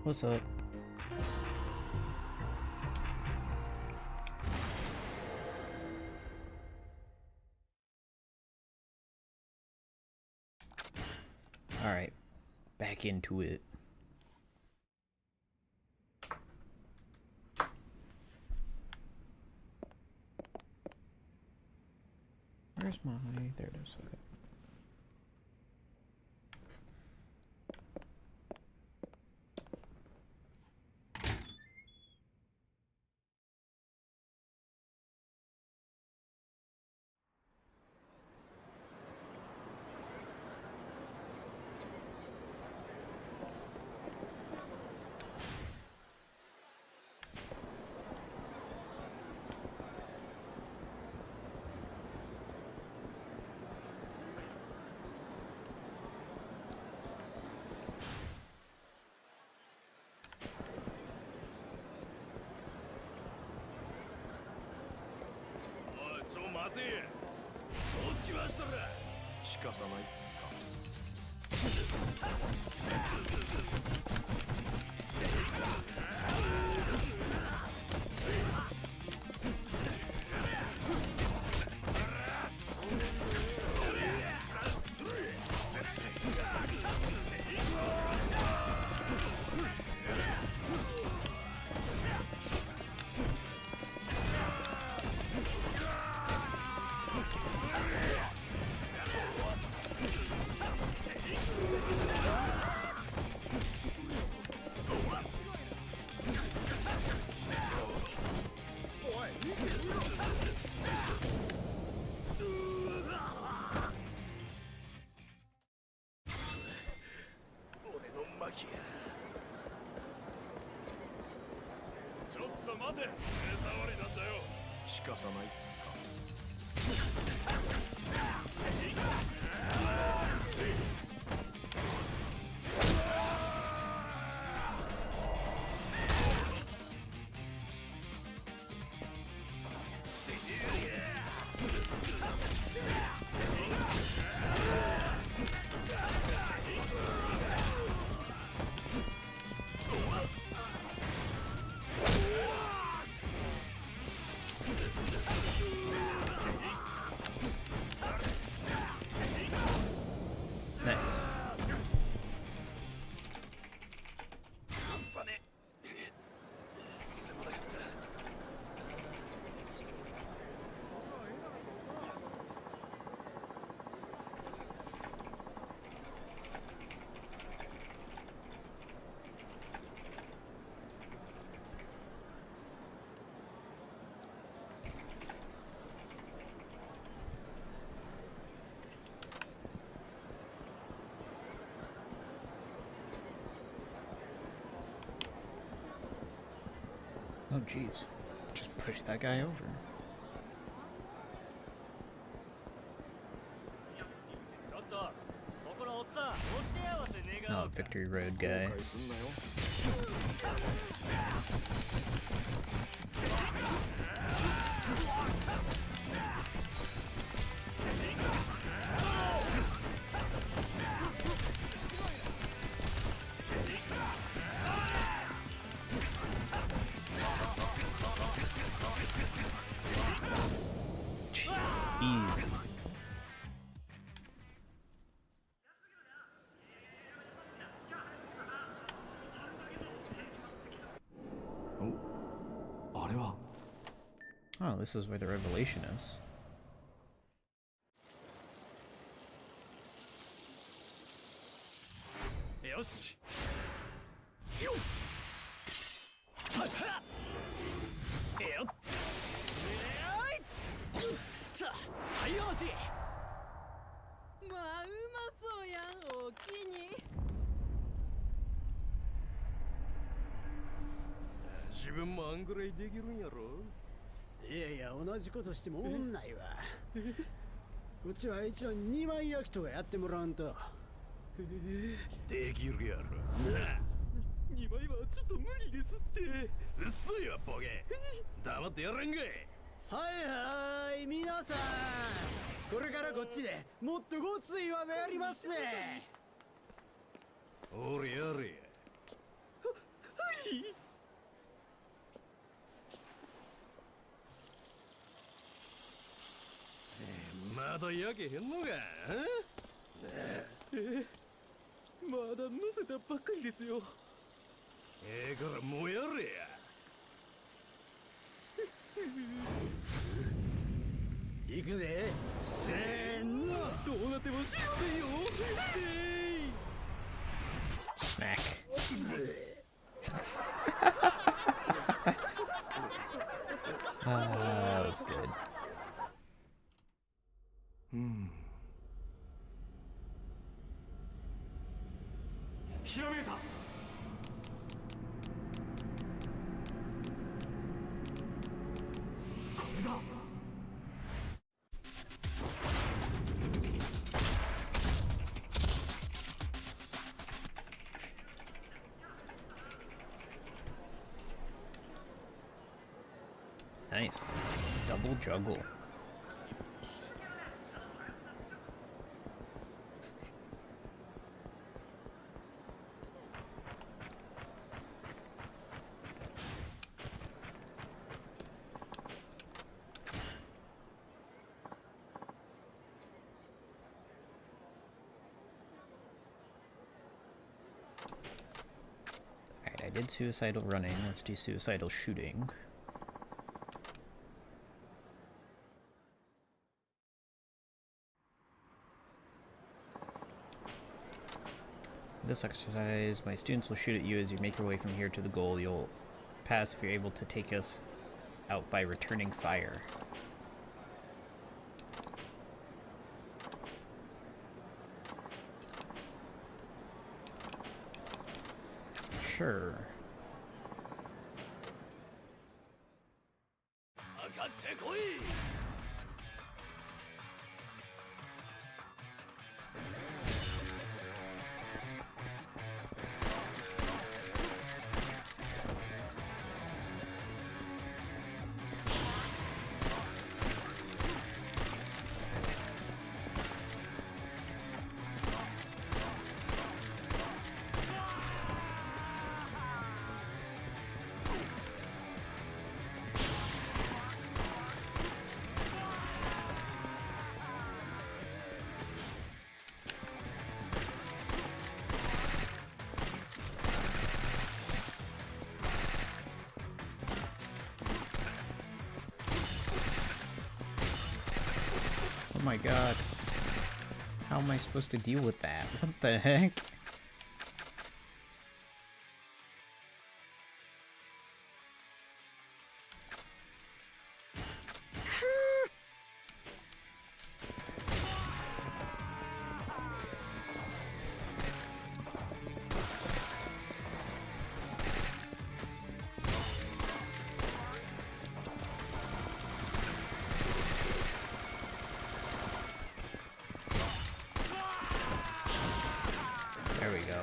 What's up? Alright, back into it. Where's my... There it is, okay. Nice. Oh jeez, just push that guy over. Oh, Victory Road guy. Easy. Oh, this is where the revelation is. まだ焼けへんのか？まだ乗せたばっかりですよ。からもうやれや。行くぜ。せーの。どうなっても知らせよ。Smack. That was good. ひらめいた。これだ。Nice. Double juggle. Alright, I did suicidal running. Let's do suicidal shooting. This exercise, my students will shoot at you as you make your way from here to the goal. You'll pass if you're able to take us out by returning fire. Sure. Oh my god. How am I supposed to deal with that? What the heck? There we go.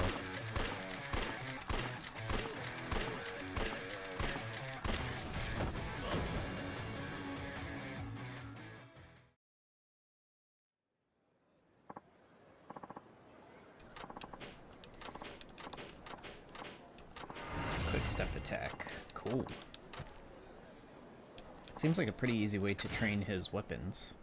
Quick step attack. Cool. It seems like a pretty easy way to train his weapons.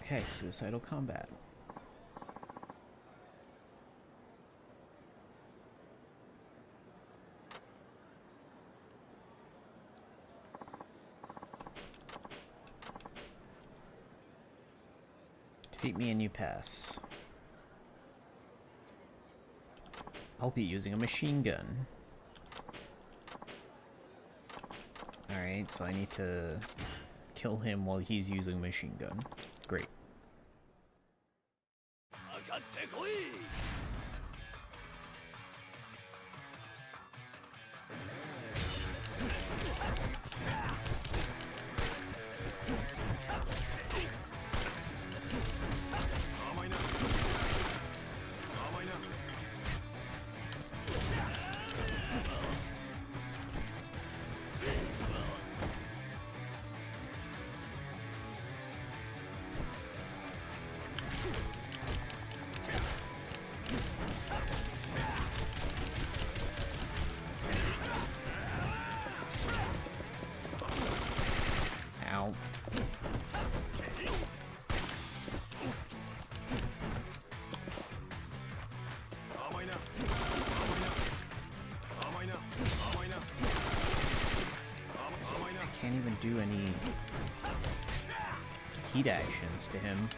Okay, suicidal combat. Defeat me and you pass. I'll be using a machine gun. Alright, so I need to kill him while he's using a machine gun. Great. Can't even do any heat actions to him.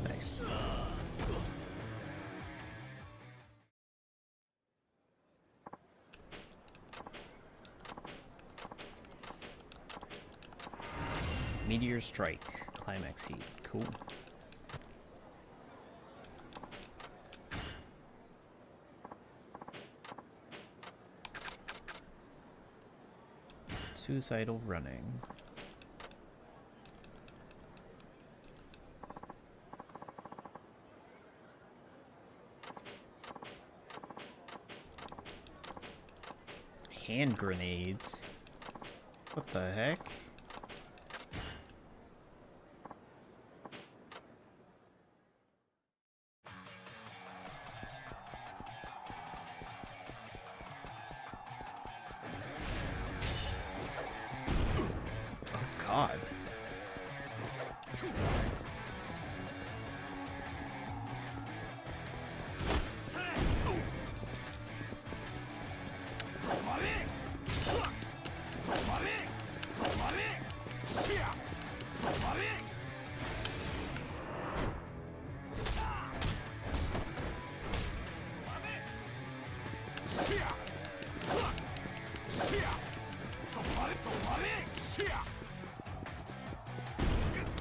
Nice. Meteor Strike, Climax Heat, cool. Suicidal Running. Hand grenades? What the heck? God.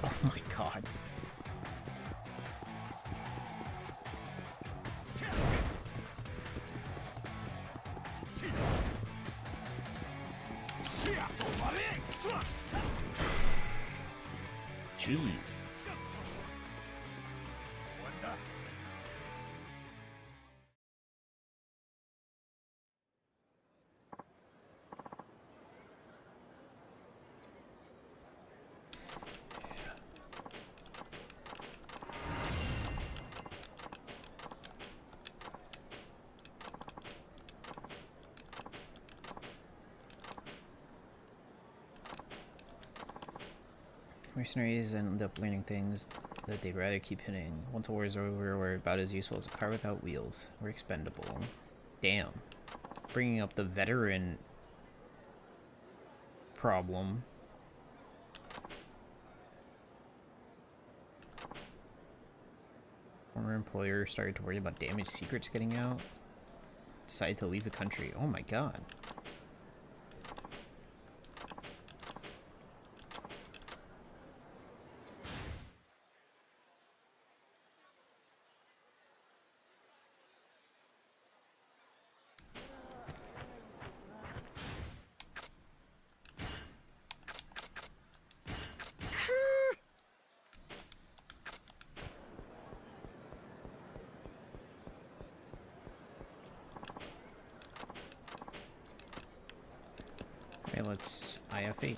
Oh my god. Jeez. Mercenaries end up learning things that they'd rather keep hitting. Once a war is over, we're about as useful as a car without wheels. We're expendable. Damn. Bringing up the veteran problem. Former employer started to worry about damaged secrets getting out. Decided to leave the country. Oh my god. Okay, let's IF8.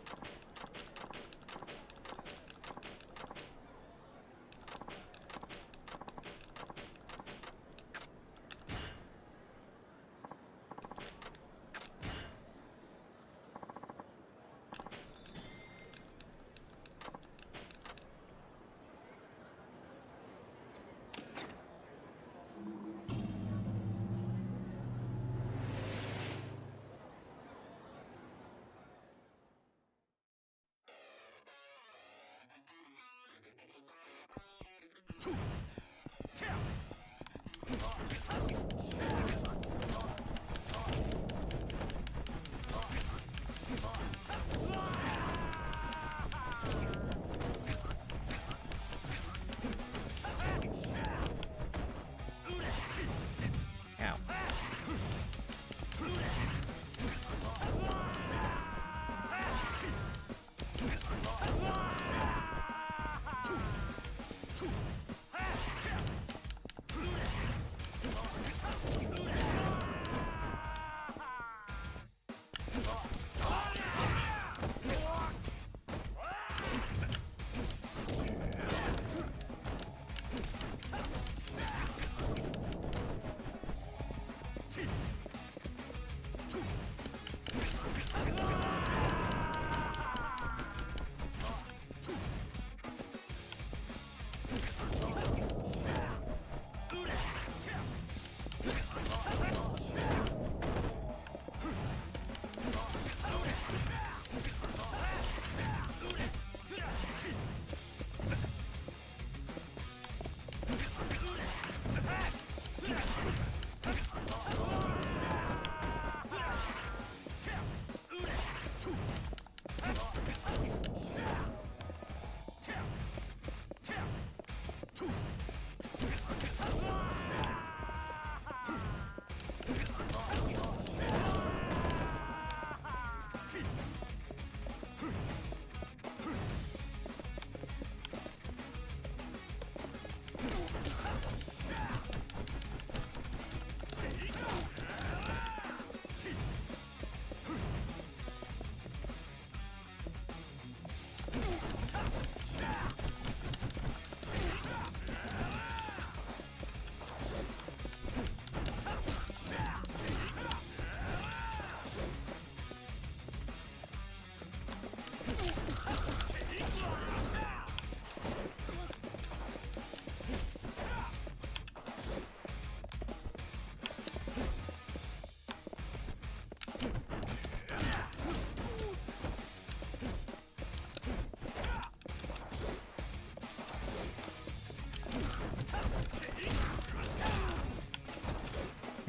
Ow.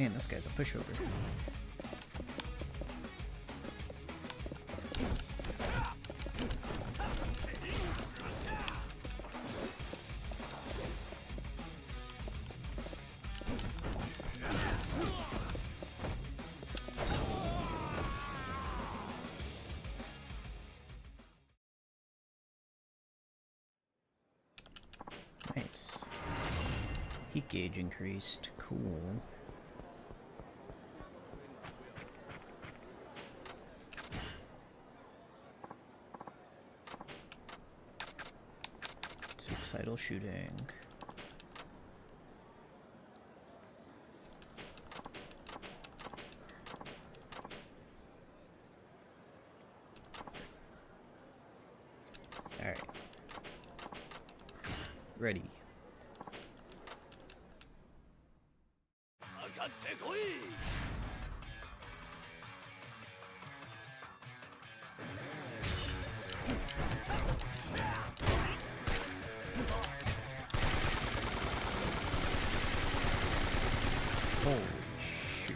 Man, this guy's a pushover. Nice. Heat gauge increased. Cool. Suicidal shooting. Alright. Ready. Holy shoot.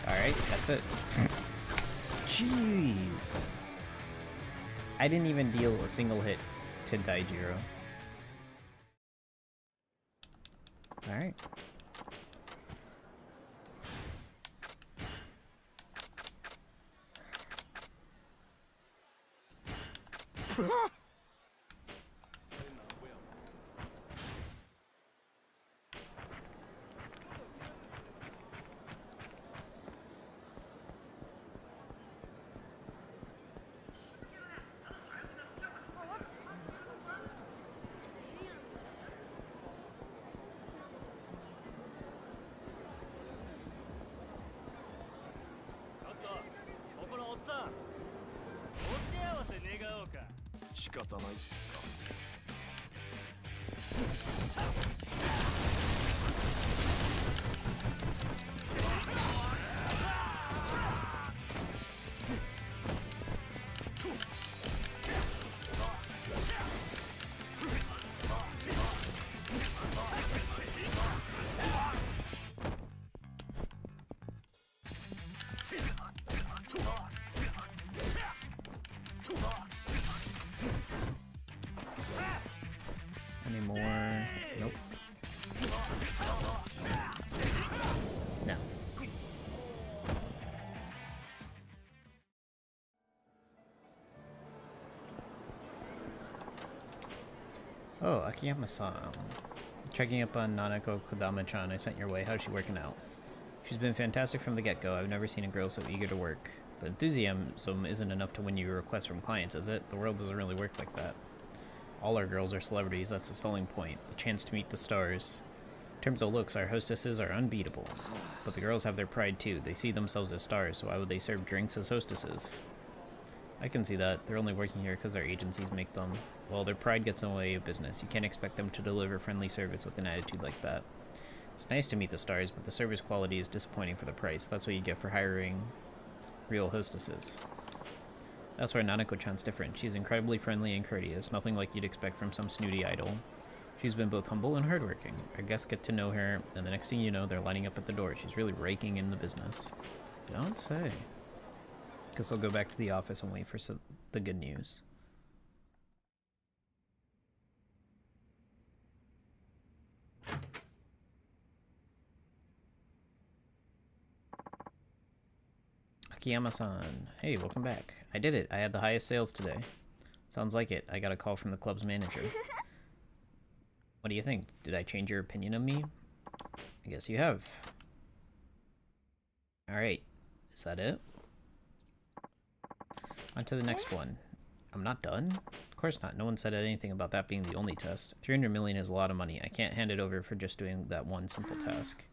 Alright, that's it. Jeez. I didn't even deal a single hit to Daijiro. Alright. Any more? Nope. No. Oh, Akiyama-san. Checking up on Nanako Kodama-chan. I sent your way. How's she working out? She's been fantastic from the get-go. I've never seen a girl so eager to work. But enthusiasm isn't enough to win you requests from clients, is it? The world doesn't really work like that. All our girls are celebrities, that's a selling point. The chance to meet the stars. In terms of looks, our hostesses are unbeatable. But the girls have their pride too. They see themselves as stars, so why would they serve drinks as hostesses? I can see that. They're only working here because our agencies make them. Well, their pride gets in the way of business. You can't expect them to deliver friendly service with an attitude like that. It's nice to meet the stars, but the service quality is disappointing for the price. That's what you get for hiring real hostesses. That's where Nanako-chan's different. She's incredibly friendly and courteous, nothing like you'd expect from some snooty idol. She's been both humble and hardworking. Our guests get to know her, and the next thing you know, they're lining up at the door. She's really raking in the business. Don't say. Guess I'll go back to the office and wait for the good news. Akiyama-san. Hey, welcome back. I did it. I had the highest sales today. Sounds like it. I got a call from the club's manager. What do you think? Did I change your opinion of me? I guess you have. Alright. Is that it? On to the next one. I'm not done? Of course not. No one said anything about that being the only test. 300 million is a lot of money. I can't hand it over for just doing that one simple task.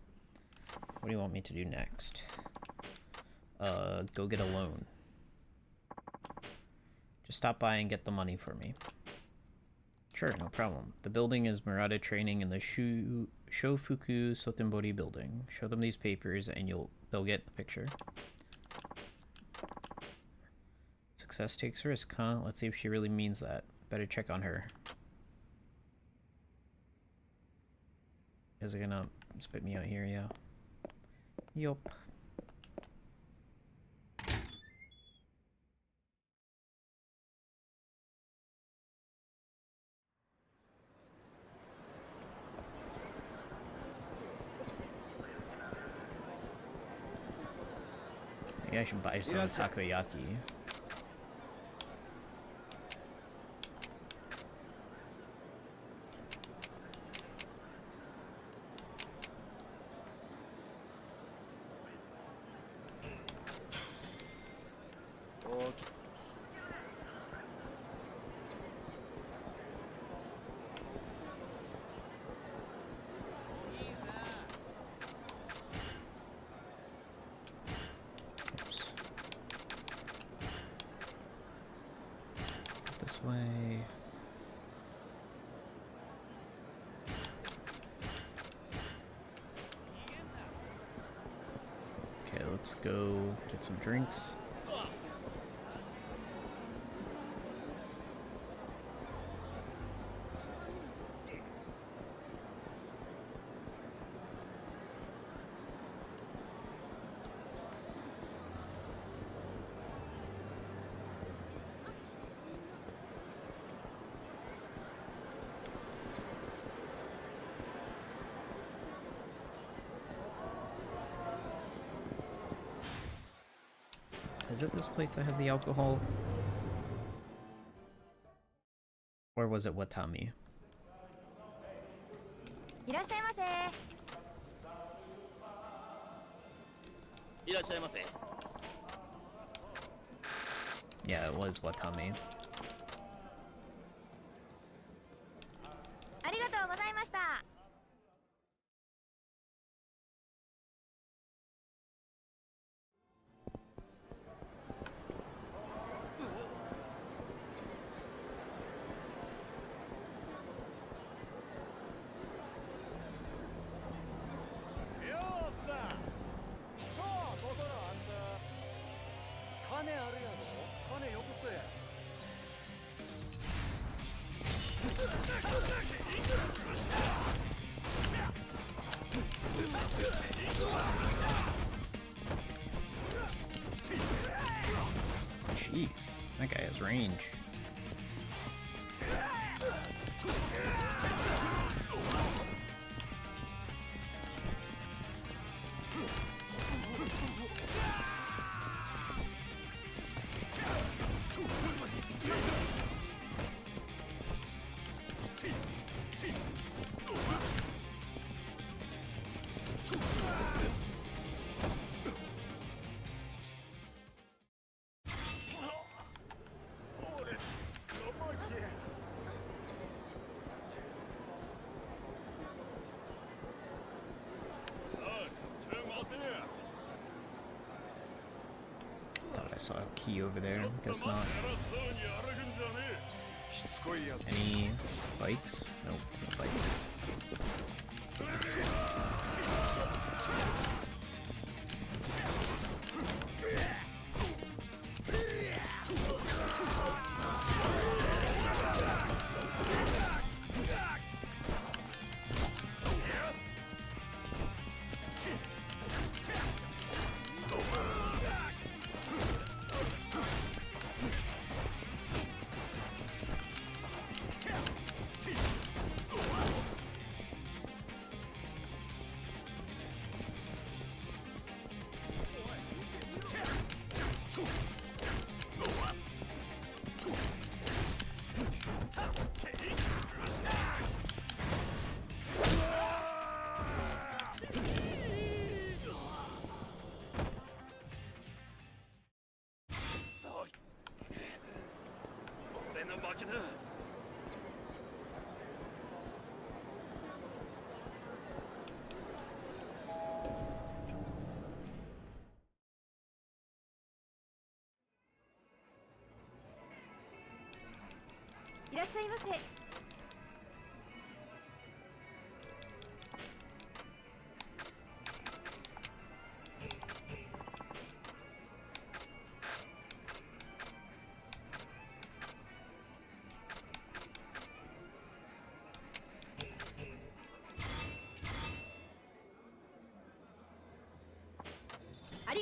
What do you want me to do next? Go get a loan. Just stop by and get the money for me. Sure, no problem. The building is Murata Training in the Shofuku Sotenbori building. Show them these papers and they'll get the picture. Success takes risk, huh? Let's see if she really means that. Better check on her. Is it gonna spit me out here? Yeah. Yup. Maybe I should buy some takoyaki. Way. Okay, let's go get some drinks. Is it this place that has the alcohol? Or was it Watami? Yeah, it was Watami. Jeez, that guy has range. I saw a key over there. Guess not. Any bikes? Nope, no bikes.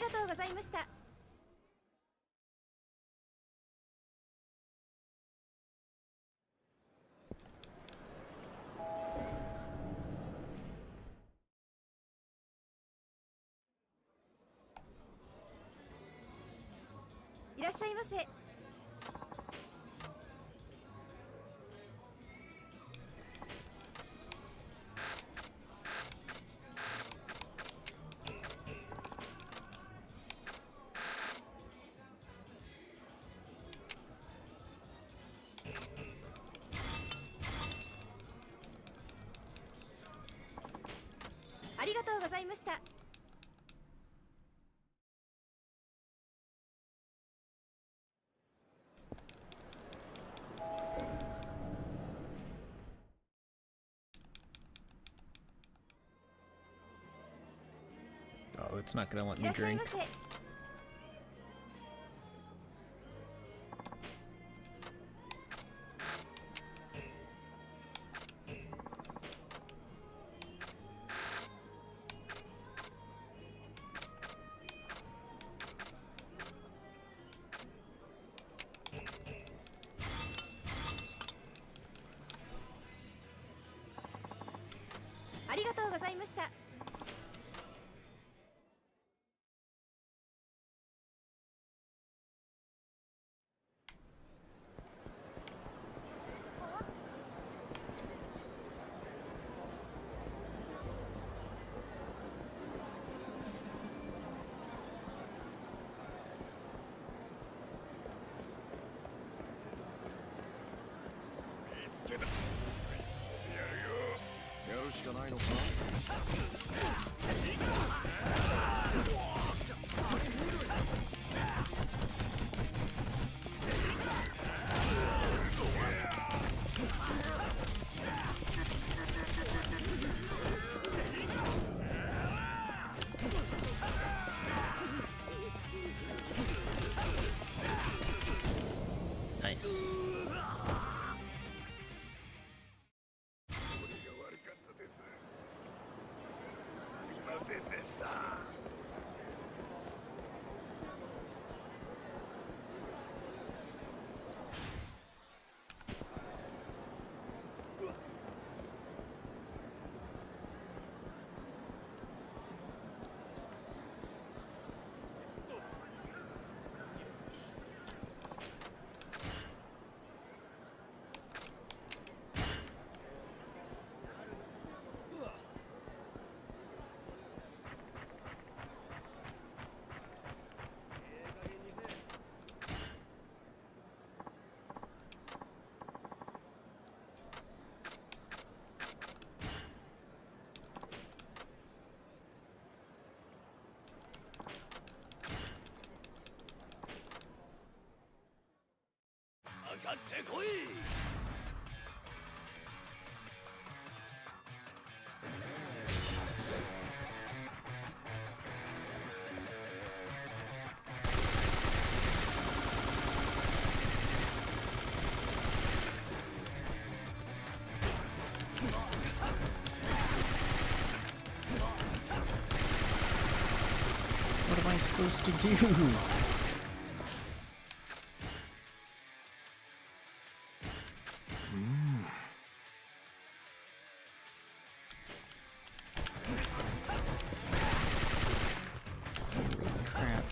がとうございました。いらっしゃいませ。ありがとうございました。Oh, it's not gonna let い me らっしゃい drink. ませ。ありがとうございました。見つけた。やるしかないのか。Nice. 悪かったです。すみませんでした。かかってこい。What am I supposed to do? Holy crap.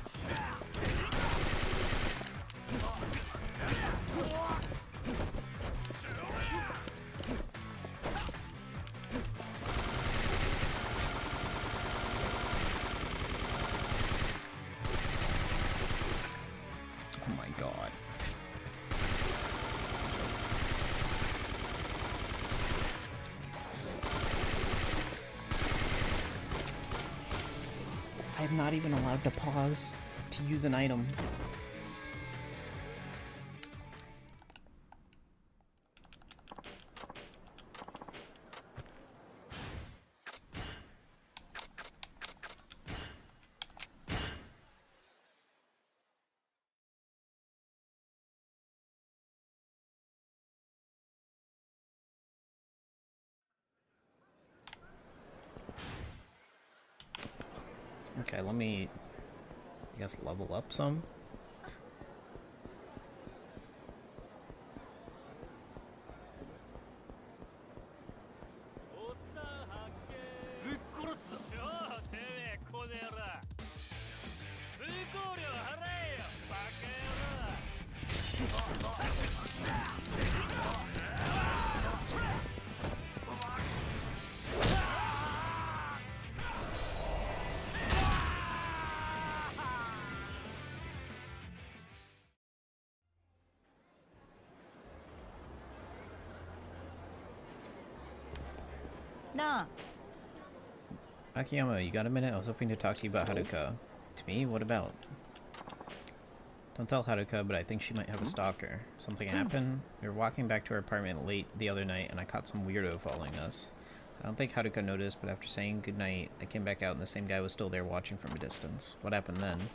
Oh my god. I'm not even allowed to pause to use an item. Okay, let me guess level up some? おっさん発見ぶっ殺すぞようてめえこの野郎通行料払えよバカ野郎 なあ Akiyama, you got a minute? I was hoping to talk to you about Haruka. To me? What about? Don't tell Haruka, but I think she might have a stalker. Something happened? We were walking back to her apartment late the other night, and I caught some weirdo following us. I don't think Haruka noticed, but after saying goodnight, I came back out and the same guy was still there watching from a distance. What happened then?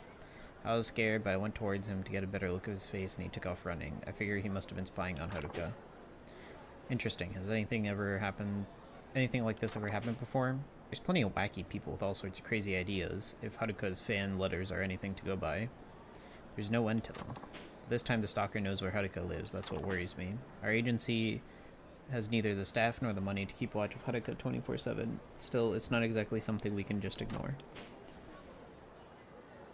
I was scared, but I went towards him to get a better look of his face, and he took off running. I figured he must have been spying on Haruka. Interesting. Has anything like this ever happened before? There's plenty of wacky people with all sorts of crazy ideas, if Haruka's fan letters are anything to go by. There's no end to them. This time the stalker knows where Haruka lives, that's what worries me. Our agency has neither the staff nor the money to keep watch of Haruka 24/7. Still, it's not exactly something we can just ignore. Do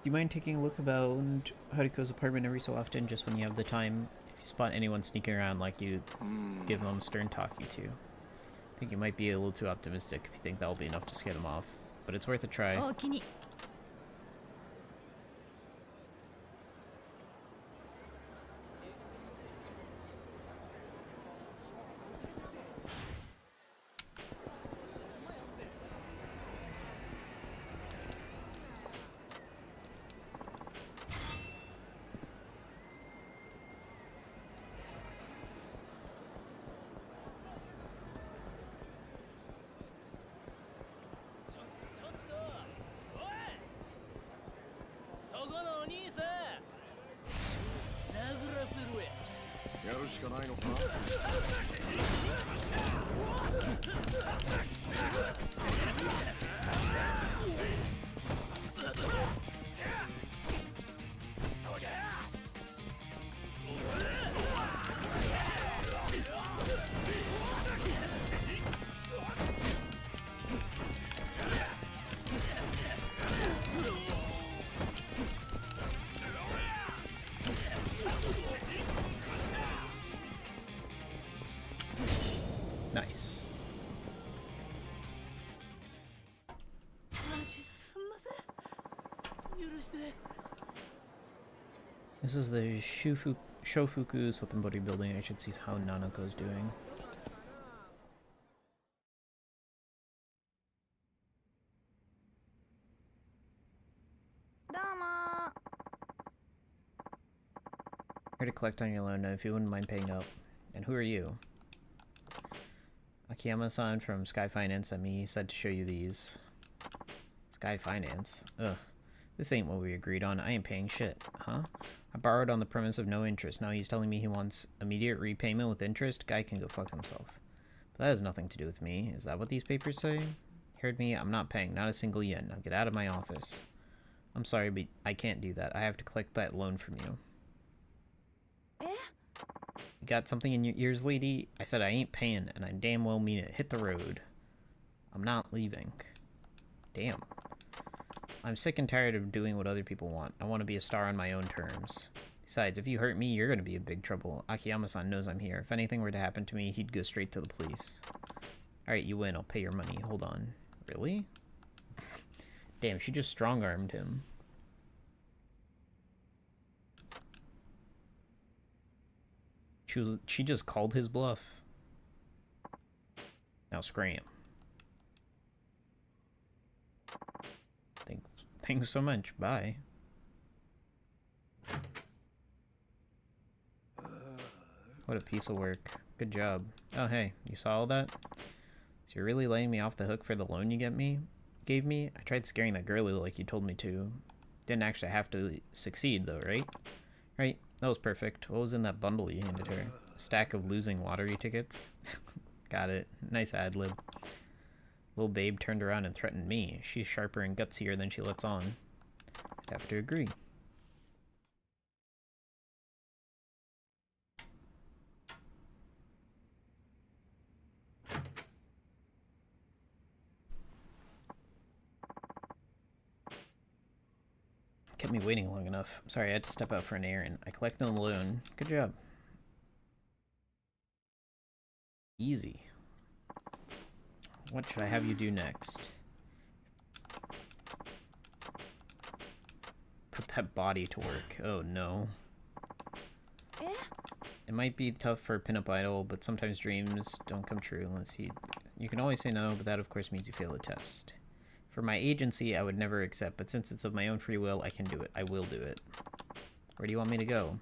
you mind taking a look about Haruka's apartment every so often, just when you have the time? If you spot anyone sneaking around like you, give them a stern talk, you two. I think you might be a little too optimistic if you think that'll be enough to scare them off, but it's worth a try. おおきに そこのお兄さん殴らせるわやるしかないのか Nice. マジすんません許して This is the Shofuku Sotenbori building. I should see how Nanako's doing. Here to collect on your loan if you wouldn't mind paying up. And who are you? Akiyama-san from Sky Finance sent me. He said to show you these. Sky Finance? Ugh. This ain't what we agreed on. I ain't paying shit. Huh? I borrowed on the premise of no interest. Now he's telling me he wants immediate repayment with interest? Guy can go fuck himself. But that has nothing to do with me. Is that what these papers say? Heard me? I'm not paying. Not a single yen. Now get out of my office. I'm sorry, but I can't do that. I have to collect that loan from you. You got something in your ears, lady? I said I ain't paying, and I damn well mean it. Hit the road. I'm not leaving. Damn. I'm sick and tired of doing what other people want. I want to be a star on my own terms. Besides, if you hurt me, you're going to be in big trouble. Akiyama-san knows I'm here. If anything were to happen to me, he'd go straight to the police. Alright, you win. I'll pay your money. Hold on. Really? Damn, she just strong-armed him. She just called his bluff. Now scram. Thanks so much. Bye. What a piece of work. Good job. Oh hey, you saw all that? So you're really laying me off the hook for the loan you gave me? I tried scaring that girlie like you told me to. Didn't actually have to succeed though, right? Right, that was perfect. What was in that bundle you handed her? A stack of losing lottery tickets? Got it. Nice ad-lib. Little babe turned around and threatened me. She's sharper and gutsier than she lets on. I'd have to agree. me waiting long enough. I'm sorry, I had to step out for an errand. I collected the loan. Good job. Easy. What should I have you do next? Put that body to work. Oh no. It might be tough for a pinup idol, but sometimes dreams don't come true unless you can always say no, but that of course means you fail the test. For my agency, I would never accept, but since it's of my own free will, I can do it. I will do it. Where do you want me to go?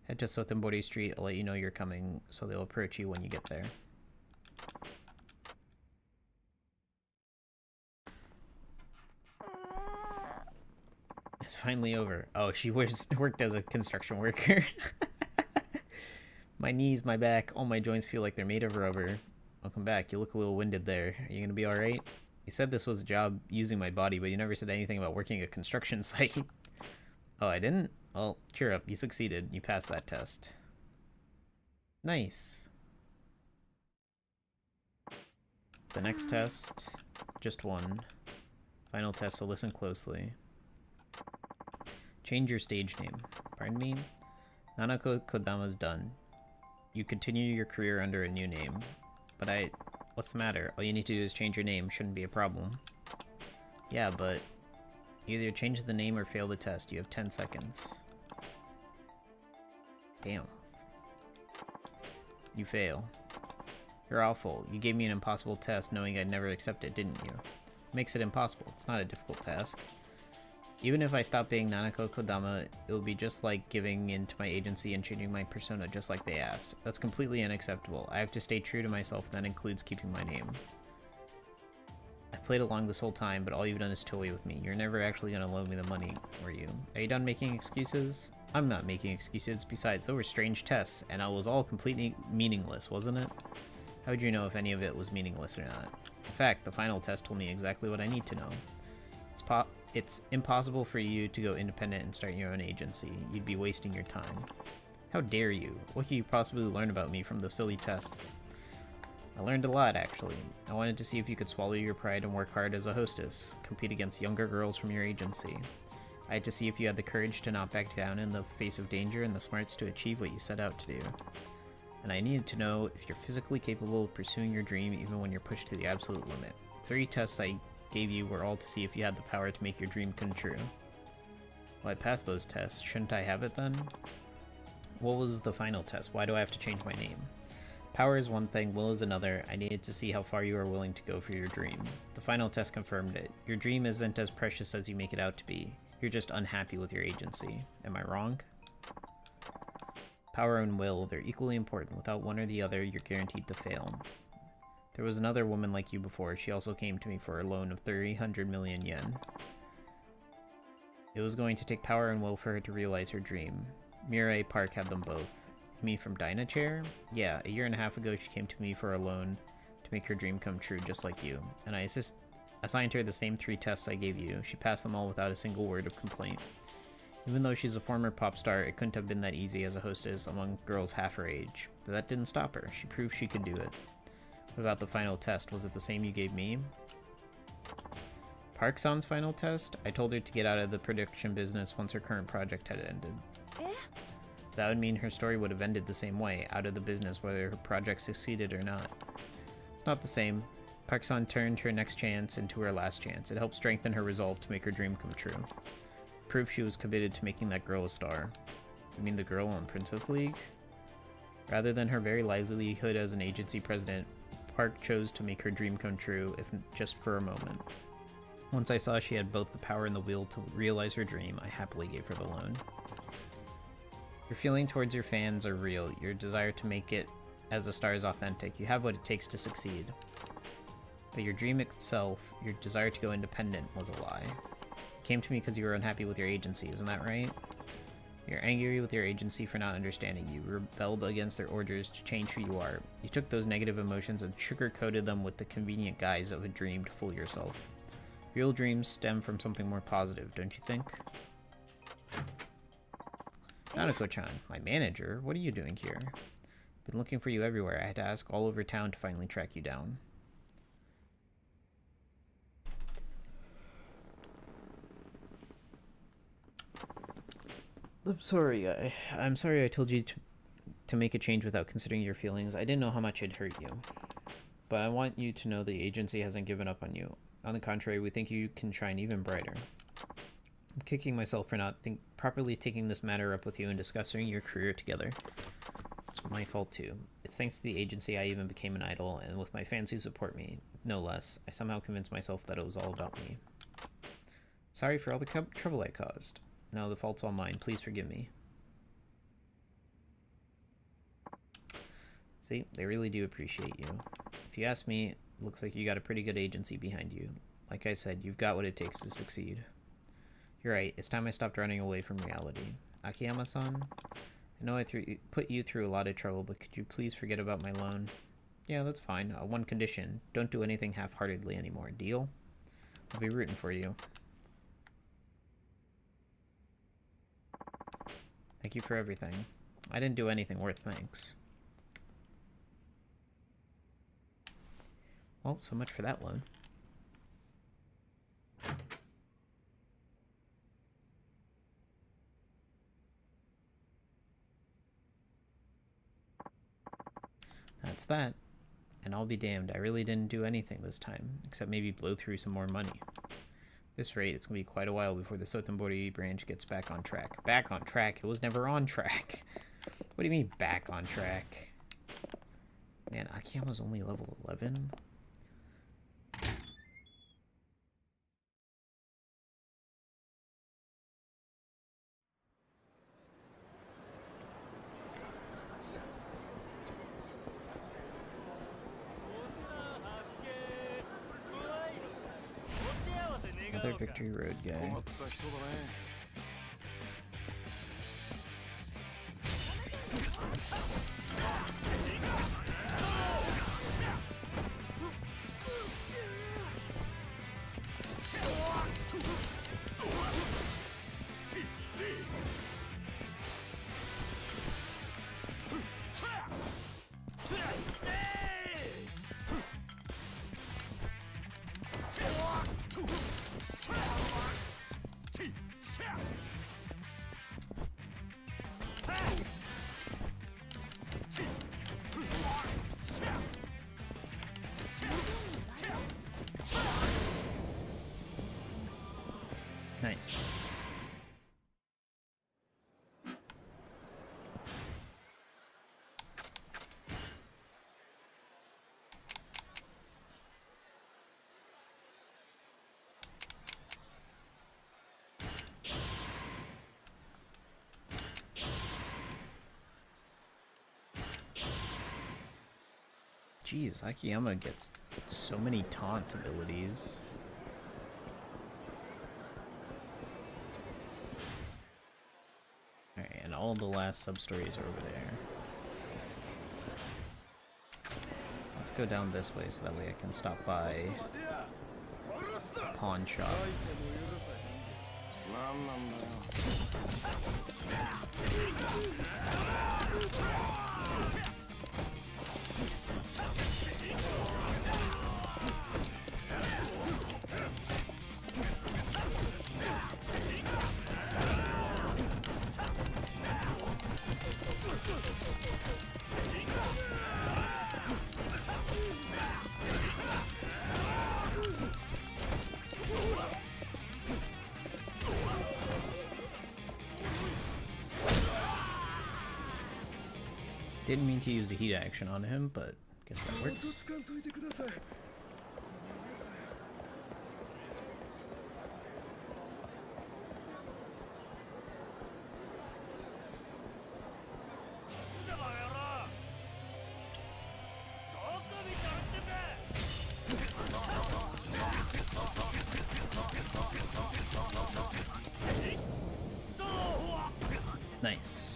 Head to Sotenbori Street. I'll let you know you're coming, so they'll approach you when you get there. It's finally over. Oh, she worked as a construction worker. My knees, my back, all my joints feel like they're made of rubber. Welcome back. You look a little winded there. Are you gonna be alright? You said this was a job using my body, but you never said anything about working a construction site. Oh, I didn't? Well, cheer up. You succeeded. You passed that test. Nice. The next test, just one. Final test, so listen closely. Change your stage name. Pardon me? Nanako Kodama's done. You continue your career under a new name. But what's the matter? All you need to do is change your name. Shouldn't be a problem. Yeah, but either change the name or fail the test. You have 10 seconds. Damn. You fail. You're awful. You gave me an impossible test knowing I'd never accept it, didn't you? Makes it impossible. It's not a difficult task. Even if I stop being Nanako Kodama, it will be just like giving in to my agency and changing my persona just like they asked. That's completely unacceptable. I have to stay true to myself, and that includes keeping my name. I played along this whole time, but all you've done is toy with me. You're never actually gonna loan me the money, were you? Are you done making excuses? I'm not making excuses. Besides, those were strange tests, and it was all completely meaningless, wasn't it? How would you know if any of it was meaningless or not? In fact, the final test told me exactly what I need to know. It's impossible for you to go independent and start your own agency. You'd be wasting your time. How dare you? What could you possibly learn about me from those silly tests? I learned a lot, actually. I wanted to see if you could swallow your pride and work hard as a hostess, compete against younger girls from your agency. I had to see if you had the courage to not back down in the face of danger and the smarts to achieve what you set out to do. And I needed to know if you're physically capable of pursuing your dream even when you're pushed to the absolute limit. 3 tests I gave you were all to see if you had the power to make your dream come true. Well, I passed those tests. Shouldn't I have it then? What was the final test? Why do I have to change my name? Power is one thing, will is another. I needed to see how far you are willing to go for your dream. The final test confirmed it. Your dream isn't as precious as you make it out to be. You're just unhappy with your agency. Am I wrong? Power and will, they're equally important. Without one or the other, you're guaranteed to fail. There was another woman like you before. She also came to me for a loan of 300 million yen. It was going to take power and will for her to realize her dream. Mirai Park had them both. You mean from Dynachair? Yeah, a year and a half ago she came to me for a loan to make her dream come true just like you. And I assigned her the same 3 tests I gave you. She passed them all without a single word of complaint. Even though she's a former pop star, it couldn't have been that easy as a hostess among girls half her age. But that didn't stop her. She proved she could do it. What about the final test? Was it the same you gave me? Park-san's final test? I told her to get out of the production business once her current project had ended. That would mean her story would have ended the same way, out of the business whether her project succeeded or not. It's not the same. Park-san turned her next chance into her last chance. It helped strengthen her resolve to make her dream come true. Proof she was committed to making that girl a star. You mean the girl on Princess League? Rather than her very livelihood as an agency president, Park chose to make her dream come true, if just for a moment. Once I saw she had both the power and the will to realize her dream, I happily gave her the loan. Your feeling towards your fans are real. Your desire to make it as a star is authentic. You have what it takes to succeed. But your dream itself, your desire to go independent, was a lie. You came to me because you were unhappy with your agency, isn't that right? You're angry with your agency for not understanding you. You rebelled against their orders to change who you are. You took those negative emotions and sugar-coated them with the convenient guise of a dream to fool yourself. Real dreams stem from something more positive, don't you think? Nanako-chan, my manager? What are you doing here? Been looking for you everywhere. I had to ask all over town to finally track you down. I'm sorry I told you to make a change without considering your feelings. I didn't know how much it'd hurt you. But I want you to know the agency hasn't given up on you. On the contrary, we think you can shine even brighter. I'm kicking myself for not properly taking this matter up with you and discussing your career together. It's my fault too. It's thanks to the agency I even became an idol, and with my fans who support me, no less, I somehow convinced myself that it was all about me. Sorry for all the trouble I caused. No, the fault's all mine. Please forgive me. See, they really do appreciate you. If you ask me, it looks like you got a pretty good agency behind you. Like I said, you've got what it takes to succeed. You're right, it's time I stopped running away from reality. Akiyama-san, I know I put you through a lot of trouble, but could you please forget about my loan? Yeah, that's fine. One condition. Don't do anything half-heartedly anymore. Deal? I'll be rooting for you. Thank you for everything. I didn't do anything worth thanks. Well, so much for that loan. That's that. And I'll be damned, I really didn't do anything this time, except maybe blow through some more money. At this rate, it's going to be quite a while before the Sotenbori branch gets back on track. Back on track? It was never on track. What do you mean, back on track? Man, Akiyama's only level 11? Another Victory Road guy. Nice. Jeez, Akiyama gets so many taunt abilities. Alright, and all the last sub-stories are over there. Let's go down this way so that way I can stop by a pawn shop. Didn't mean to use the heat action on him, but guess that works. Nice.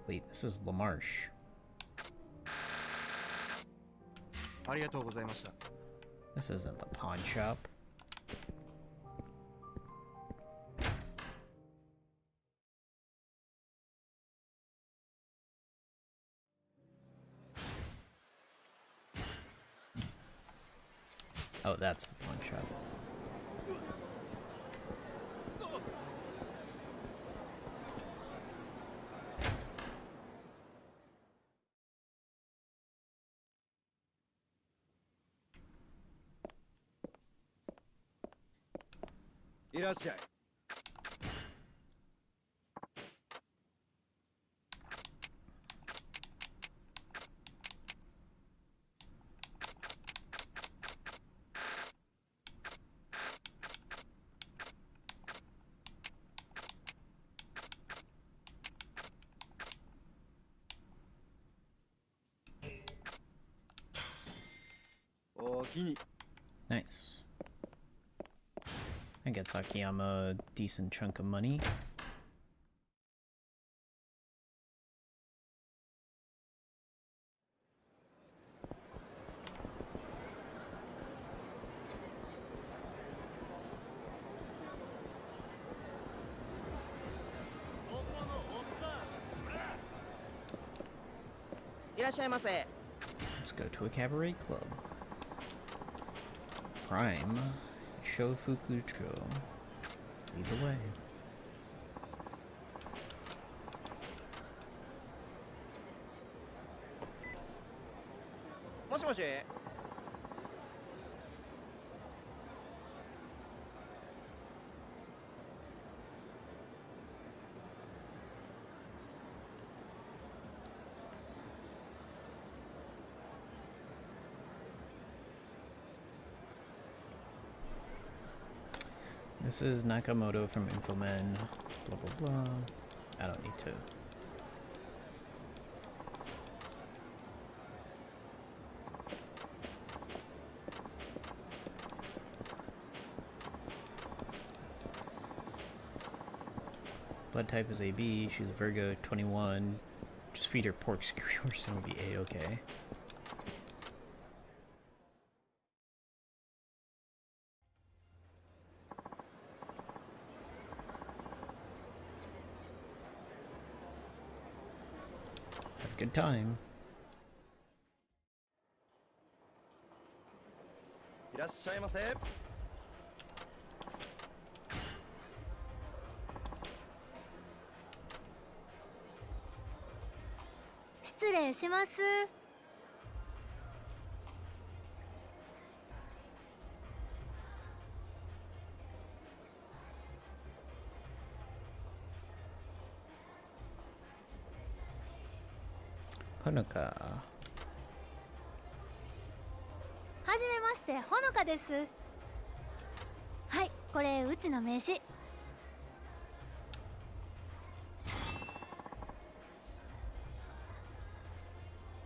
Wait, this is LaMarche. ありがとうございました。 This isn't the pawn shop. Oh, that's the pawn shop. Irashai. Nice. That gets Akiyama a decent chunk of money. Let's go to a cabaret club. Prime Shofukucho. Lead the way. もしもし。This is Nakamoto from Infomen. Blah blah blah. I don't need to. Blood type is AB. She's a Virgo, 21. Just feed her pork skewers and it'll be A-okay. Have a good time. いらっしゃいませ。失礼します。Honoka. はじめまして、ほのかです。はい、これうちの名刺。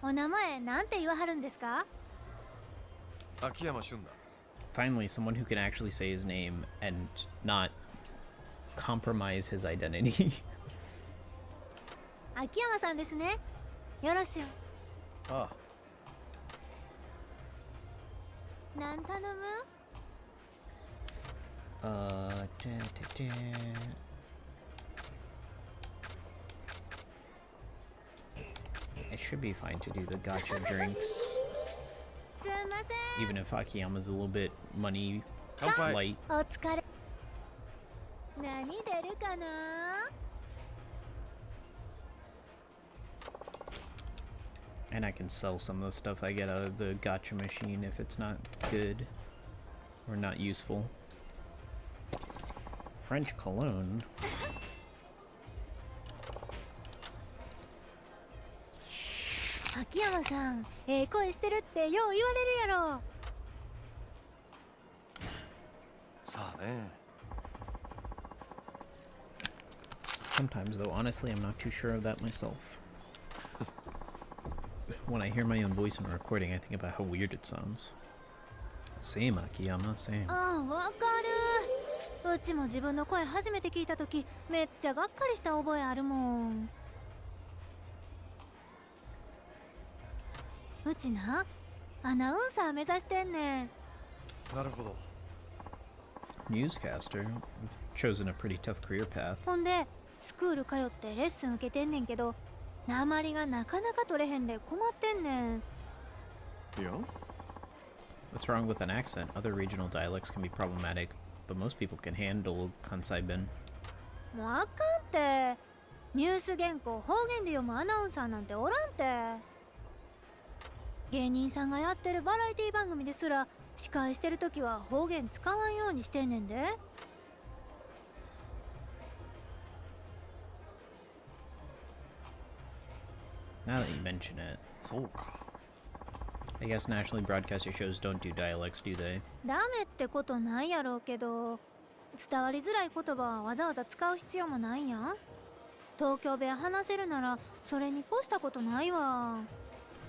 お名前なんて言わはるんですか？ Akiyama Shun だ。 Finally, someone who can actually say his name and not compromise his identity. 秋山さんですね。よろしゅう。ああ。なん頼む？ It should be fine to do the gacha drinks, すんません。 even if Akiyama's a little bit money 乾杯。 light. お疲れ。何出るかな？ And I can sell some of the stuff I get out of the gacha machine if it's not good or not useful. French cologne. 秋山さん、ええ声してるってよう言われるやろ。さあね。 Sometimes, though, honestly, I'm not too sure of that myself. When I hear my own voice in a recording, I think about how weird it sounds. Same, Akiyama, same. ああ、わかる。うちも自分の声初めて聞いたとき、めっちゃがっかりした覚えあるもん。うちな、アナウンサー目指してんねん。なるほど。 Newscaster. You've chosen a pretty tough career path. ほんでスクール通ってレッスン受けてんねんけど、訛りがなかなか取れへんで困ってんねん。いや What's wrong with an accent? Other regional dialects can be problematic, but most people can handle Kansai Ben. もうあかんって。ニュース原稿方言で読むアナウンサーなんておらんて。芸人さんがやってるバラエティ番組ですら司会してるときは方言使わんようにしてんねんで。Now that you mention it, そうか。 I guess nationally broadcasted shows don't do dialects, do they? ダメってことないやろうけど、伝わりづらい言葉はわざわざ使う必要もないやん。東京弁話せるならそれに越したことないわ。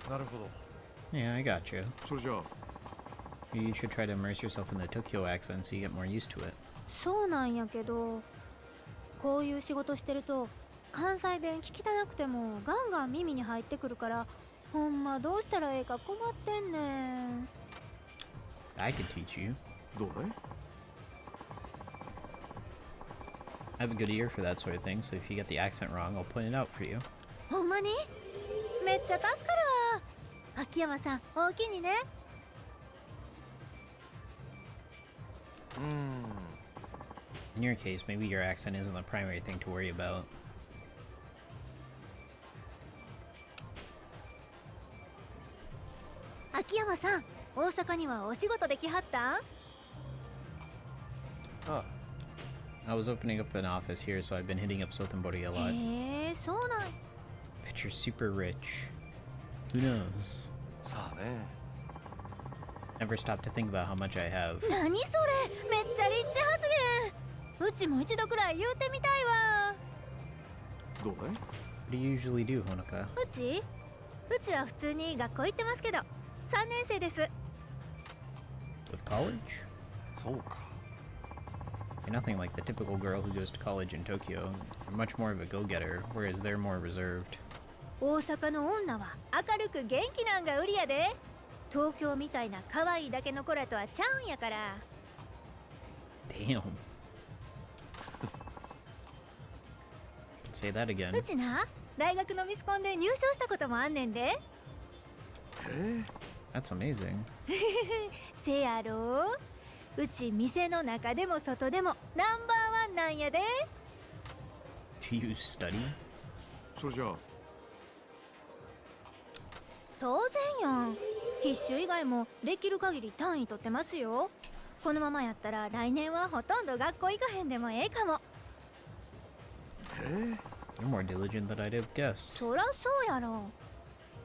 なるほど。 Yeah, I got you. それじゃあ You should try to immerse yourself in the Tokyo accent so you get more used to it. そうなんやけど、こういう仕事してると関西弁聞きたなくてもガンガン耳に入ってくるから、ほんまどうしたらええか困ってんねん。 I could teach you. どうだい I have a good ear for that sort of thing, so if you get the accent wrong, I'll point it out for you. ほんまにめっちゃ助かるわ。秋山さんおおきにね。 In your case, maybe your accent isn't the primary thing to worry about. 秋山さん、大阪にはお仕事できはったん？ああ I was opening up an office here, so I've been hitting up Sotenbori a lot. へえ、そうなん。 Bet you're super rich. Who knows? さあね Never stop to think about how much I have. 何それ、めっちゃリッチ発言。うちも一度くらい言うてみたいわ。どうだい What do you usually do, Honoka? うちは普通に学校行ってますけど、3年生です。 Of college? そうか You're nothing like the typical girl who goes to college in Tokyo. You're much more of a go-getter, whereas they're more reserved. 大阪の女は明るく元気なんが売りやで。東京みたいな可愛いだけの子らとはちゃうんやから。 Damn. Say that again. うちな、大学のミスコンで入賞したこともあんねんで。へえ That's amazing. せやろ。うち店の中でも外でもナンバーワンなんやで。 Do you study? それじゃあ当然やん。必修以外もできる限り単位取ってますよ。このままやったら来年はほとんど学校行かへんでもええかも。へえ You're more diligent than I'd have guessed. そらそうやろ。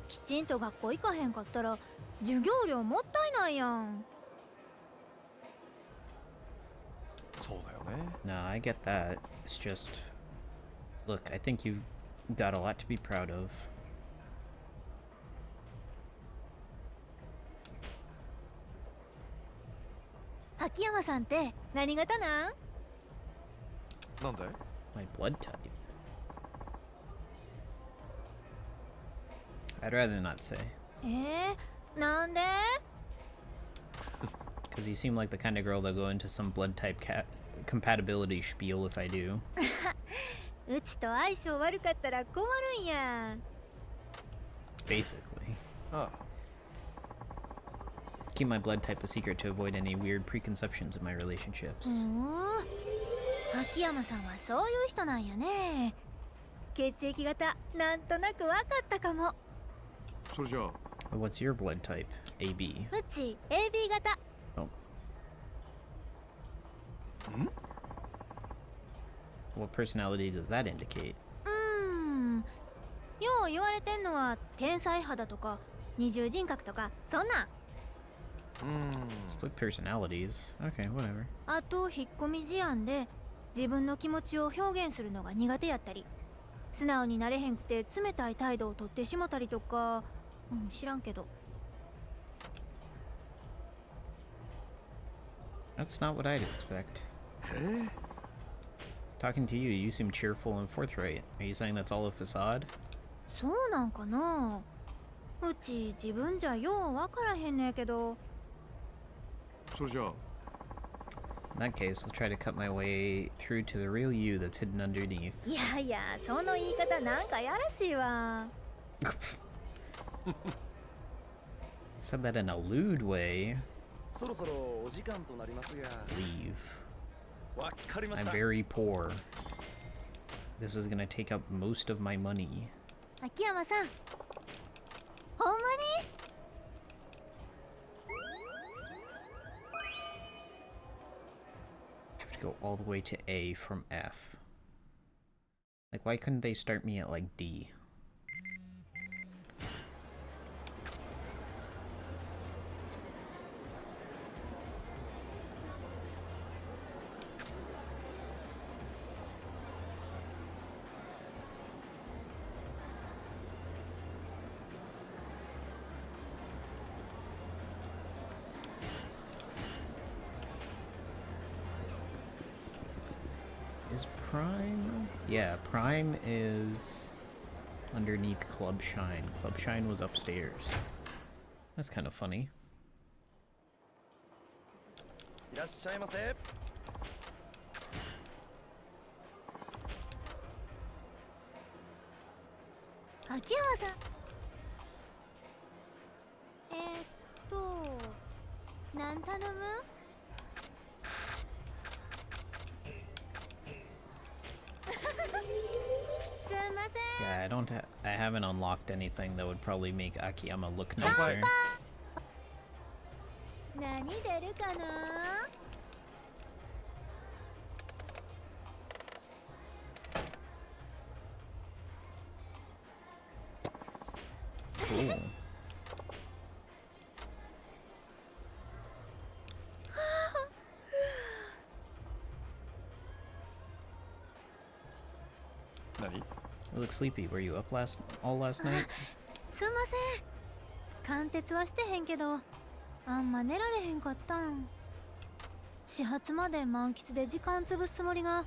きちんと学校行かへんかったら授業料もったいないやん。そうだよね No, I get that. It's just... Look, I think you've got a lot to be proud of. 秋山さんって何型なん？なんだい My blood type. I'd rather not say. なんで？ Because you seem like the kind of girl that'll go into some blood type compatibility spiel if I do. うちと相性悪かったら困るんや。 Basically. あ Keep my blood type a secret to avoid any weird preconceptions in my relationships. 秋山さんはそういう人なんやね。血液型なんとなく分かったかも。あそれじゃあ What's your blood type? AB. うち AB 型。 What personality does that indicate? よう言われてんのは天才肌とか二重人格とかそんなん。Split personalities. Okay, whatever. あと引っ込み思案で自分の気持ちを表現するのが苦手やったり、素直になれへんくて冷たい態度をとってしもたりとか、知らんけど。 That's not what I'd expect. へえ Talking to you, you seem cheerful and forthright. Are you saying that's all a facade? そうなんかな。うち自分じゃよう分からへんねんけど。それじゃあ In that case, I'll try to cut my way through to the real you that's hidden underneath. いやいや、その言い方なんかやらしいわ。Said that in a lewd way. そろそろお時間となりますが。 Leave. わかりまし I'm た。 very poor. This is gonna take up most of my money. 秋山さん、ほんまに？ I have to go all the way to A from F. Like, why couldn't they start me at, like, D? Is Prime? Yeah, Prime is underneath Club Shine. Club Shine was upstairs. That's kind of funny. いらっしゃいませ。秋山さん。なん頼む？すんません。 Yeah, I haven't unlocked anything that would probably make Akiyama look nicer. 何出るかな？ Cool. 何 You look sleepy. Were you up all last night? すんません。貫徹はしてへんけど、あんま寝られへんかったん。始発まで満喫で時間潰すつもりが、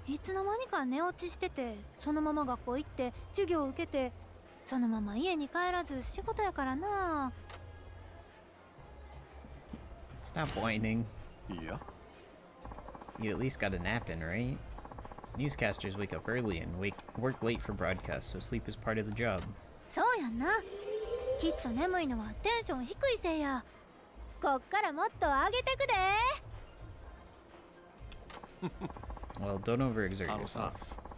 いつの間にか寝落ちしてて、そのまま学校行って授業受けて、そのまま家に帰らず仕事やからな。 Stop whining. いや You at least got a nap in, right? Newscasters wake up early and work late for broadcasts, so sleep is part of the job. そうやんな。きっと眠いのはテンション低いせいや。こっからもっと上げてくで。 Well, don't overexert Almost yourself.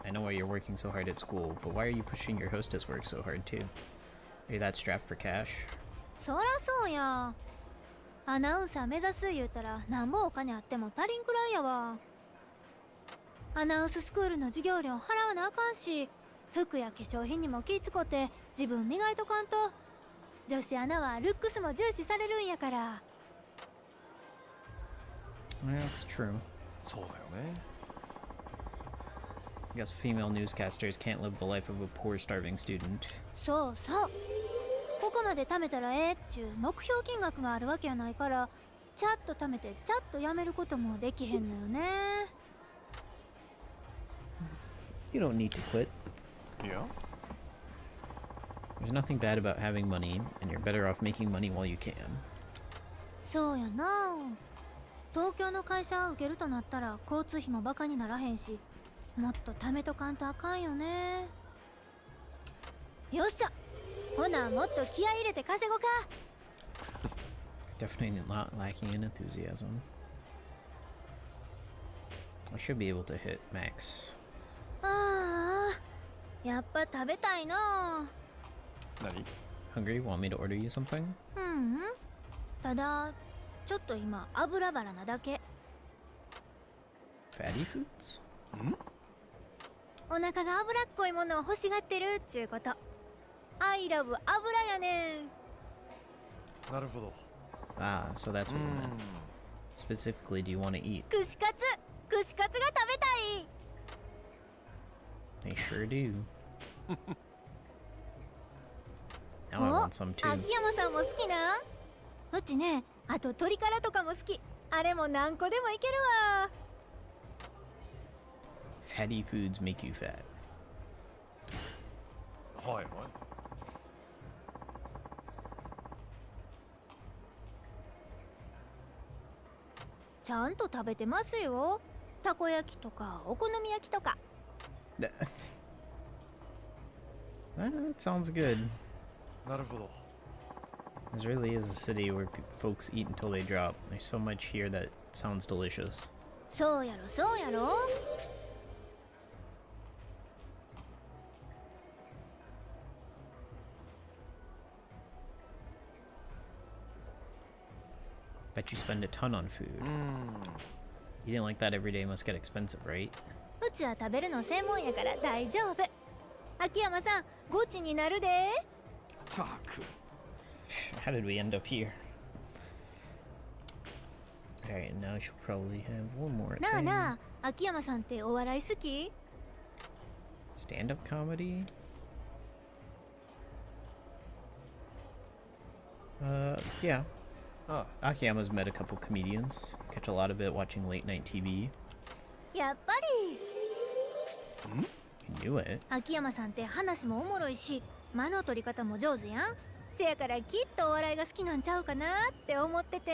I know why you're working so hard at school, but why are you pushing your hostess work so hard too? Are you that strapped for cash? そらそうや。アナウンサー目指す言うたらなんぼお金あっても足りんくらいやわ。アナウンススクールの授業料払わなあかんし、服や化粧品にも気ぃつこって自分磨いとかんと。女子アナはルックスも重視されるんやから。 Well, that's true. そうだよね I guess female newscasters can't live the life of a poor, starving student. そうそう。ここまで貯めたらええっちゅう目標金額があるわけやないから、ちゃっと貯めてちゃっとやめることもできへんのよね。 You don't need to quit. いや There's nothing bad about having money, and you're better off making money while you can. そうやな。東京の会社受けるとなったら交通費もバカにならへんし、もっと貯めとかんとあかんよね。よっしゃ、ほなもっと気合い入れて稼ごか。 Definitely not lacking in enthusiasm. I should be able to hit max. ああ、やっぱ食べたいな。何 Hungry? Want me to order you something? うん、ただちょっと今油腹なだけ。 Fatty foods? お腹が脂っこいものを欲しがってるっちゅうこと。I love 油やねん。なるほど Ah, so that's what you meant. Specifically, do you want to eat? 串カツが食べたい。 They sure do. Now I お、 want some too. 秋山さんも好きな。うちね、あと鶏からとかも好き。あれも何個でもいけるわ。 Fatty foods make you fat. はいはいちゃんと食べてますよ。たこ焼きとかお好み焼きとか。 That sounds good. なるほど。 This really is a city where folks eat until they drop. There's so much here that sounds delicious. そうやろそうやろ。 Bet you spend a ton on food. Eating like that every day must get expensive, right? うちは食べるの専門やから大丈夫。秋山さん、ゴチになるで。たく。 How did we end up here? Alright, now she'll probably have one more なあ thing. なあ、秋山さんってお笑い好き？ Stand-up comedy? Yeah. あ Akiyama's met a couple comedians. Catch a lot of it watching late night TV. やっぱり You knew it. 秋山さんって話もおもろいし、間の取り方も上手やん。せやからきっとお笑いが好きなんちゃうかなって思ってて。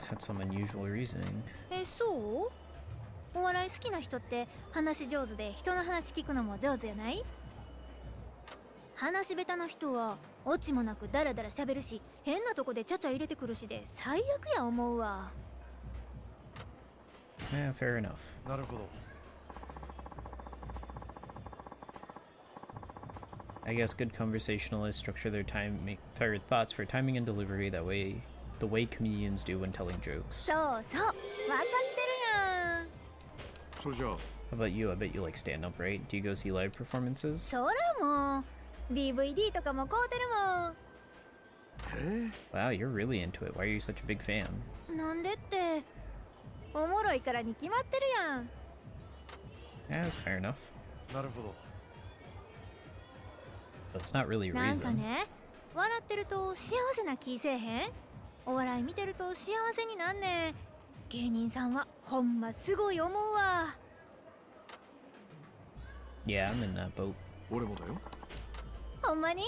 That's some unusual reasoning. え、そう？お笑い好きな人って話上手で人の話聞くのも上手やない？話下手な人はオチもなくダラダラ喋るし、変なとこでちゃちゃ入れてくるしで最悪や思うわ。 Yeah, fair enough. なるほど。 I guess good conversationalists structure their their thoughts for timing and delivery the way comedians do when telling jokes. そうそう、わかってるやん。それじゃあ How about you? I bet you like stand up, right? Do you go see live performances? そらもう DVD とかも買うてるもん。 Wow, you're really into it. Why are you such a big fan? なんでって、おもろいからに決まってるやん。 Yeah, that's fair enough. なるほど。 But it's not really a なんか reason. ね、笑ってると幸せな気せえへん？お笑い見てると幸せになんねん。芸人さんはほんますごい思うわ。 Yeah, I'm in that boat. 俺もだよ。ほんまに？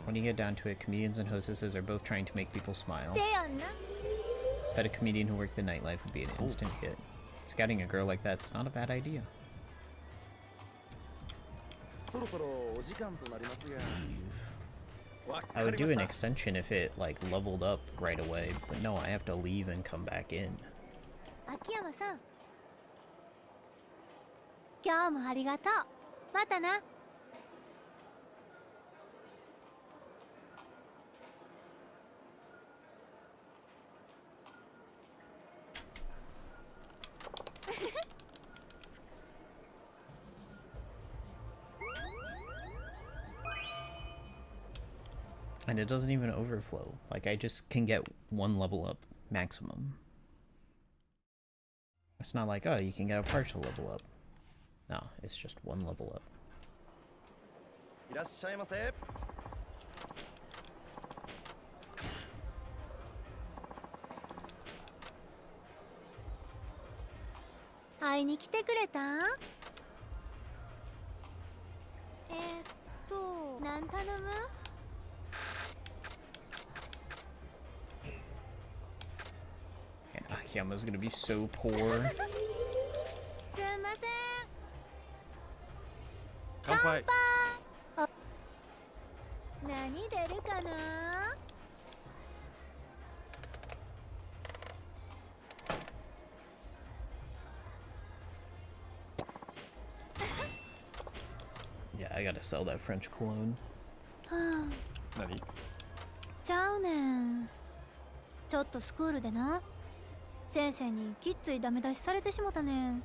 When you get down to it, comedians and hostesses are both trying to make people smile. せやんな。 Bet a comedian who worked the nightlife would be an instant hit. Scouting a girl like that's not a bad idea. そろそろお時間となりますが。わか I would り do ま an した。 extension if it like leveled up right away, but no, I have to leave and come back in. 秋山さん、今日もありがとう。またな。 And it doesn't even overflow. Like I just can get one level up maximum. It's not like, oh, you can get a partial level up. No, it's just one level up. いらっしゃいませ。会いに来てくれたん？何頼む？ And Akiyama's gonna be so poor. すんません。乾杯。何出るかな？ Yeah, I gotta sell that French cologne. はあ、何？ちゃうねん。ちょっとスクールでな、先生にきっついダメ出しされてしもたねん。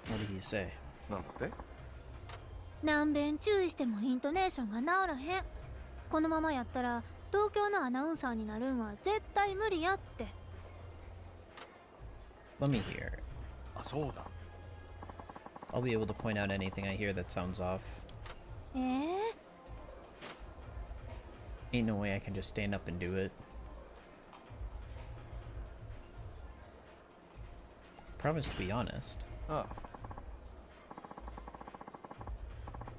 What did he say? なんだって？何遍注意してもイントネーションが治らへん。このままやったら東京のアナウンサーになるんは絶対無理やって。 Let me hear. あ、そうだ。 I'll be able to point out anything I hear that sounds off. え Ain't no way I can just stand up and do it. Promise to be honest. あ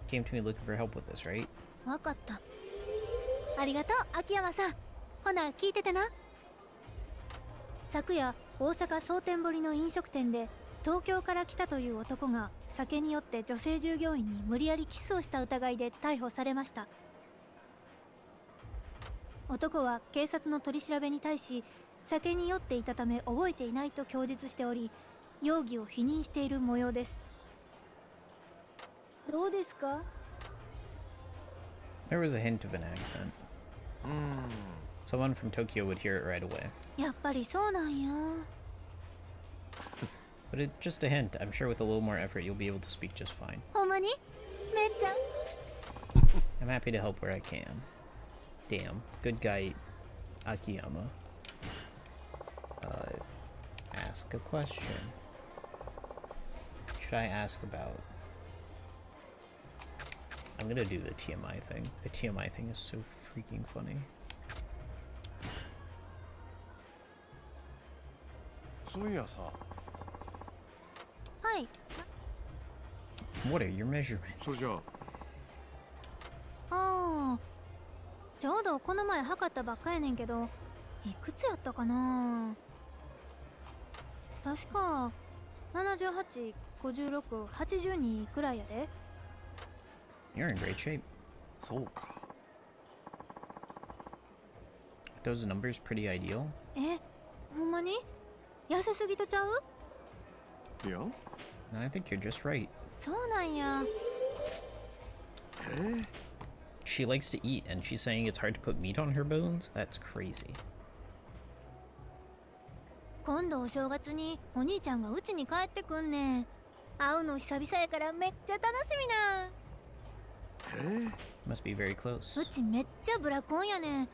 Came to me looking for help with this, right? わかった。ありがとう、秋山さん。ほな聞いててな。昨夜大阪蒼天堀の飲食店で東京から来たという男が酒に酔って女性従業員に無理やりキスをした疑いで逮捕されました。男は警察の取り調べに対し酒に酔っていたため覚えていないと供述しており、容疑を否認している模様です。どうですか？ There was a hint of an accent. Someone from Tokyo would hear it right away. やっぱりそうなんや。But just a hint. I'm sure with a little more effort you'll be able to speak just fine. ほんまに？めっちゃ。I'm happy to help where I can. Damn. Good guy, Akiyama. Ask a question. What should I ask about? I'm gonna do the TMI thing. The TMI thing is so freaking funny. そういやさ、はい。 What are your measurements? それじゃあ、ああ、ちょうどこの前測ったばっかやねんけど、いくつやったかな。確か78、56、82くらいやで。You're in great shape. そうか。Are those numbers pretty ideal? え、ほんまに？痩せすぎとちゃう？いや、 No, I think you're just right. そうなんや。She likes to eat, and she's saying it's hard to put meat on her bones? That's crazy. 今度お正月にお兄ちゃんがうちに帰ってくんねん。会うの久々やからめっちゃ楽しみな。Must be very close. うちめっちゃブラコンやねん。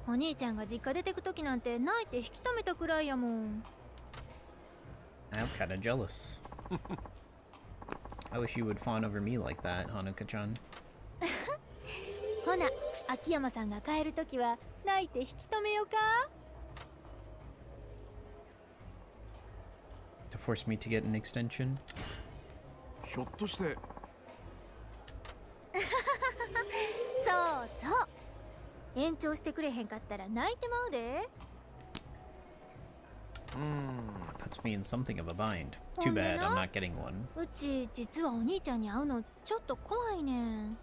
お兄ちゃんが実家出てく時なんて泣いて引き止めたくらいやもん。I'm kinda jealous. I wish you would fawn over me like that, Hanuka-chan. ほな、秋山さんが帰る時は泣いて引き止めようか。To force me to get an extension? ひょっとして、そうそう。延長してくれへんかったら泣いてまうで。Puts me in something of a bind. Too bad I'm not getting one. うち実はお兄ちゃんに会うのちょっと怖いねん。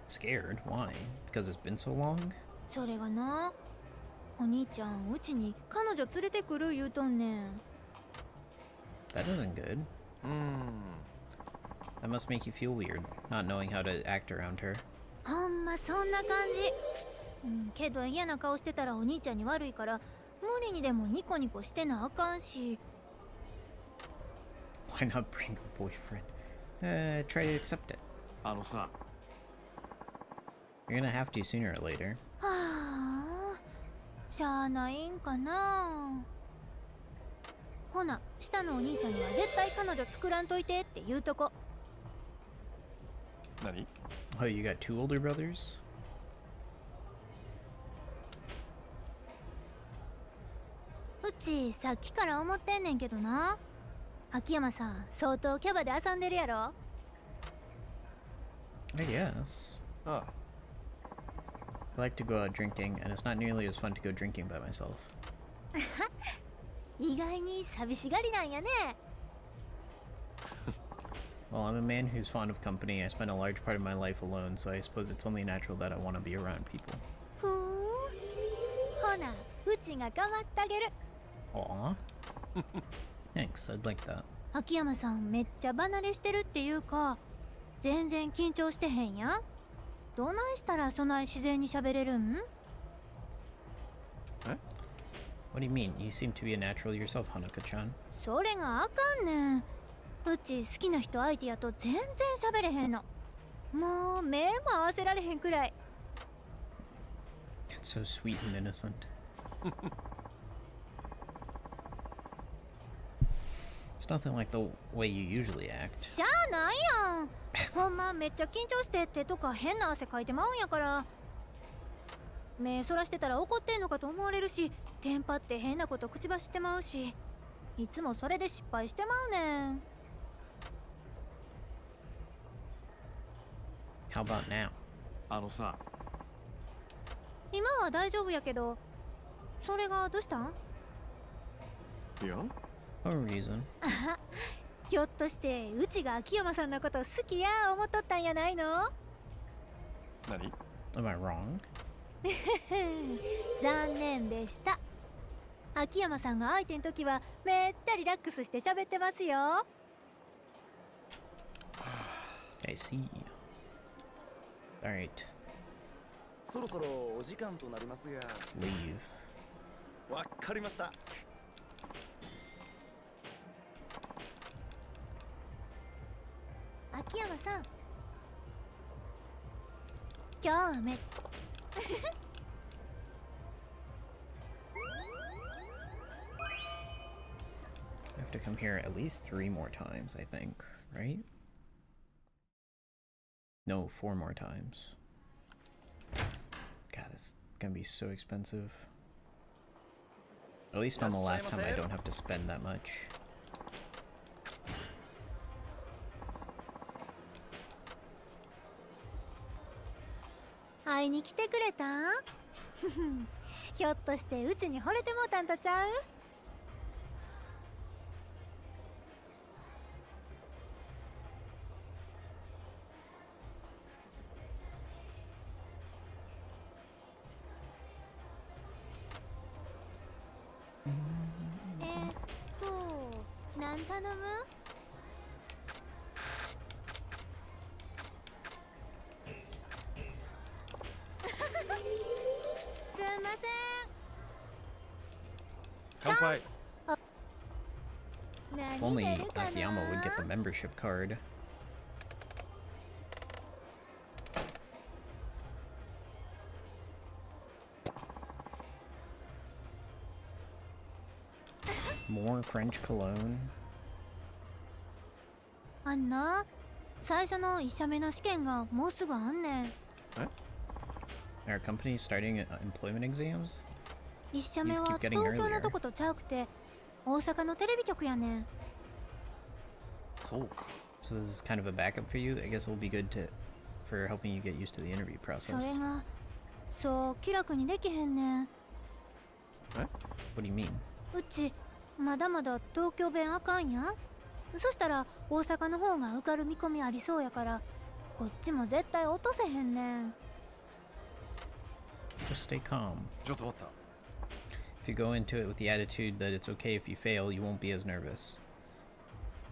Scared? Why? Because it's been so long? それがな、お兄ちゃんうちに彼女連れてくる言うとんねん。 That isn't good. That must make you feel weird, not knowing how to act around her. ほんまそんな感じ。けど嫌な顔してたらお兄ちゃんに悪いから無理にでもニコニコしてなあかんし。 Why not bring a boyfriend? Try to accept it. あのさ、 You're gonna have to sooner or later. はあ、しゃあないんかな。ほな、下のお兄ちゃんには絶対彼女作らんといてって言うとこ。何？ Oh, you got two older brothers? うちさっきから思ってんねんけどな。秋山さん相当キャバで遊んでるやろ。 I guess. ああ、 I like to go out drinking, and it's not nearly as fun to go drinking by myself. 意外に寂しがりなんやね。 Well, I'm a man who's fond of company. I spend a large part of my life alone, so I suppose it's only natural that I want to be around people. ふーん。ほな、うちが構ってあげる。 Aw. Thanks, I'd like that. 秋山さんめっちゃ離れしてるっていうか、全然緊張してへんやん。どないしたらそない自然に喋れるん？ What do you mean? You seem to be a natural yourself, Hanuka-chan. それがあかんねん。うち好きな人相手やと全然喋れへんの。もう目も合わせられへんくらい。 That's so sweet and innocent. It's nothing like the way you usually act. しゃあないやん。ほんまめっちゃ緊張して手とか変な汗かいてまうんやから。目そらしてたら怒ってんのかと思われるし、テンパって変なこと口走ってまうし、いつもそれで失敗してまうねん。 How about now? あのさ、今は大丈夫やけど、それがどうしたん？いや No reason. ひょっとしてうちが秋山さんのこと好きや思っとったんやないの？何 Am I wrong? 残念でした。秋山さんが相手の時はめっちゃリラックスして喋ってますよ。I see. Alright, そろそろお時間となりますが。 leave. わかりました。秋山さん、今日はめI have to come here at least 3 more times, I think, right? No, 4 more times. God, that's gonna be so expensive. At least on the last time I don't have to spend that much. 会いに来てくれたん？ひょっとしてうちに惚れてもうたんとちゃう？何頼む？すんません。乾杯 If only Akiyama would get the membership card. More French cologne. あんな、最初の1社目の試験がもうすぐあんねん。Our company starting employment exams? 1社目は These keep 東 getting 京の earlier. とことちゃうくて、大阪のテレビ局やねん。そうか So this is kind of a backup for you. I guess it will be good for helping you get used to the interview それ process. が、そう気楽にできへんねん。 What do you mean? うち、まだまだ東京弁あかんやん。そしたら大阪の方が受かる見込みありそうやから、こっちも絶対落とせへんねん。 Just stay calm. ちょっと待った If you go into it with the attitude that it's okay if you fail, you won't be as nervous.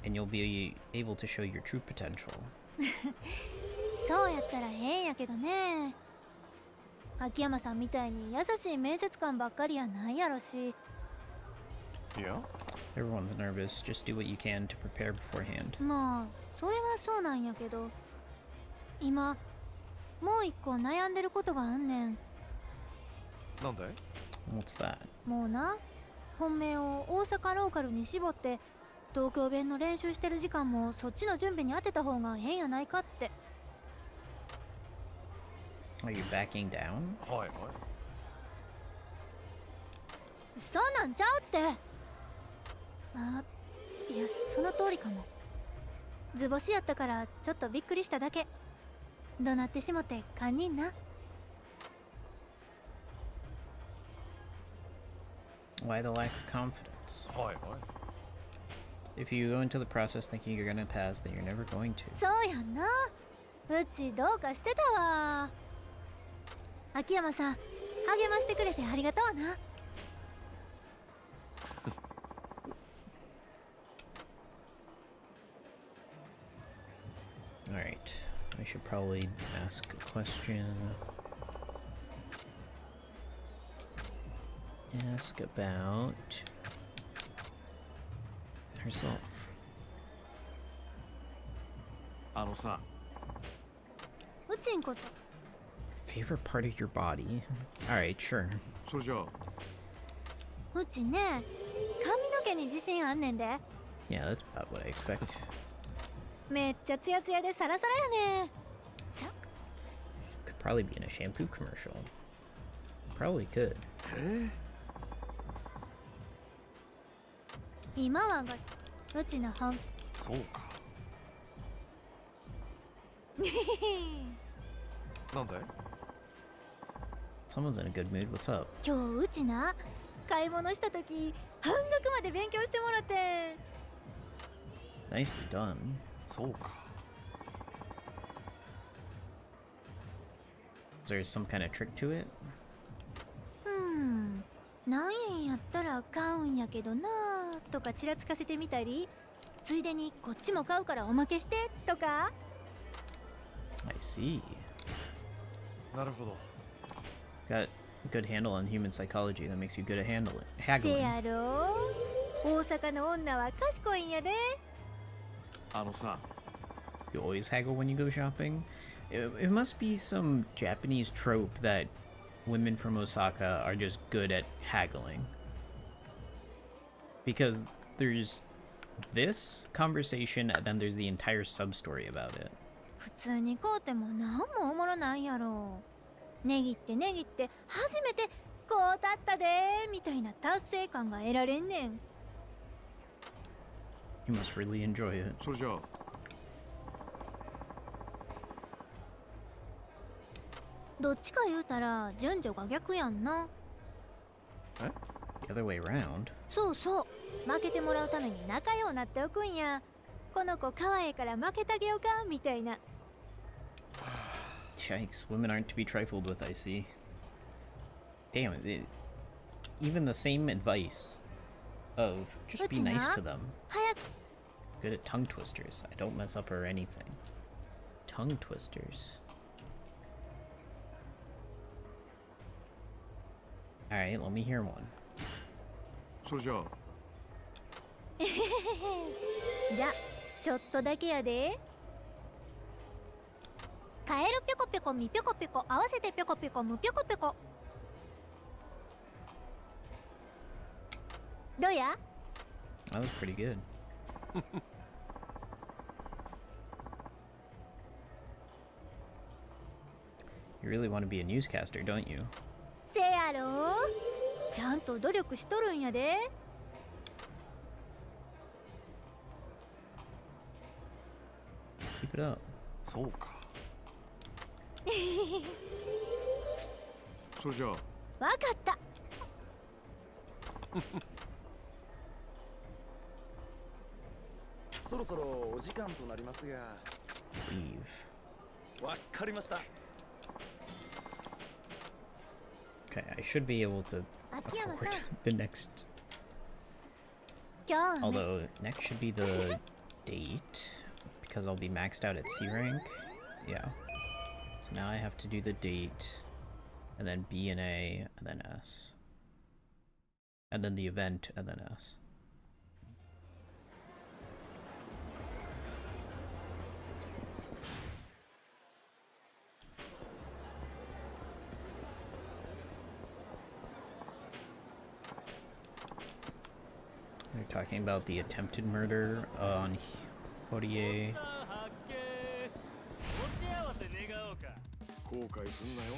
And you'll be able to show your true potential. そうやったらええんやけどね。秋山さんみたいに優しい面接官ばっかりやないやろし。いや Everyone's nervous. Just do what you can to prepare beforehand. まあそれはそうなんやけど、今もう一個悩んでることがあんねん。なんだい What's that? もうな、本命を大阪ローカルに絞って東京弁の練習してる時間もそっちの準備に当てた方がええんやないかって。 Are you backing down? はいはい。そんなんちゃうって。あ、いやその通りかも。図星やったからちょっとびっくりしただけ。どなってしもて堪忍な。 Why the lack of confidence? はいはい。If you go into the process thinking you're gonna pass, then you're never going to. そうやんな。うちどうかしてたわ。秋山さん、励ましてくれてありがとうな。 Alright. I should probably ask a question. Ask about herself. あのさ、うちんこと。 Favorite part of your body? Alright, sure. それじゃあ、うちね、髪の毛に自信あんねんで。 Yeah, that's about what I expect. めっちゃツヤツヤでサラサラやね。しゃ、 Could probably be in a shampoo commercial. Probably could. 今はがうちの本。そうか。なんだい It's Someone's in a good mood. What's up? 今日うちな買い物した時半額まで勉強してもらって。 Nicely done. そうか。 Is there some kind of trick to it? 何円やったら買うんやけどなとかちらつかせてみたり、ついでにこっちも買うからおまけしてとか。 I see. なるほど。 Got a good handle on human psychology that makes you good at せ haggling. やろ、大阪の女は賢いんやで。あのさ、 You always haggle when you go shopping? It must be some Japanese trope that women from Osaka are just good at haggling. Because there's this conversation and then there's the entire sub-story about it. 普通に買うても何もおもろないやろ。ねぎってねぎって初めてこうたったでみたいな達成感が得られんねん。 You must really enjoy it. それじゃあ、どっちか言うたら順序が逆やんな。 The other way around. そうそう、負けてもらうために仲良うなっておくんや。この子可愛いから負けてあげようかみたいな。 Yikes, women aren't to be trifled with, I see. Damn it. Even the same advice of just be nice to them. 早く Good at tongue twisters. I don't mess up or anything. Tongue twisters. Alright, let me hear one. それじゃあ、じゃちょっとだけやで。カエルぴょこぴょこみぴょこぴょこ合わせてぴょこぴょこむぴょこぴょこ。どうや？ That was pretty good. You really want to be a newscaster, don't you? せやろ、ちゃんと努力しとるんやで。 Keep it up. そうか。それじゃあ、わかった。そろそろお時間となりますが。 Leave. わかりました。 Okay, I should be able to 秋山さ afford ん、 the next. 今日はね、 Although next should be the date because I'll be maxed out at C rank. Yeah. So now I have to do the date, and then B and A, and then S, and then the event, and then S. They're talking about the attempted murder on Horie. さあ発見。お手合わせ願おうか。後悔すんなよ。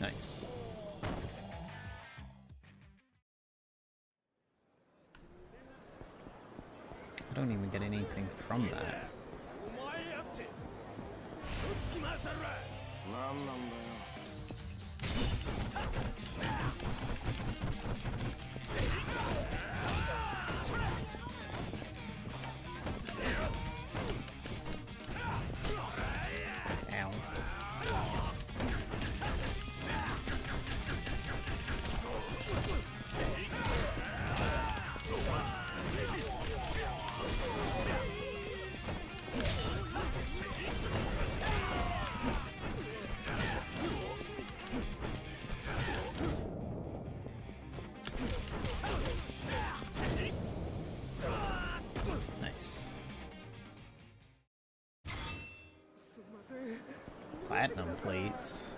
Nice. I don't even get anything from that. お前やって。おつきまさら。なんなんだよ。 Ow. Nice. Platinum plates.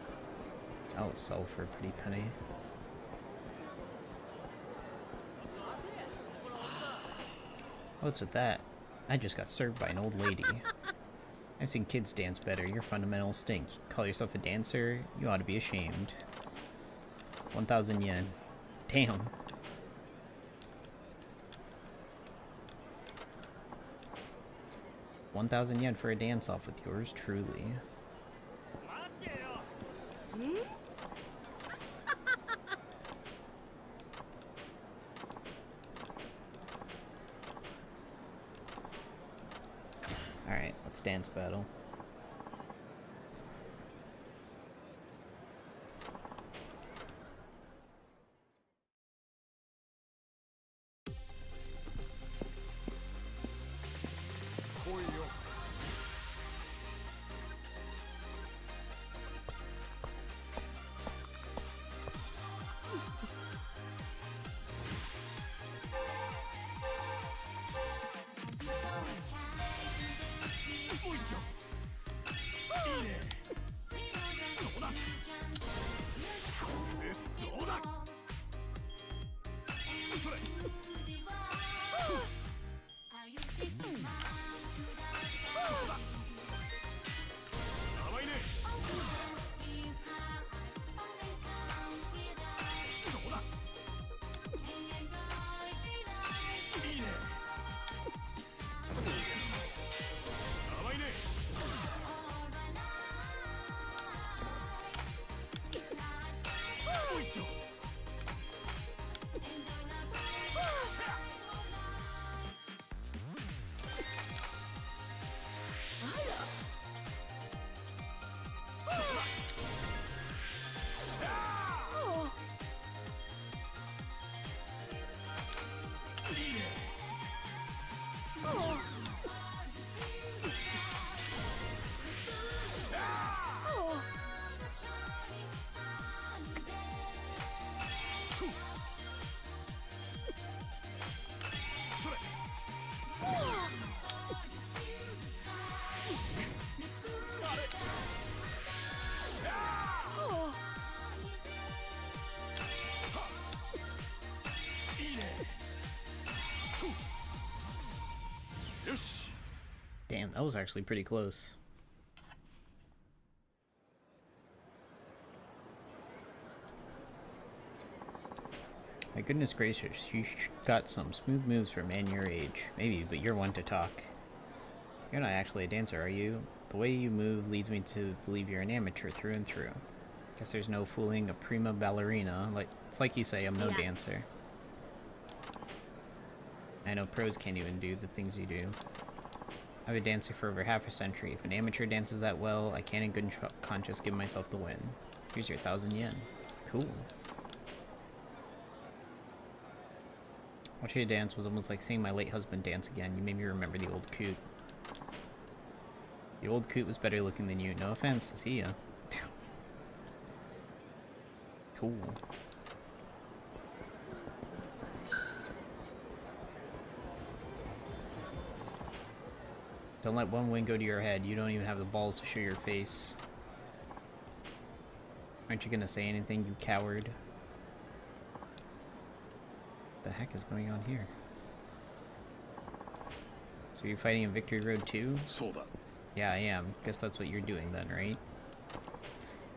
That will sell for a pretty penny. What's with that? I just got served by an old lady. I've seen kids dance better. Your fundamentals stink. You call yourself a dancer? You ought to be ashamed. 1,000 yen. Damn. $1,000 for a dance-off with yours truly. 待ってよ。 Alright, let's dance battle. Damn, that was actually pretty close. My goodness gracious, you got some smooth moves for a man your age. Maybe, but you're one to talk. You're not actually a dancer, are you? The way you move leads me to believe you're an amateur through and through. Guess there's no fooling a prima ballerina. It's like you say, I'm no dancer. I know pros can't even do the things you do. I've been dancing for over half a century. If an amateur dances that well, I can't in good conscience give myself the win. Here's your 1,000 yen. Cool. Watching you dance was almost like seeing my late husband dance again. You made me remember the old coot. The old coot was better looking than you. No offense. See ya. Cool. Don't let one win go to your head. You don't even have the balls to show your face. Aren't you gonna say anything, you coward? What the heck is going on here? So you're fighting in Victory Road 2? Yeah, I am. Guess that's what you're doing then, right?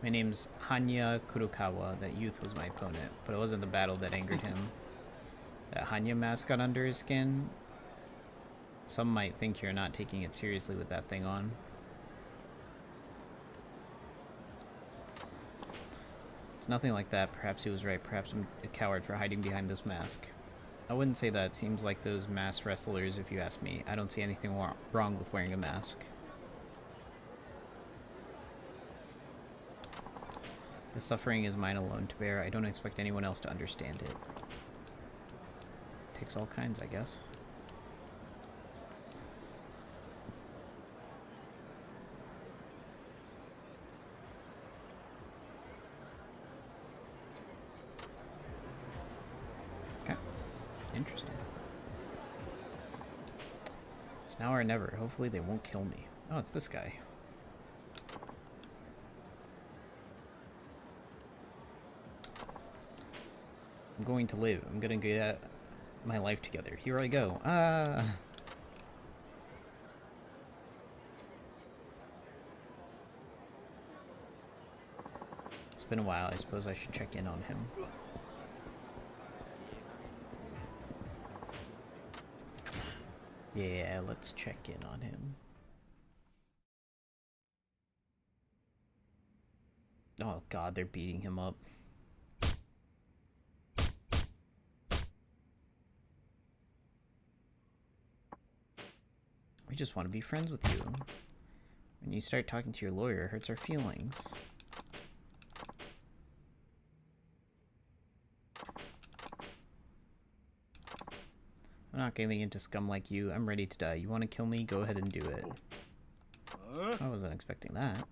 My name's Hanya Kurokawa. That youth was my opponent, but it wasn't the battle that angered him. That Hanya mask got under his skin. Some might think you're not taking it seriously with that thing on. It's nothing like that. Perhaps he was right. Perhaps I'm a coward for hiding behind this mask. I wouldn't say that. It seems like those masked wrestlers, if you ask me. I don't see anything wrong with wearing a mask. The suffering is mine alone to bear. I don't expect anyone else to understand it. Takes all kinds, I guess. Interesting. It's now or never. Hopefully they won't kill me. Oh, it's this guy. I'm going to live. I'm gonna get my life together. Here I go. Ah! been a while. I suppose I should check in on him. Yeah, let's check in on him. Oh god, they're beating him up. We just want to be friends with you. When you start talking to your lawyer, it hurts our feelings. I'm not giving in to scum like you. I'm ready to die. You want to kill me? Go ahead and do it. I wasn't expecting that.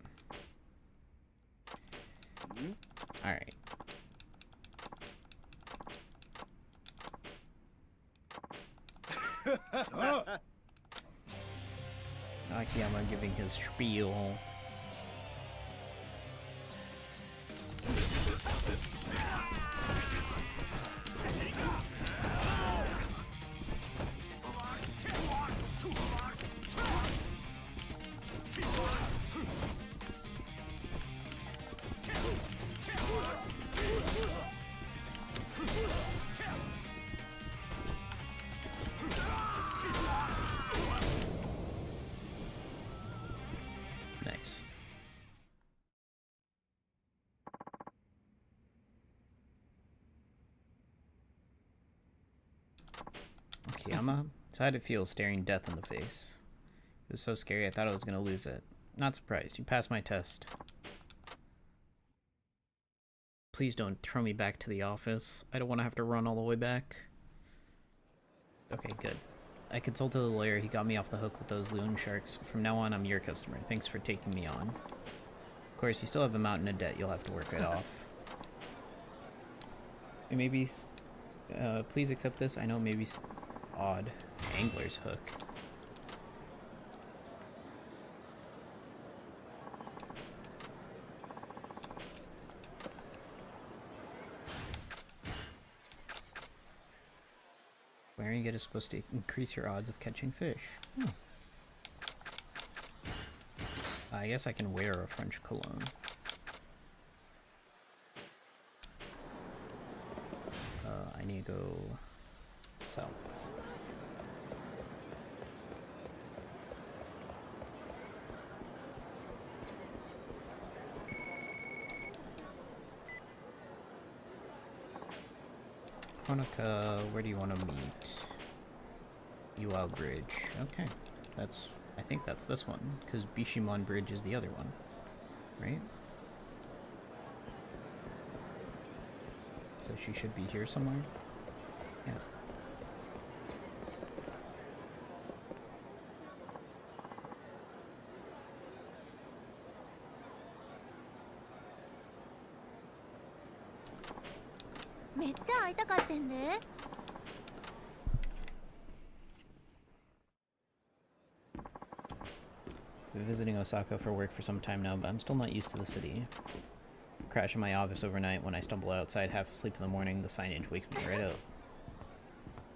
Alright. Akiyama giving his spiel. Nice. Akiyama? So how did it feel staring death in the face? It was so scary I thought I was going to lose it. Not surprised. You passed my test. Please don't throw me back to the office. I don't want to have to run all the way back. Okay, good. I consulted the lawyer. He got me off the hook with those loan sharks. From now on, I'm your customer. Thanks for taking me on. Of course, you still have a mountain of debt you'll have to work it off. It may be... please accept this. I know it may be odd. Angler's hook. Wearing it is supposed to increase your odds of catching fish. I guess I can wear a French cologne. I need to go south. Hanukkah, where do you want to meet? Uau Bridge. Okay, that's... I think that's this one, because Bishamon Bridge is the other one, right? So she should be here somewhere? Yeah. I've been visiting Osaka for work for some time now, but I'm still not used to the city. Crash in my office overnight. When I stumble outside half asleep in the morning, the signage wakes me right up.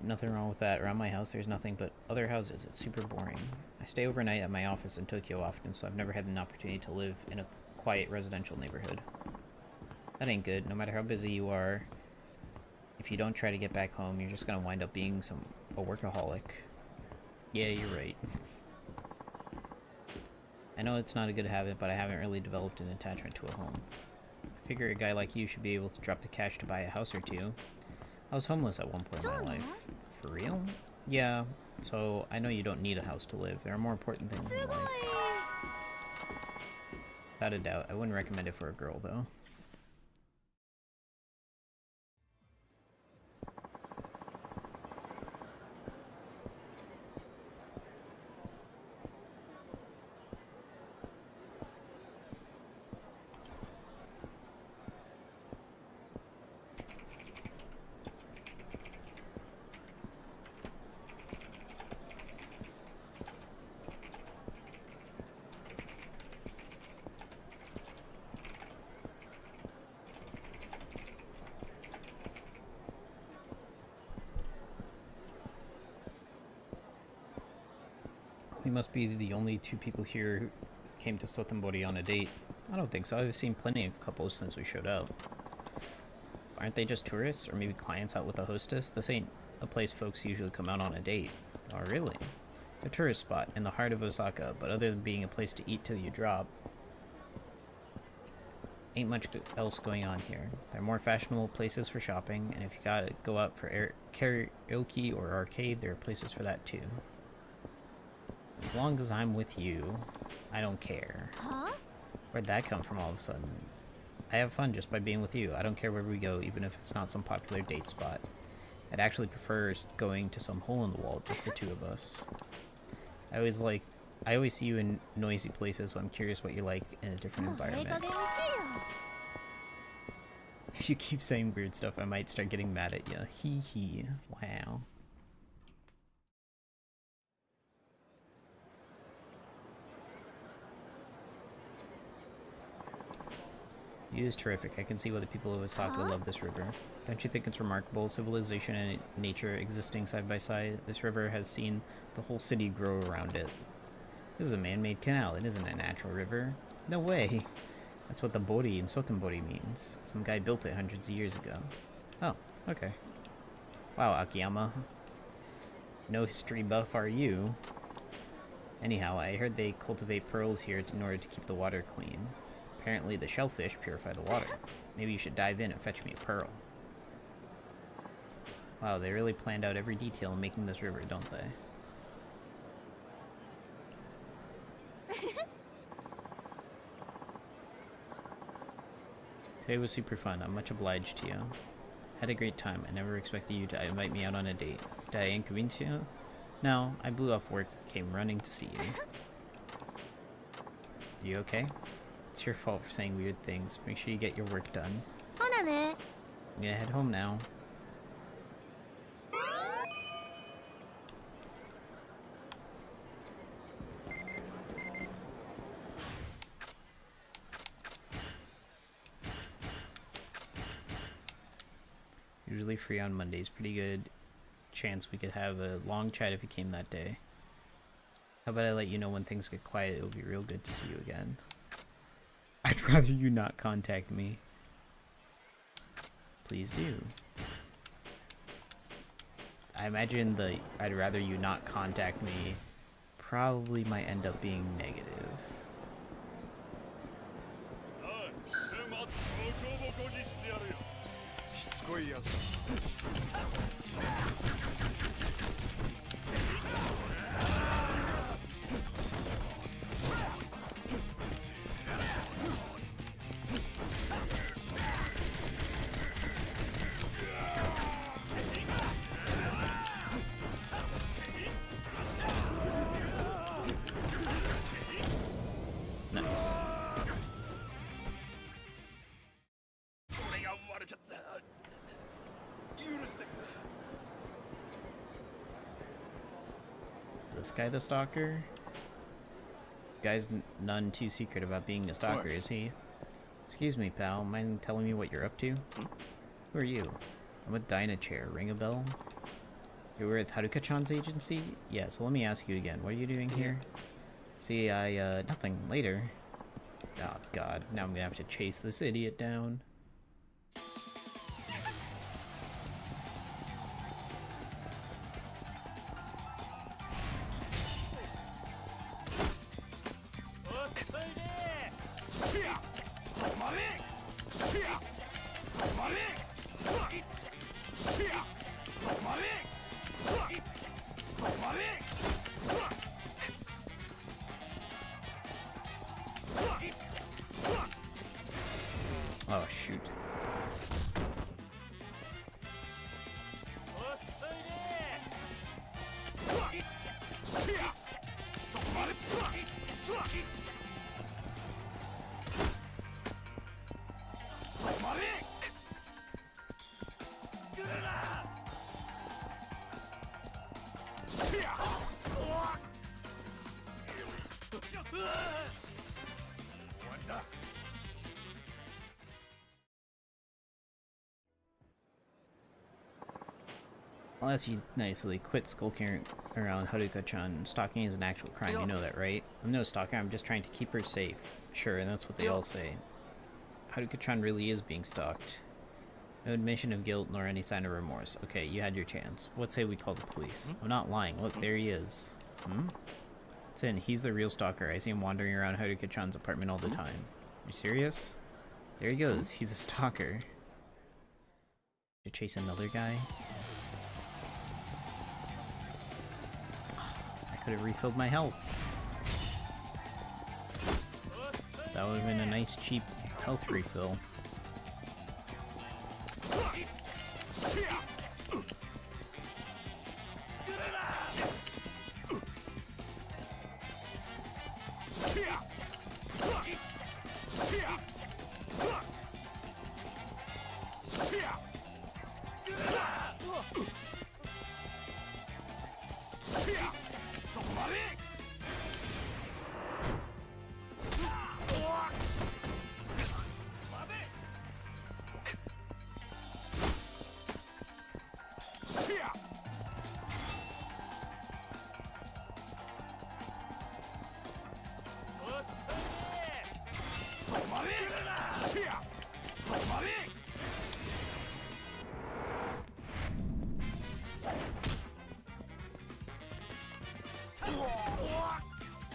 Nothing wrong with that. Around my house there's nothing but other houses. It's super boring. I stay overnight at my office in Tokyo often, so I've never had an opportunity to live in a quiet residential neighborhood. That ain't good. No matter how busy you are, if you don't try to get back home, you're just gonna wind up being a workaholic. Yeah, you're right. I know it's not a good habit, but I haven't really developed an attachment to a home. I figure a guy like you should be able to drop the cash to buy a house or two. I was homeless at one point in my life. For real? Yeah, so I know you don't need a house to live. There are more important things in life. Without a doubt. I wouldn't recommend it for a girl, though. We must be the only two people here who came to Sotenbori on a date. I don't think so. I've seen plenty of couples since we showed up. Aren't they just tourists, or maybe clients out with a hostess? This ain't a place folks usually come out on a date. Oh, really? It's a tourist spot in the heart of Osaka, but other than being a place to eat till you drop, ain't much else going on here. There are more fashionable places for shopping, and if you gotta go out for karaoke or arcade, there are places for that too. As long as I'm with you, I don't care. Huh? Where'd that come from all of a sudden? I have fun just by being with you. I don't care where we go, even if it's not some popular date spot. I'd actually prefer going to some hole in the wall, just the two of us. I always see you in noisy places, so I'm curious what you're like in a different environment. If you keep saying weird stuff, I might start getting mad at you. Hee hee. Wow. It is terrific. I can see why the people of Osaka love this river. Don't you think it's remarkable? Civilization and nature existing side by side. This river has seen the whole city grow around it. This is a man-made canal. It isn't a natural river. No way. That's what the Bori and Sotenbori means. Some guy built it hundreds of years ago. Oh, okay. Wow, Akiyama. No history buff are you. Anyhow, I heard they cultivate pearls here in order to keep the water clean. Apparently the shellfish purify the water. Maybe you should dive in and fetch me a pearl. Wow, they really planned out every detail in making this river, don't they? Today was super fun. I'm much obliged to you. Had a great time. I never expected you to invite me out on a date. Did I inconvenience you? No, I blew off work, came running to see you. You okay? It's your fault for saying weird things. Make sure you get your work done. I'm gonna head home now. Usually free on Mondays. Pretty good chance we could have a long chat if you came that day. How about I let you know when things get quiet? It'll be real good to see you again. I'd rather you not contact me. Please do. I imagine the I'd rather you not contact me probably might end up being negative. Nice. Is this guy the stalker? Guy's none too secret about being a stalker, is he? Excuse me, pal. Mind telling me what you're up to? Who are you? I'm with Dynachair. Ring a bell? You're with Haruka-chan's agency? Yeah, so let me ask you again. What are you doing here? See, nothing. Later. Oh, God. Now I'm gonna have to chase this idiot down. Oh, shoot. I'll ask you nicely. Quit skulking around Haruka-chan. Stalking is an actual crime, you know that, right? I'm no stalker, I'm just trying to keep her safe. Sure, and that's what they all say. Haruka-chan really is being stalked. No admission of guilt nor any sign of remorse. Okay, you had your chance. What say we call the police? I'm not lying. Look, there he is. It's in. He's the real stalker. I see him wandering around Haruka-chan's apartment all the time. You serious? There he goes. He's a stalker. To chase another guy? I could have refilled my health. That would have been a nice cheap health refill.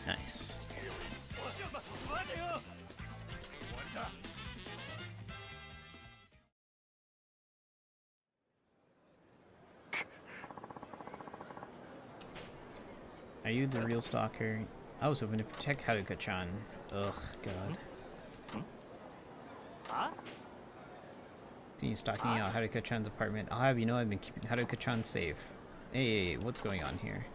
Nice. Are you the real stalker? I was hoping to protect Haruka-chan. Ugh, God. Huh? See you stalking out Haruka-chan's apartment. I'll have you know I've been keeping Haruka-chan safe. Hey, what's going on here?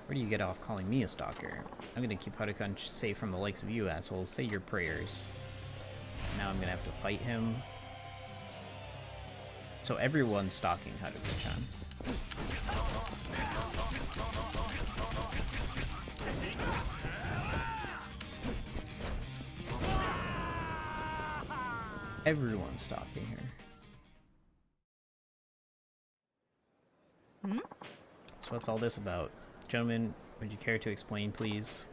Where do you get off calling me a stalker? I'm gonna keep Haruka safe from the likes of you assholes. Say your prayers. Now I'm gonna have to fight him. So everyone's stalking Haruka-chan. Everyone's stalking her. So what's all this about? Gentlemen, would you care to explain, please?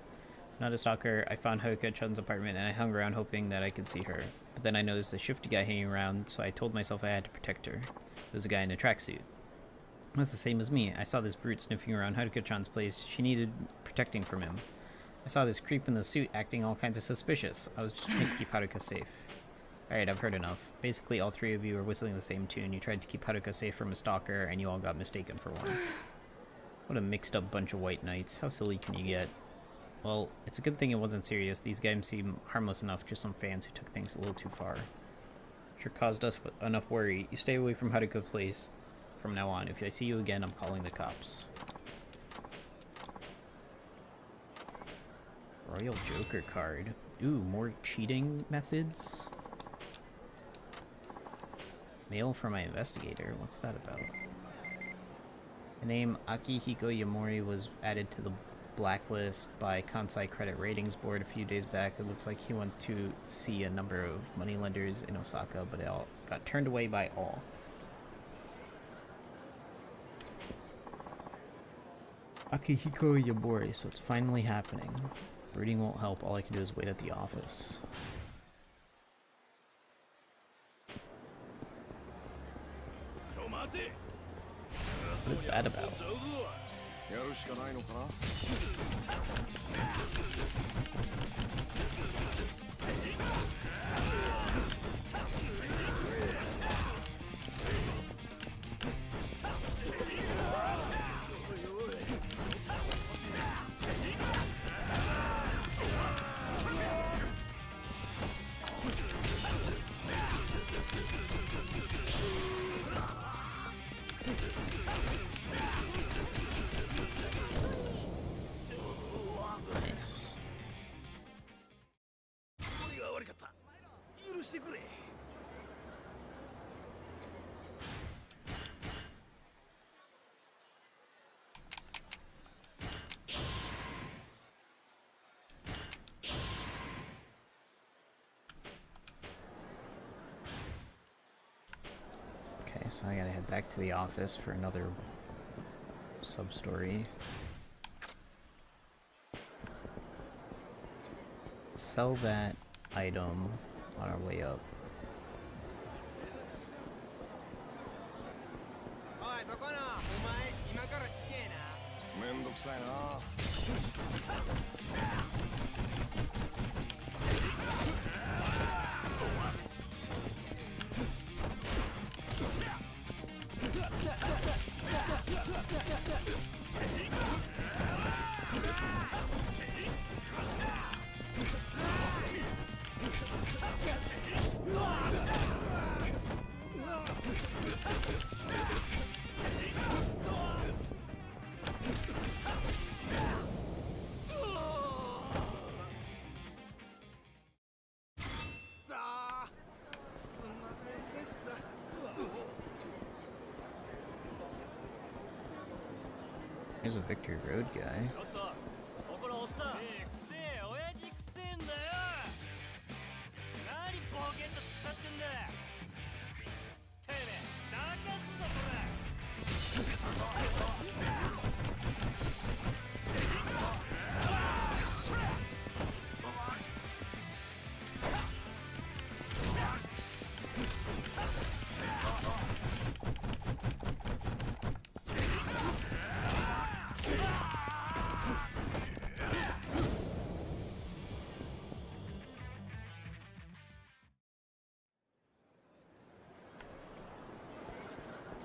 I'm not a stalker. I found Haruka-chan's apartment and I hung around hoping that I could see her. But then I noticed a shifty guy hanging around, so I told myself I had to protect her. It was a guy in a tracksuit. That's the same as me. I saw this brute sniffing around Haruka-chan's place. She needed protecting from him. I saw this creep in the suit acting all kinds of suspicious. I was just trying to keep Haruka safe. Alright, I've heard enough. Basically, all three of you are whistling the same tune. You tried to keep Haruka safe from a stalker, and you all got mistaken for one. What a mixed up bunch of white knights. How silly can you get? Well, it's a good thing it wasn't serious. These guys seem harmless enough, just some fans who took things a little too far. Sure caused us enough worry. You stay away from Haruka Place from now on. If I see you again, I'm calling the cops. Royal Joker card. Ooh, more cheating methods? Mail from my investigator. What's that about? The name Akihiko Yamori was added to the blacklist by Kansai Credit Ratings Board a few days back. It looks like he went to see a number of moneylenders in Osaka, but it all got turned away by all. Akihiko Yamori, so it's finally happening. Brooding won't help. All I can do is wait at the office. What is that about? やるしかないのかな。so I gotta head back to the office for another sub-story. Sell that item on our way up. おいそこのお前今から死刑なめんどくさいな。Here's a Victory Road guy. ちょっとそこのおっさんくせえ親父くせえんだよ。何ボケっと突っ立ってんだ。てめえ泣かすぞこれ。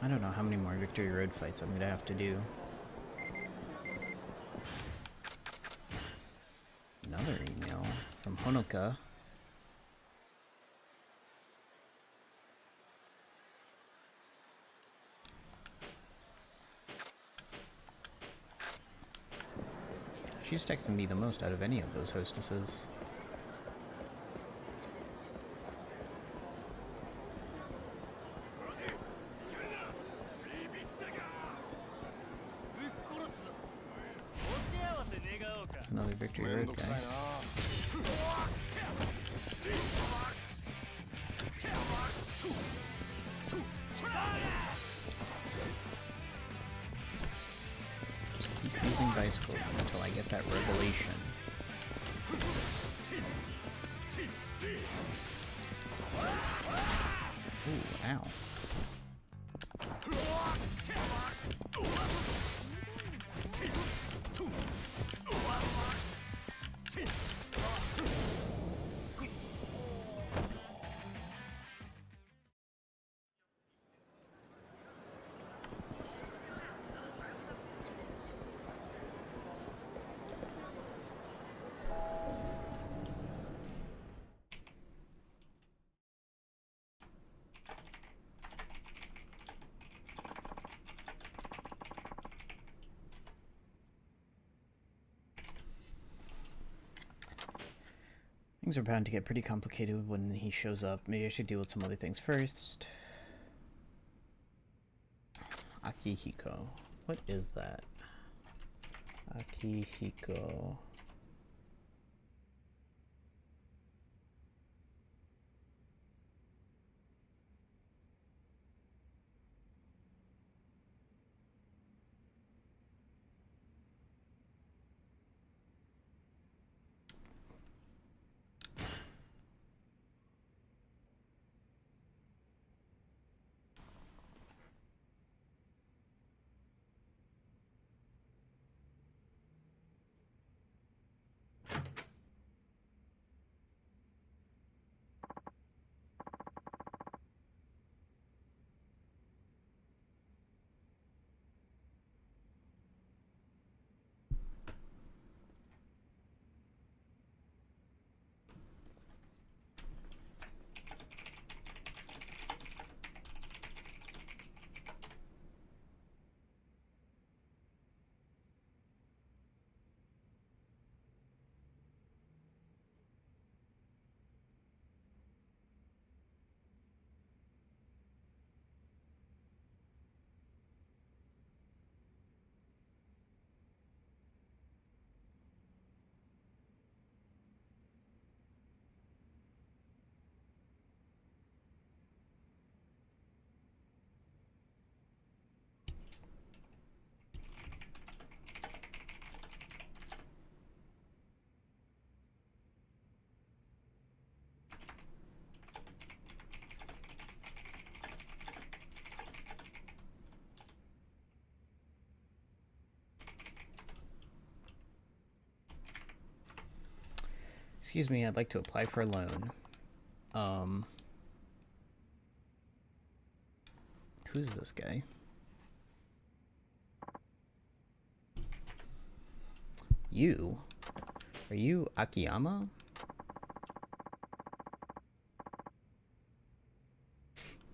I don't know how many more Victory Road fights I'm gonna have to do. Another email from Honoka. She's texting me the most out of any of those hostesses. It's another Victory めん Road どくさい guy. な。 Just keep using bicycles until I get that revelation. Ooh, ow. Things are bound to get pretty complicated when he shows up. Maybe I should deal with some other things first. Akihiko. What is that? Akihiko. Excuse me, I'd like to apply for a loan. Who's this guy? You? Are you Akiyama?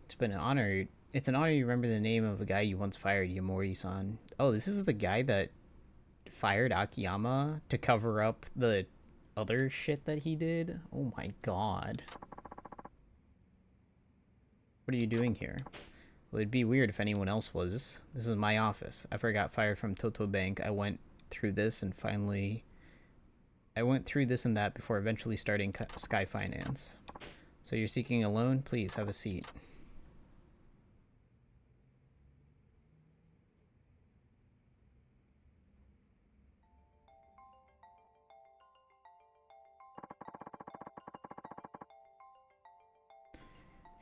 It's been an honor. It's an honor you remember the name of a guy you once fired, Yamori-san. Oh, this is the guy that fired Akiyama to cover up the other shit that he did? Oh my god. What are you doing here? Well, it'd be weird if anyone else was. This is my office. After I got fired from Toto Bank, I went through this and finally... I went through this and that before eventually starting Sky Finance. So you're seeking a loan? Please, have a seat.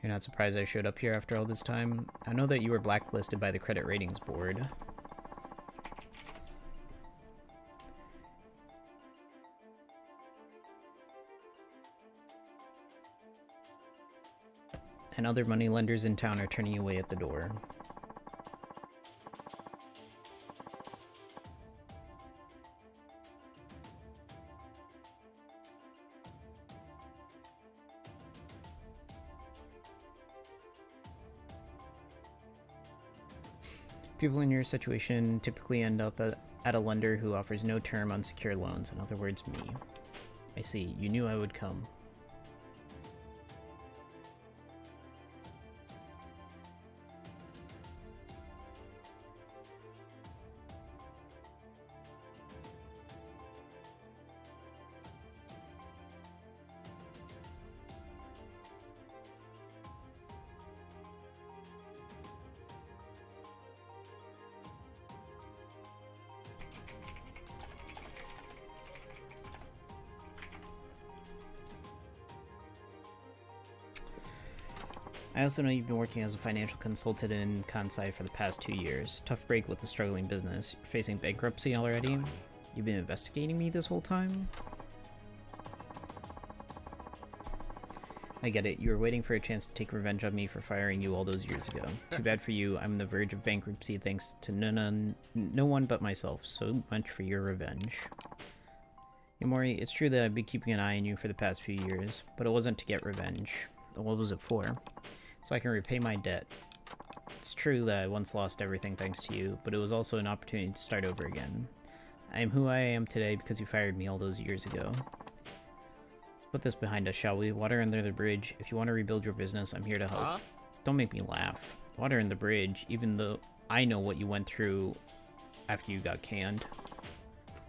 You're not surprised I showed up here after all this time? I know that you were blacklisted by the Credit Ratings Board. And other moneylenders in town are turning you away at the door. People in your situation typically end up at a lender who offers no term unsecured loans, in other words, me. I see, you knew I would come. I also know you've been working as a financial consultant in Kansai for the past 2 years. Tough break with the struggling business. You're facing bankruptcy already? You've been investigating me this whole time? I get it. You were waiting for a chance to take revenge on me for firing you all those years ago. Too bad for you. I'm on the verge of bankruptcy thanks to no one but myself. So much for your revenge. Yamori, it's true that I've been keeping an eye on you for the past few years, but it wasn't to get revenge. What was it for? So I can repay my debt. It's true that I once lost everything thanks to you, but it was also an opportunity to start over again. I am who I am today because you fired me all those years ago. Let's put this behind us, shall we? Water under the bridge. If you want to rebuild your business, I'm here to help. Don't make me laugh. Water in the bridge, even though I know what you went through after you got canned.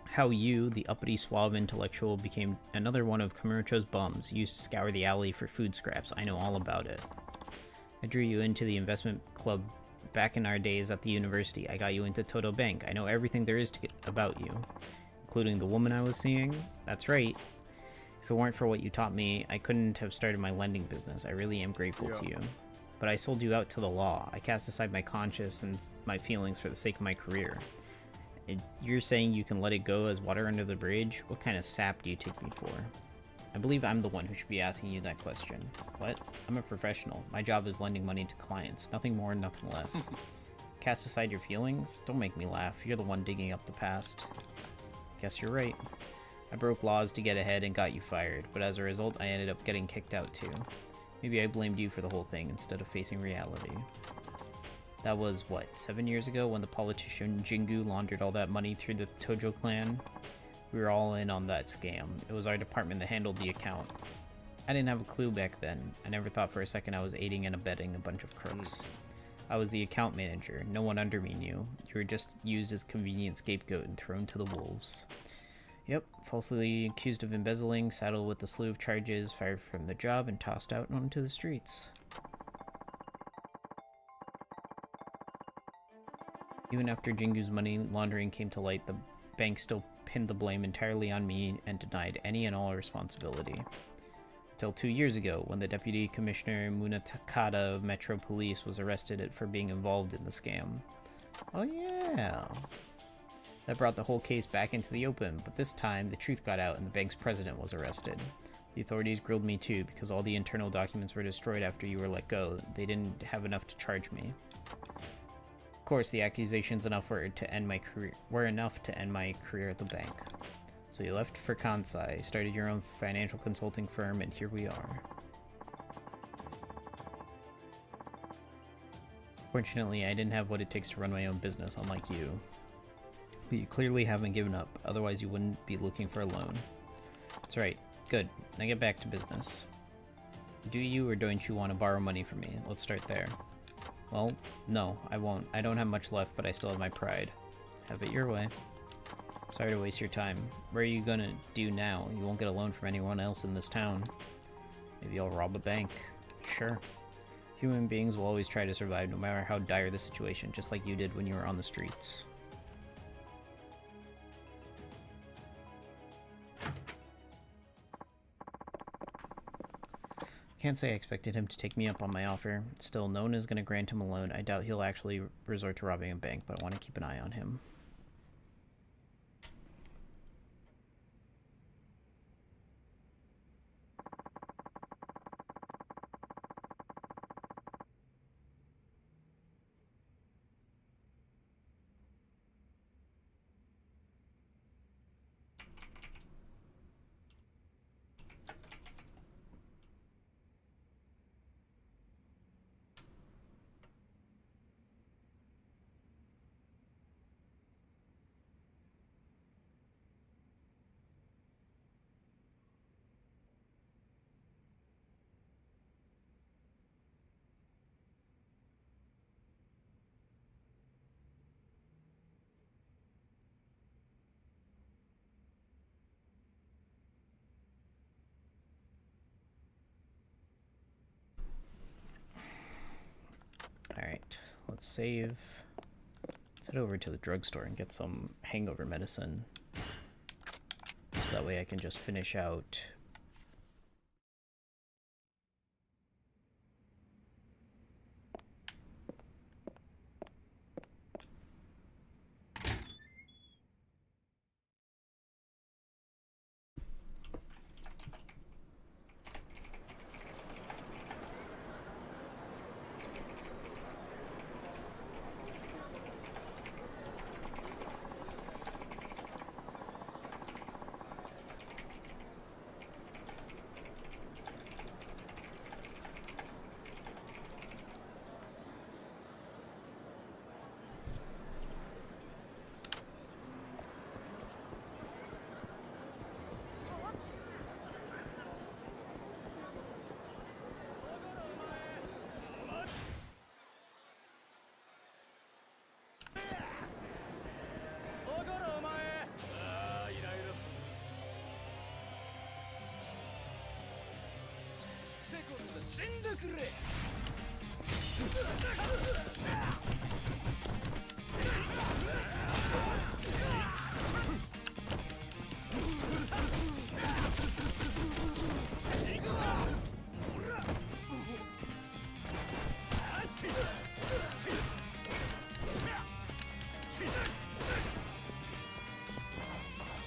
How you, the uppity suave intellectual, became another one of Kamurocho's bums, used to scour the alley for food scraps. I know all about it. I drew you into the investment club back in our days at the university. I got you into Toto Bank. I know everything there is about you, including the woman I was seeing. That's right. If it weren't for what you taught me, I couldn't have started my lending business. I really am grateful to you. But I sold you out to the law. I cast aside my conscience and my feelings for the sake of my career. You're saying you can let it go as water under the bridge? What kind of sap do you take me for? I believe I'm the one who should be asking you that question. What? I'm a professional. My job is lending money to clients. Nothing more, nothing less. Cast aside your feelings? Don't make me laugh. You're the one digging up the past. Guess you're right. I broke laws to get ahead and got you fired, but as a result, I ended up getting kicked out too. Maybe I blamed you for the whole thing instead of facing reality. That was, what, 7 years ago when the politician Jingu laundered all that money through the Tojo clan? We were all in on that scam. It was our department that handled the account. I didn't have a clue back then. I never thought for a second I was aiding and abetting a bunch of crooks. I was the account manager. No one under me knew. You were just used as a convenient scapegoat and thrown to the wolves. Yep, falsely accused of embezzling, saddled with a slew of charges, fired from the job, and tossed out onto the streets. Even after Jingu's money laundering came to light, the bank still pinned the blame entirely on me and denied any and all responsibility. Until 2 years ago, when the Deputy Commissioner Munatakata of Metro Police was arrested for being involved in the scam. Oh yeah. That brought the whole case back into the open, but this time the truth got out and the bank's president was arrested. The authorities grilled me too, because all the internal documents were destroyed after you were let go. They didn't have enough to charge me. Of course, the accusations were enough to end my career at the bank. So you left for Kansai, started your own financial consulting firm, and here we are. Fortunately, I didn't have what it takes to run my own business, unlike you. But you clearly haven't given up, otherwise you wouldn't be looking for a loan. That's right. Good. Now get back to business. Do you or don't you want to borrow money from me? Let's start there. Well, no, I won't. I don't have much left, but I still have my pride. Have it your way. Sorry to waste your time. What are you gonna do now? You won't get a loan from anyone else in this town. Maybe I'll rob a bank. Sure. Human beings will always try to survive, no matter how dire the situation, just like you did when you were on the streets. Can't say I expected him to take me up on my offer. Still, no one is going to grant him a loan. I doubt he'll actually resort to robbing a bank, but I want to keep an eye on him. Alright, let's save. Let's head over to the drugstore and get some hangover medicine. So that way I can just finish out.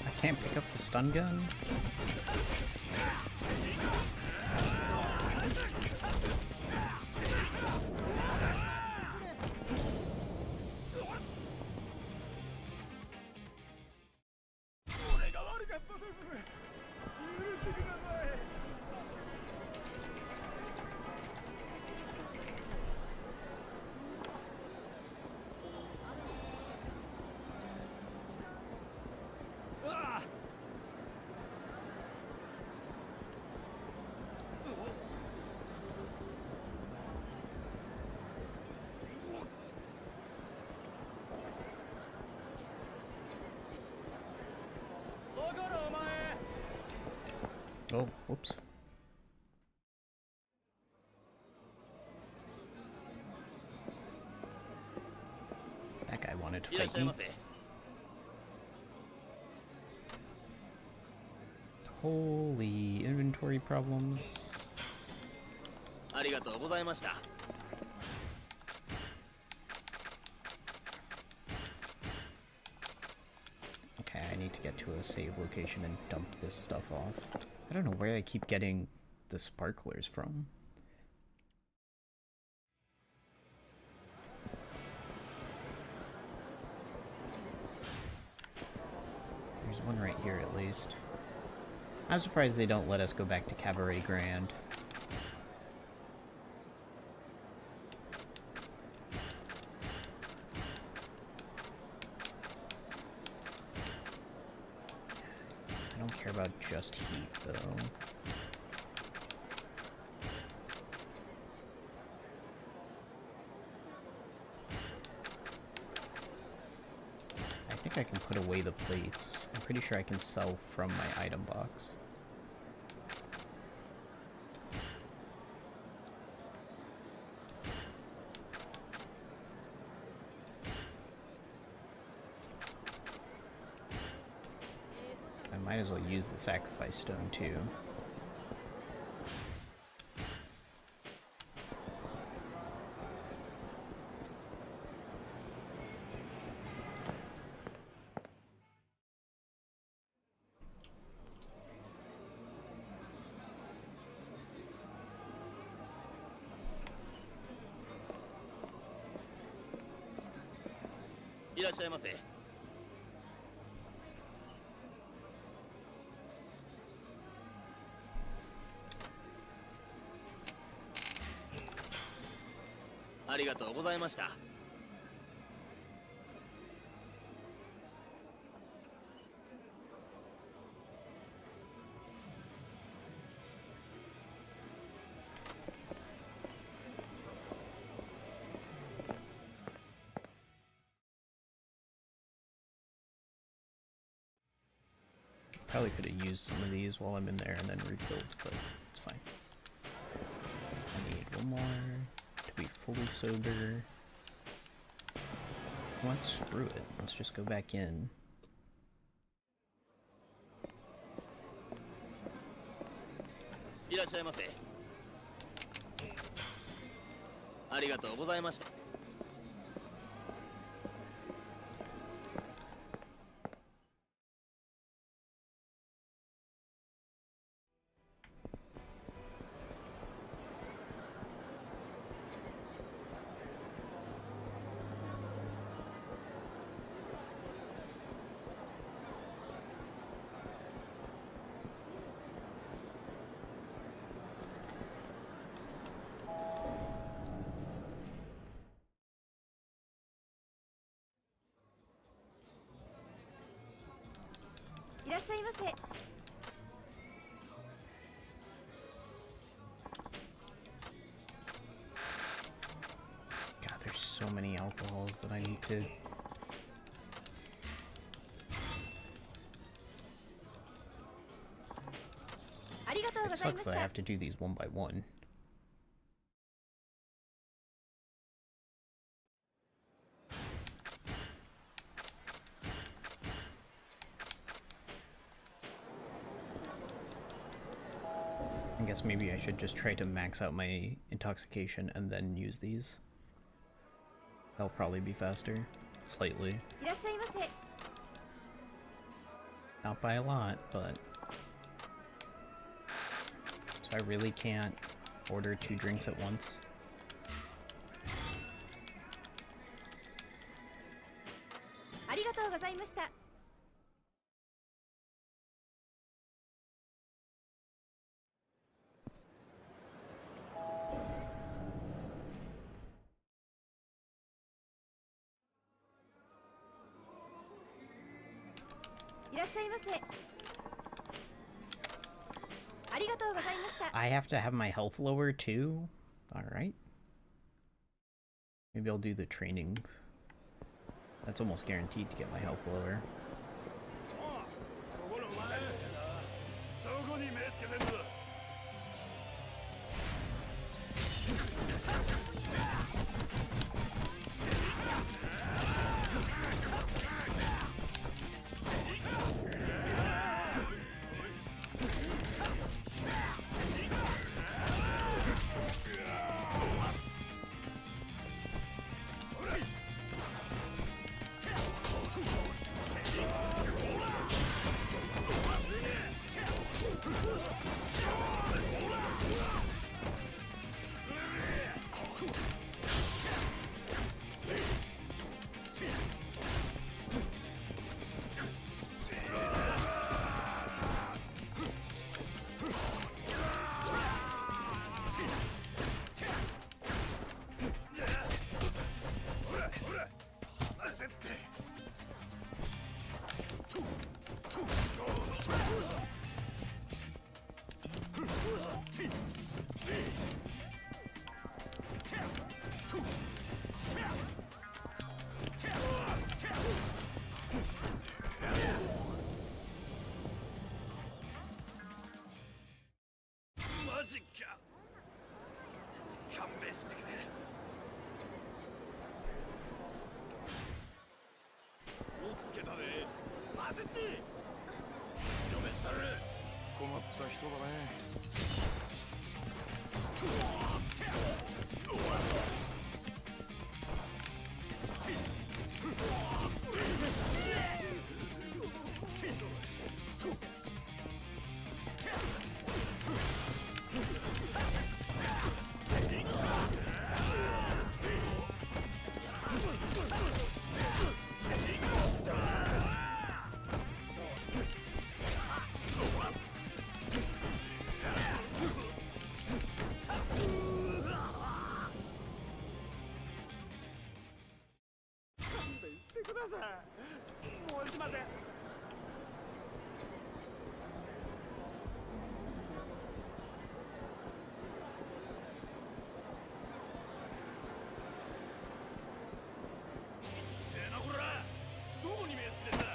I can't pick up the stun gun? Oh, whoops. That guy wanted to fight me. Holy inventory problems. ありがとうございました。to get to a save location and dump this stuff off. I don't know where I keep getting the sparklers from. There's one right here at least. I'm surprised they don't let us go back to Cabaret Grand. I don't care about just heat, though. I think I can put away the plates. I'm pretty sure I can sell from my item box. I might as well use the sacrifice stone too. Probably could have used some of these while I'm in there and then refilled, but it's fine. I need one more to be fully sober. What? Screw it. Let's just go back in. God, there's so many alcohols that I need to... It sucks that I have to do these one by one. I guess maybe I should just try to max out my intoxication and then use these. That'll probably be faster. Slightly. Not by a lot, but... So I really can't order 2 drinks at once. I have to have my health lower too? Alright. Maybe I'll do the training. That's almost guaranteed to get my health lower. マジか。勘弁してくれ。おつけだね。当てて。白目される。困った人だね。してください。申しません。せえなこら。どこに目つけてんだ。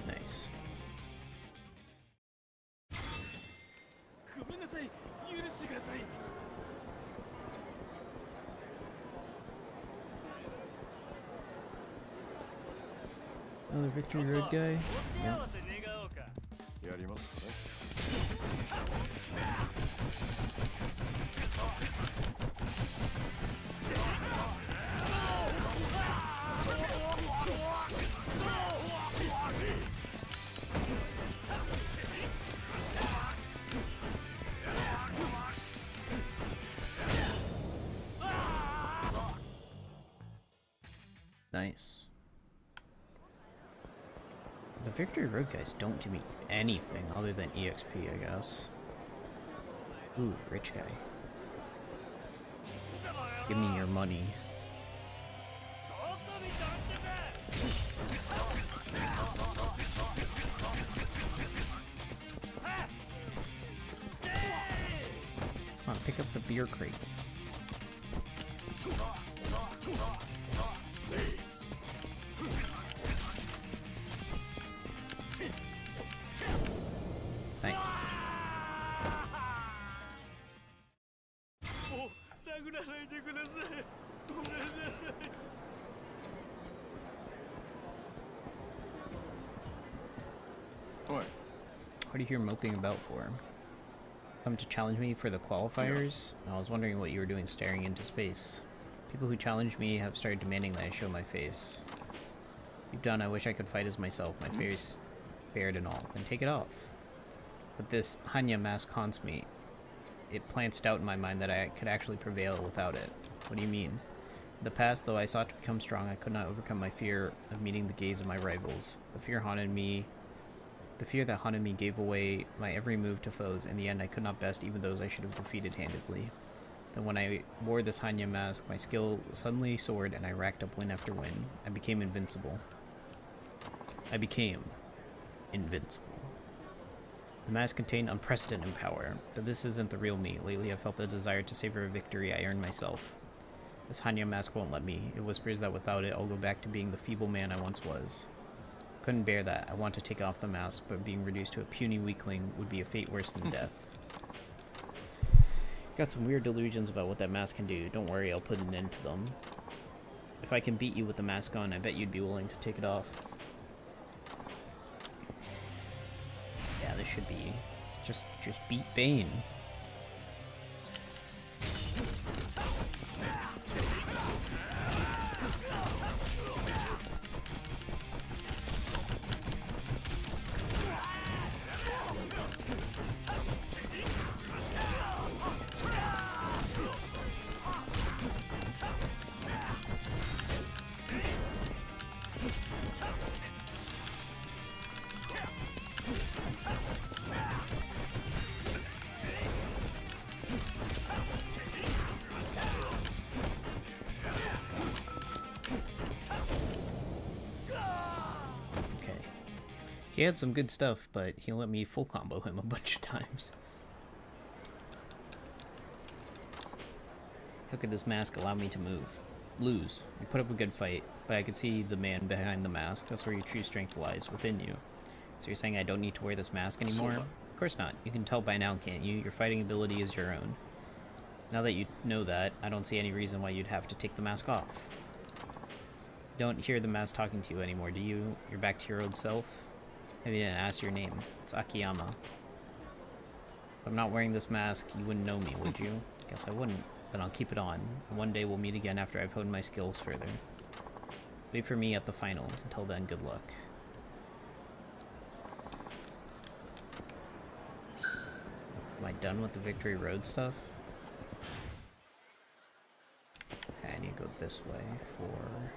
Nice. ごめんなさい。許してください。 Another Victory Road guy? お手合わせ願おうか。やりますかね。Nice. The Victory Road guys don't give me anything other than EXP, I guess. Ooh, rich guy. Give me your money. Come on, pick up the beer crate. Thanks. もう殴らないでください。ごめんなさい。 おい、 What are you here moping about for? Come to challenge me for the qualifiers? I was wondering what you were doing staring into space. People who challenge me have started demanding that I show my face. Deep down, I wish I could fight as myself, my face bared and all. Then take it off. But this Hanya mask haunts me. It plants doubt in my mind that I could actually prevail without it. What do you mean? In the past, though I sought to become strong, I could not overcome my fear of meeting the gaze of my rivals. The fear that haunted me gave away my every move to foes. In the end, I could not best even those I should have defeated handedly. Then when I wore this Hanya mask, my skill suddenly soared and I racked up win after win. I became invincible. The mask contained unprecedented power, but this isn't the real me. Lately, I felt the desire to savor a victory I earned myself. This Hanya mask won't let me. It whispers that without it, I'll go back to being the feeble man I once was. Couldn't bear that. I want to take off the mask, but being reduced to a puny weakling would be a fate worse than death. Got some weird delusions about what that mask can do. Don't worry, I'll put an end to them. If I can beat you with the mask on, I bet you'd be willing to take it off. Yeah, this should be... Just beat Bane. He had some good stuff, but he let me full combo him a bunch of times. How could this mask allow me to lose? You put up a good fight, but I could see the man behind the mask. That's where your true strength lies, within you. So you're saying I don't need to wear this mask anymore? Of course not. You can tell by now, can't you? Your fighting ability is your own. Now that you know that, I don't see any reason why you'd have to take the mask off. You don't hear the mask talking to you anymore, do you? You're back to your old self? Maybe you didn't ask your name. It's Akiyama. If I'm not wearing this mask, you wouldn't know me, would you? Guess I wouldn't. Then I'll keep it on. And one day we'll meet again after I've honed my skills further. Wait for me at the finals. Until then, good luck. Am I done with the Victory Road stuff? Okay, I need to go this way for...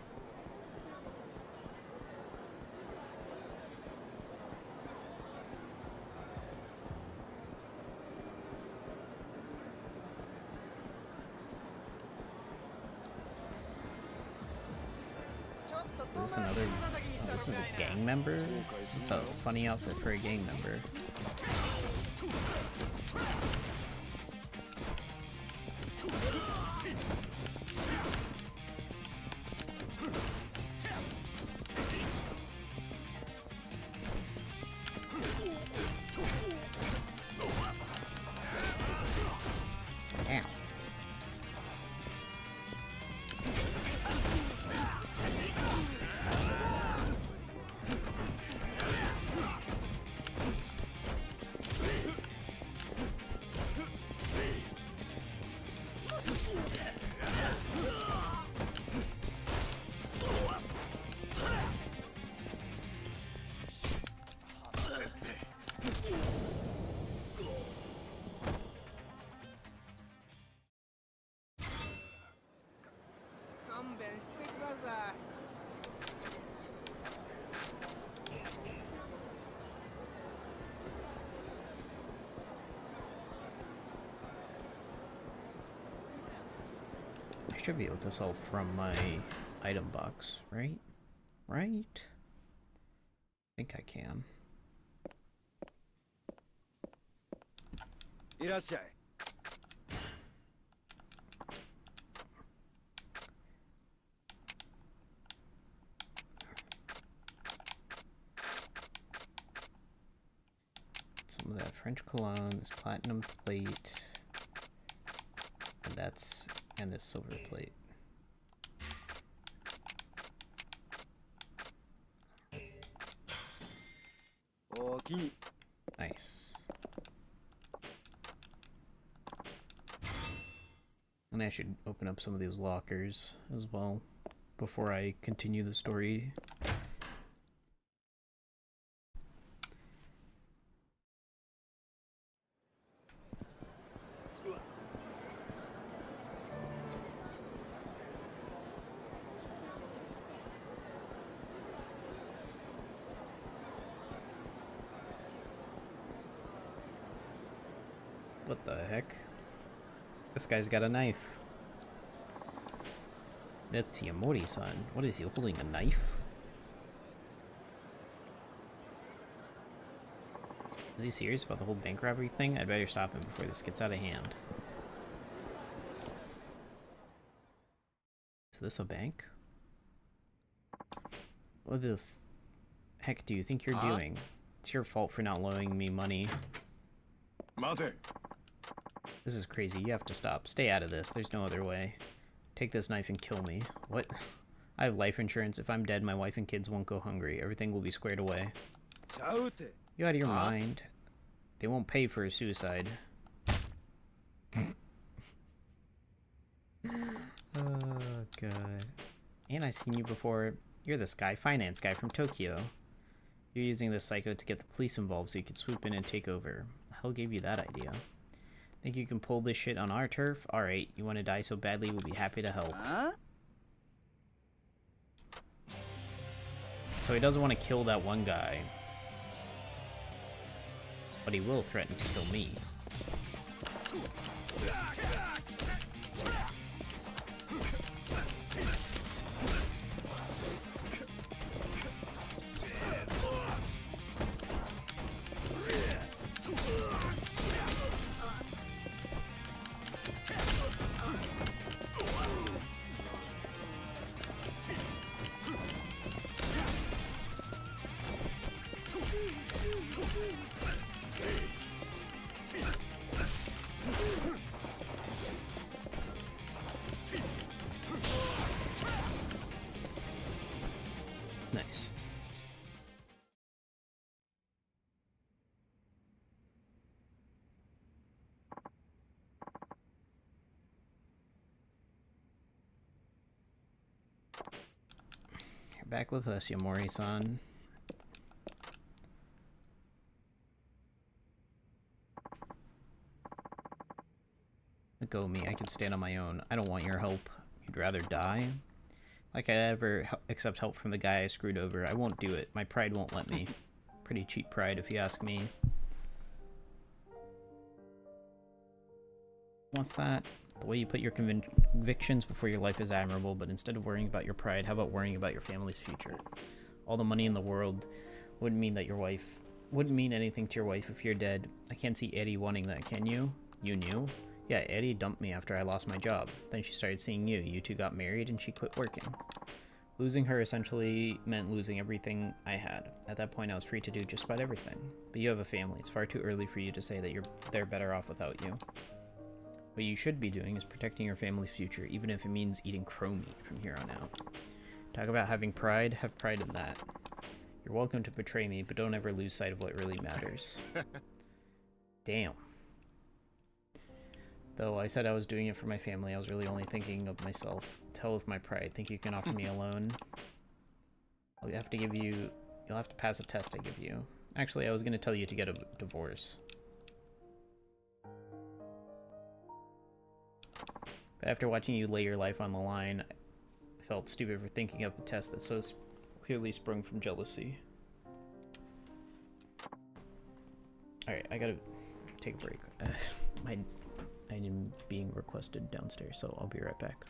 Is this another... Oh, this is a gang member? It's a funny outfit for a gang member. Damn. I should be able to sell from my item box, right? Right? I think I can. いらっしゃい。Some of that French cologne, this platinum plate, and this silver plate. Okay. Nice. And I should open up some of these lockers as well before I continue the story. What the heck? This guy's got a knife. That's Yamori-san. What is he holding, a knife? Is he serious about the whole bank robbery thing? I'd better stop him before this gets out of hand. Is this a bank? What the heck do you think you're doing? It's your fault for not loaning me money. Mate. This is crazy. You have to stop. Stay out of this. There's no other way. Take this knife and kill me. What? I have life insurance. If I'm dead, my wife and kids won't go hungry. Everything will be squared away. You out of your mind? They won't pay for a suicide. Oh, God. And I've seen you before. You're this guy, finance guy from Tokyo. You're using this psycho to get the police involved so you could swoop in and take over. The hell gave you that idea? Think you can pull this shit on our turf? Alright, you want to die so badly, we'll be happy to help. So he doesn't want to kill that one guy. But he will threaten to kill me. Nice. You're back with us, Yamori-san. Let go of me. I can stand on my own. I don't want your help. You'd rather die? Like I'd ever accept help from the guy I screwed over. I won't do it. My pride won't let me. Pretty cheap pride, if you ask me. What's that? The way you put your convictions before your life is admirable, but instead of worrying about your pride, how about worrying about your family's future? All the money in the world wouldn't mean anything to your wife if you're dead. I can't see Eddie wanting that, can you? You knew? Yeah, Eddie dumped me after I lost my job. Then she started seeing you. You two got married and she quit working. Losing her essentially meant losing everything I had. At that point, I was free to do just about everything. But you have a family. It's far too early for you to say that they're better off without you. What you should be doing is protecting your family's future, even if it means eating crow meat from here on out. Talk about having pride. Have pride in that. You're welcome to betray me, but don't ever lose sight of what really matters. Damn. Though I said I was doing it for my family, I was really only thinking of myself. To hell with my pride. Think you can offer me a loan? You'll have to pass a test I give you. Actually, I was going to tell you to get a divorce. But after watching you lay your life on the line, I felt stupid for thinking up a test that so clearly sprung from jealousy. Alright, I gotta take a break. I'm being requested downstairs, so I'll be right back.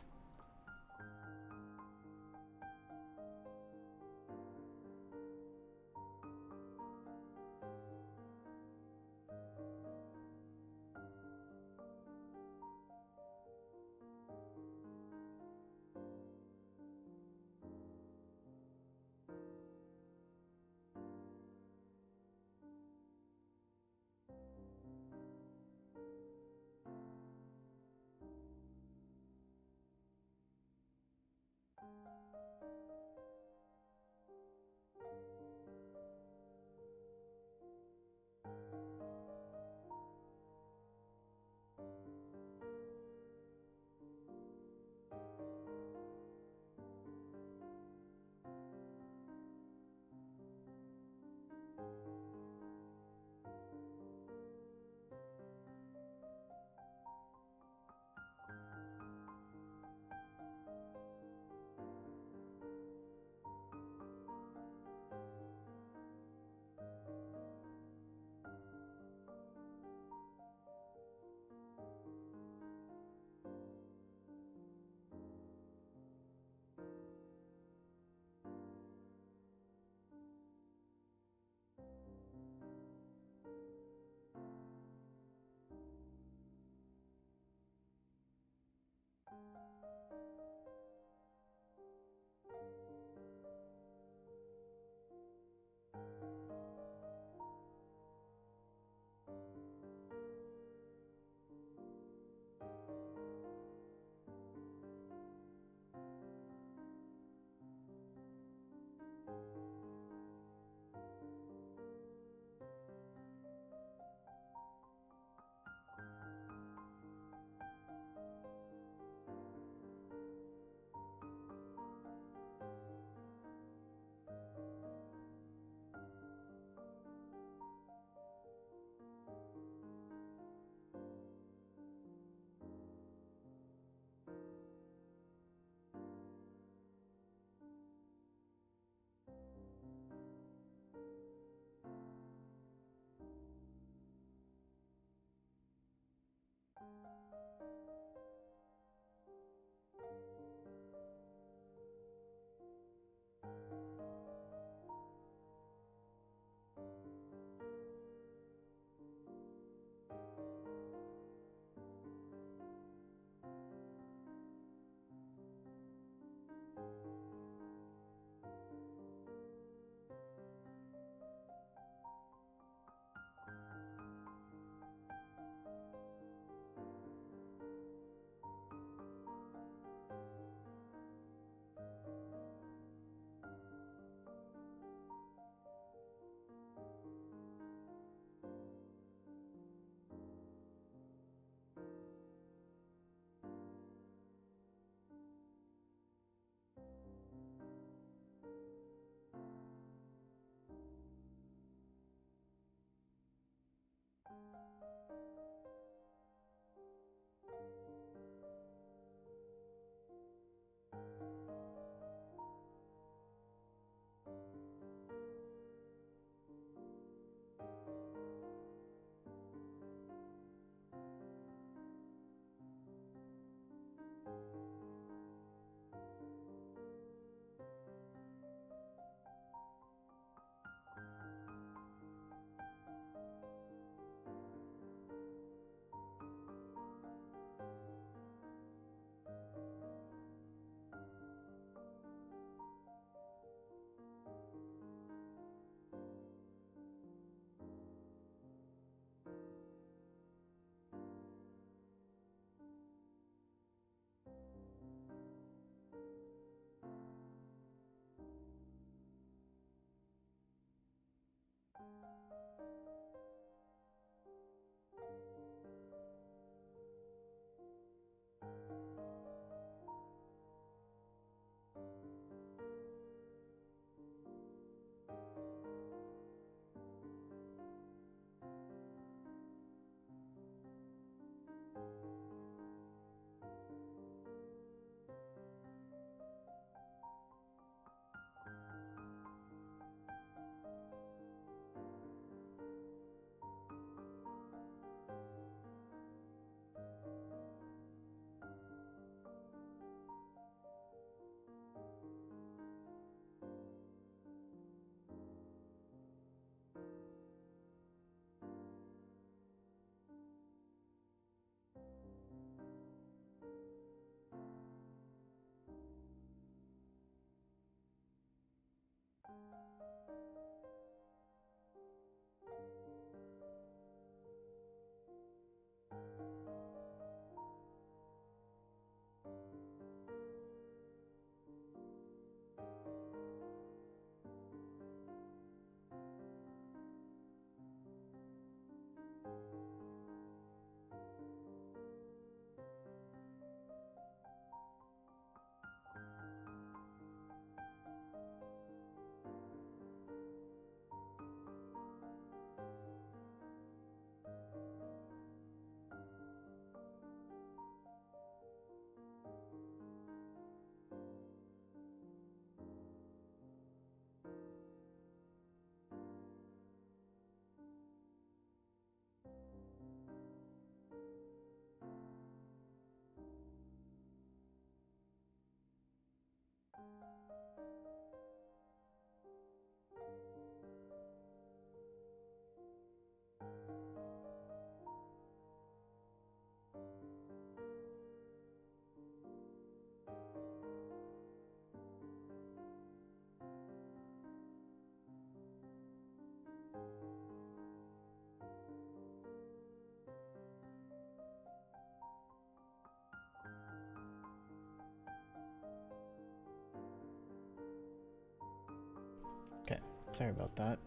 Sorry about that.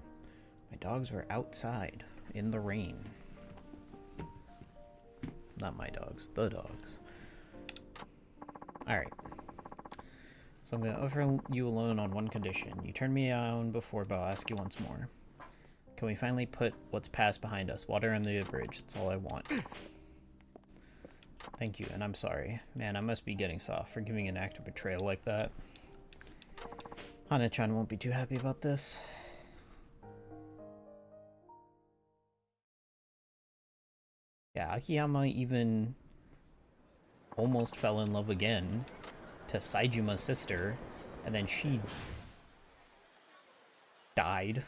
My dogs were outside in the rain. Not my dogs, the dogs. Alright. So I'm gonna offer you a loan on one condition. You turned me on before, but I'll ask you once more. Can we finally put what's past behind us? Water under the bridge. That's all I want. Thank you, and I'm sorry. Man, I must be getting soft for giving an act of betrayal like that. Hana-chan won't be too happy about this. Yeah, Akiyama even almost fell in love again to Saijuma's sister, and then she died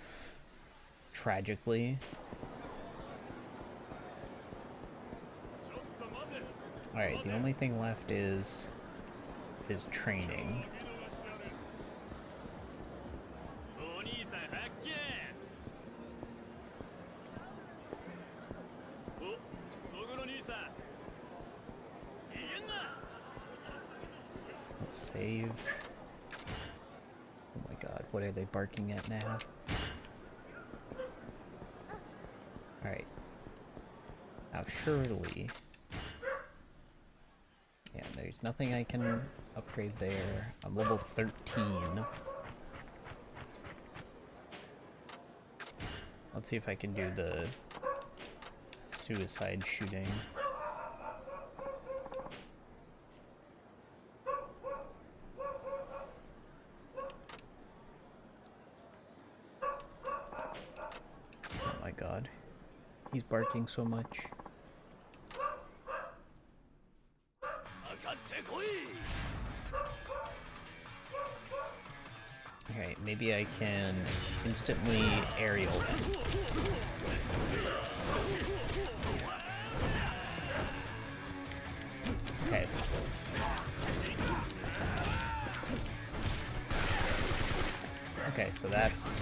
tragically. Alright, the only thing left is his training. Let's save. Oh my god, what are they barking at now? Alright. Now surely... Yeah, there's nothing I can upgrade there. I'm level 13. Let's see if I can do the suicide shooting. Oh my god. He's barking so much. Okay, maybe I can instantly aerial him. Okay. Okay, so that's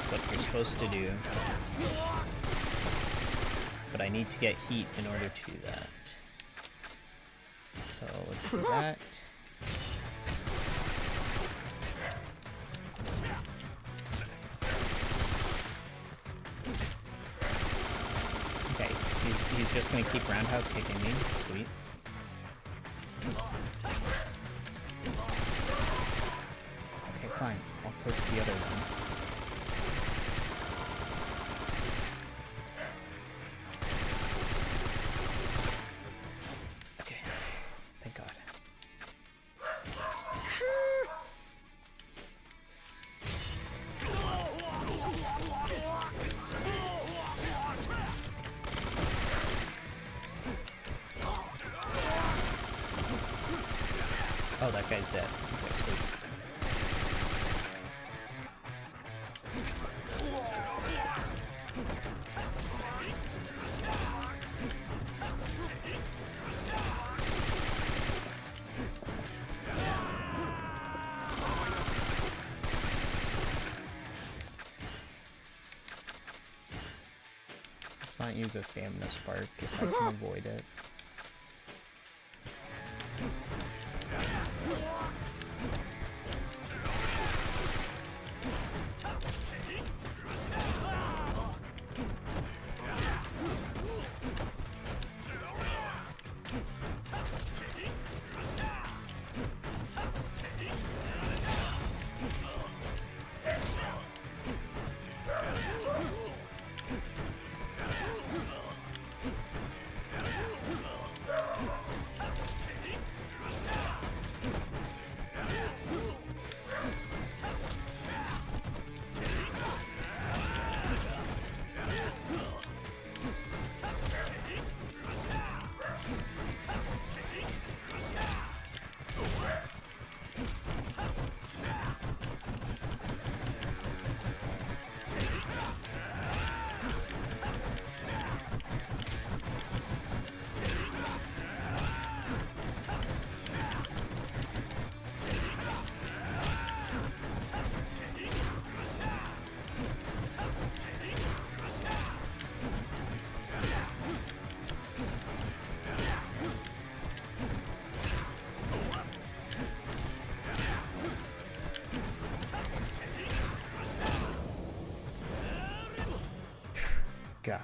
what you're supposed to do. But I need to get heat in order to do that. So let's do that. Okay, he's just gonna keep roundhouse kicking me. Sweet. Okay, fine. I'll put the other one. Oh, that guy's dead. Okay, sweet. Let's not use a stamina spark if I can avoid it. God.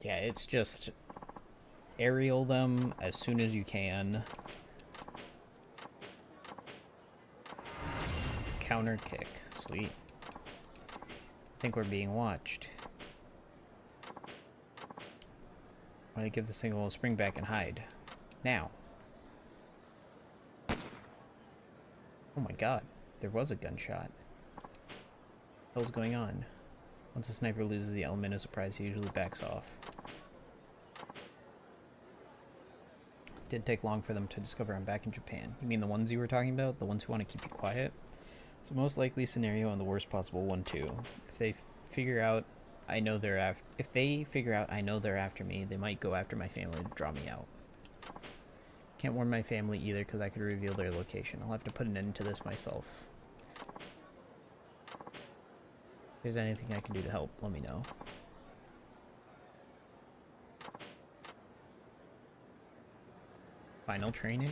Yeah, it's just aerial them as soon as you can. Counter kick. Sweet. I think we're being watched. I'm gonna give this thing a little spring back and hide. Now. Oh my god. There was a gunshot. What was going on? Once a sniper loses the element of surprise, he usually backs off. Didn't take long for them to discover I'm back in Japan. You mean the ones you were talking about? The ones who want to keep you quiet? It's the most likely scenario and the worst possible one too. If they figure out I know they're after me, they might go after my family to draw me out. Can't warn my family either because I could reveal their location. I'll have to put an end to this myself. If there's anything I can do to help, let me know. Final training?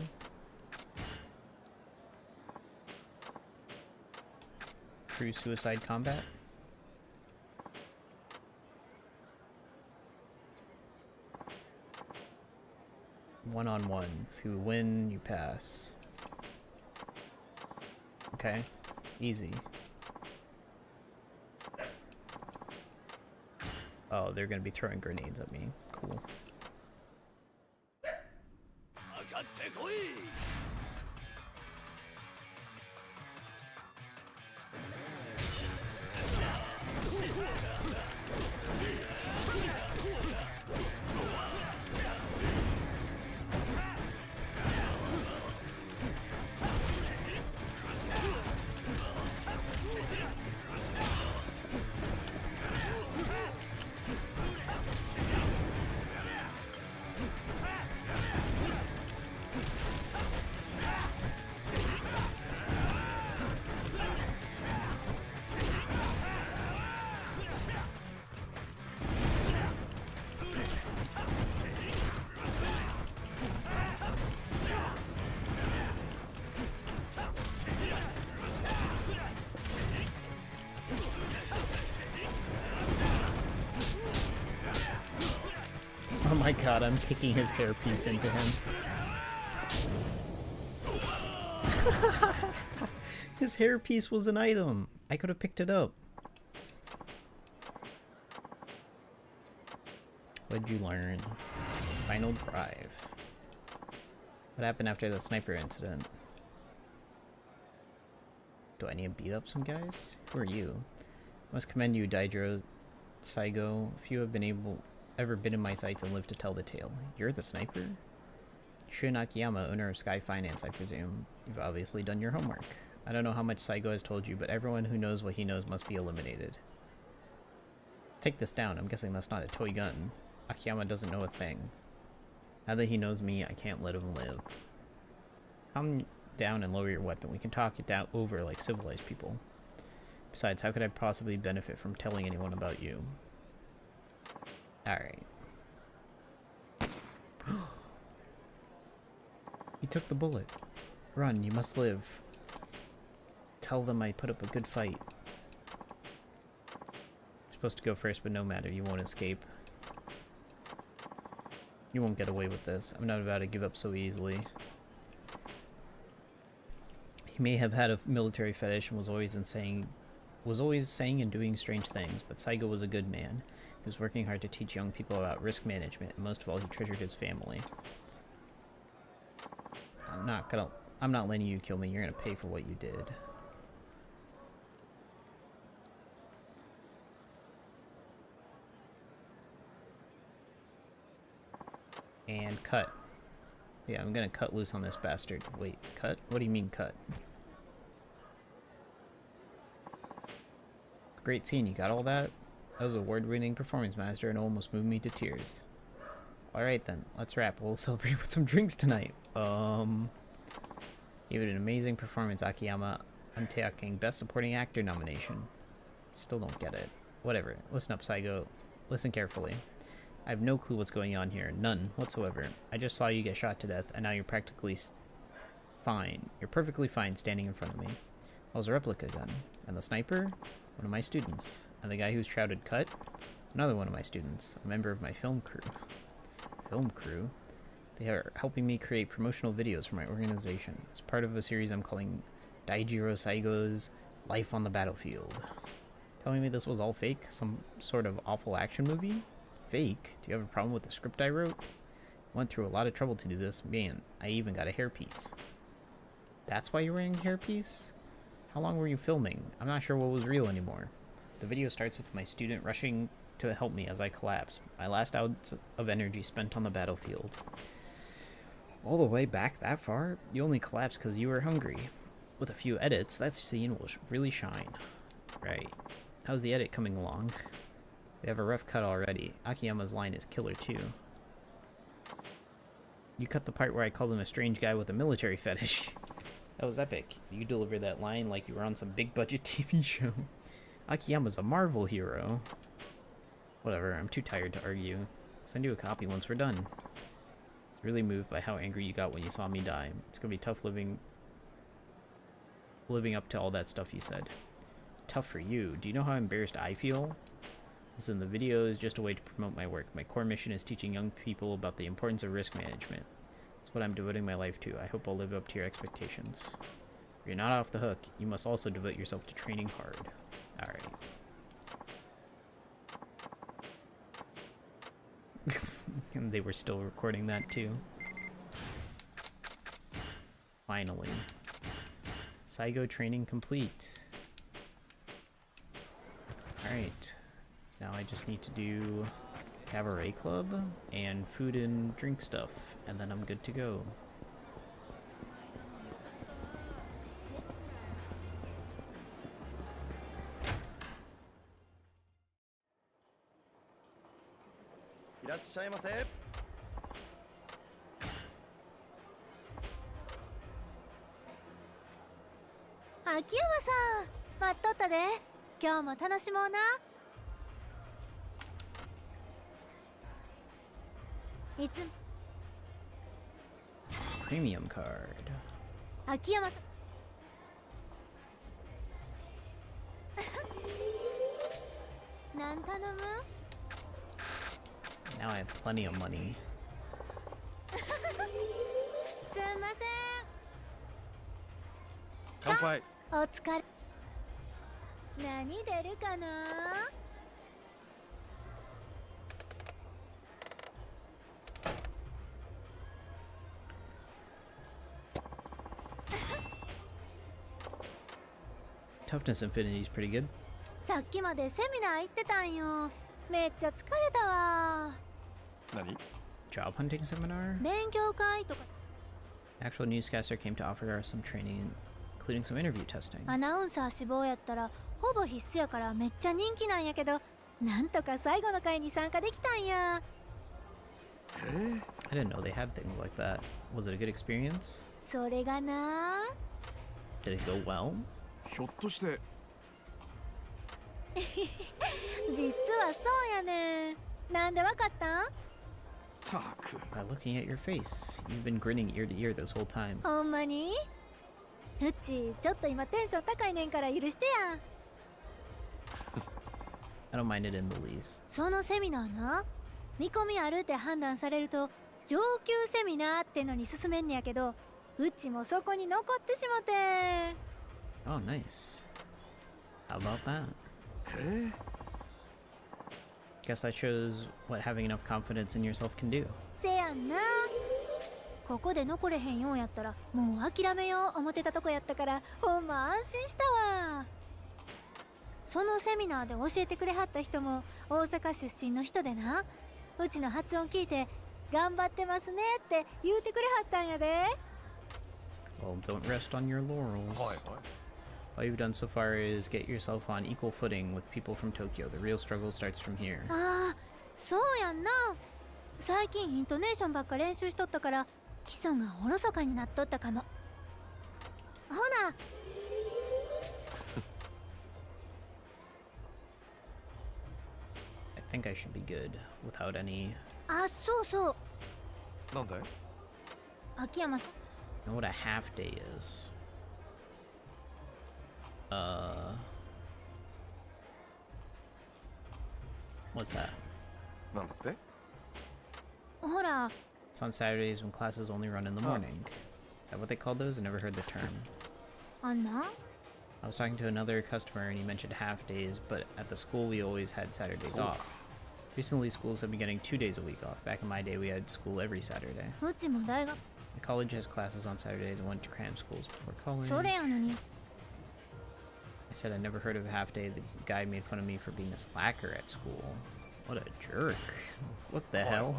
True suicide combat? One-on-one. If you win, you pass. Okay. Easy. Oh, they're gonna be throwing grenades at me. Cool. Oh my god, I'm kicking his hairpiece into him. His hairpiece was an item. I could have picked it up. What'd you learn? Final drive. What happened after the sniper incident? Do I need to beat up some guys? Who are you? I must commend you, Daijiro Saigo. Few have ever been in my sights and lived to tell the tale. You're the sniper? Shun Akiyama, owner of Sky Finance, I presume. You've obviously done your homework. I don't know how much Saigo has told you, but everyone who knows what he knows must be eliminated. Take this down. I'm guessing that's not a toy gun. Akiyama doesn't know a thing. Now that he knows me, I can't let him live. Calm down and lower your weapon. We can talk it down over like civilized people. Besides, how could I possibly benefit from telling anyone about you? Alright. He took the bullet. Run, you must live. Tell them I put up a good fight. You're supposed to go first, but no matter, you won't escape. You won't get away with this. I'm not about to give up so easily. He may have had a military fetish and was always saying and doing strange things, but Saigo was a good man. He was working hard to teach young people about risk management, and most of all, he treasured his family. I'm not letting you kill me. You're gonna pay for what you did. And cut. Yeah, I'm gonna cut loose on this bastard. Wait, cut? What do you mean cut? Great scene, you got all that? That was an award-winning performance, Master, and almost moved me to tears. Alright then, let's wrap. We'll celebrate with some drinks tonight. Gave it an amazing performance, Akiyama. I'm taking Best Supporting Actor nomination. Still don't get it. Whatever. Listen up, Saigo. Listen carefully. I have no clue what's going on here. None whatsoever. I just saw you get shot to death, and now you're practically fine. You're perfectly fine standing in front of me. That was a replica gun. And the sniper? one of my students. And the guy who's shrouded cut, another one of my students, a member of my film crew. Film crew? They are helping me create promotional videos for my organization. It's part of a series I'm calling Daijiro Saigo's Life on the Battlefield. Telling me this was all fake? Some sort of awful action movie? Fake? Do you have a problem with the script I wrote? Went through a lot of trouble to do this. Man, I even got a hairpiece. That's why you're wearing a hairpiece? How long were you filming? I'm not sure what was real anymore. The video starts with my student rushing to help me as I collapse. My last ounce of energy spent on the battlefield. All the way back that far? You only collapsed because you were hungry. With a few edits, that scene will really shine. Right. How's the edit coming along? We have a rough cut already. Akiyama's line is killer too. You cut the part where I called him a strange guy with a military fetish. That was epic. You delivered that line like you were on some big budget TV show. Akiyama's a Marvel hero. Whatever, I'm too tired to argue. Send you a copy once we're done. I was really moved by how angry you got when you saw me die. It's gonna be tough living up to all that stuff you said. Tough for you. Do you know how embarrassed I feel? Listen, the video is just a way to promote my work. My core mission is teaching young people about the importance of risk management. That's what I'm devoting my life to. I hope I'll live up to your expectations. If you're not off the hook, you must also devote yourself to training hard. Alright. And they were still recording that too. Finally. Saigo training complete. Alright. Now I just need to do Cabaret Club and food and drink stuff, and then I'm good to go. Akiyama-san, 待っとったで。今日も楽しもうな。いつ Premium card. 秋山さんなん頼む Now I have plenty of money. すんませ乾杯。んお疲れ何出るかな Toughness Infinity is pretty good. さっきまでセミナー行ってたんよめっちゃ疲れたわ何？ Job hunting seminar? 勉強会とか An actual newscaster came to offer us some training, including some interview testing. アナウンサー志望やったらほぼ必須やからめっちゃ人気なんやけどなんとか最後の会に参加できたんや I didn't know they had things like that. Was it a good experience? それがな Did it go well? ひょっとして実はそうやねんなんでわかったんたく By looking at your face. You've been grinning ear to ear this whole time. ほんまにうちちょっと今テンション高いねんから許してや I don't mind it in the least. そのセミナーな見込みあるって判断されると上級セミナーってのに進めんねやけどうちもそこに残ってしもて Oh, nice. How about that? Guess that shows what having enough confidence in yourself can do. せやんなここで残れへんようやったらもう諦めよう思ってたとこやったからほんま安心したわそのセミナーで教えてくれはった人も大阪出身の人でなうちの発音聞いて頑張ってますねって言うてくれはったんやで Well, don't rest on your laurels. はいはい。 All you've done so far is get yourself on equal footing with people from Tokyo. The real struggle starts from here. ああそうやんな最近イントネーションばっか練習しとったから基礎がおろそかになっとったかもほな I think I should be good without any... あそうそうなんで？秋山さん You know what a half day is? What's that? なんだって？ほら、 It's on Saturdays when classes only run in the morning. Is that what they called those? I never heard the term. あんな I was talking to another customer and he mentioned half days, but at the school we always had Saturdays off. Recently, schools have been getting 2 days a week off. Back in my day, we had school every Saturday. うちも大学 My college has classes on Saturdays and went to cram schools before college. それやのに I said I never heard of a half day. The guy made fun of me for being a slacker at school. What a jerk. What the hell?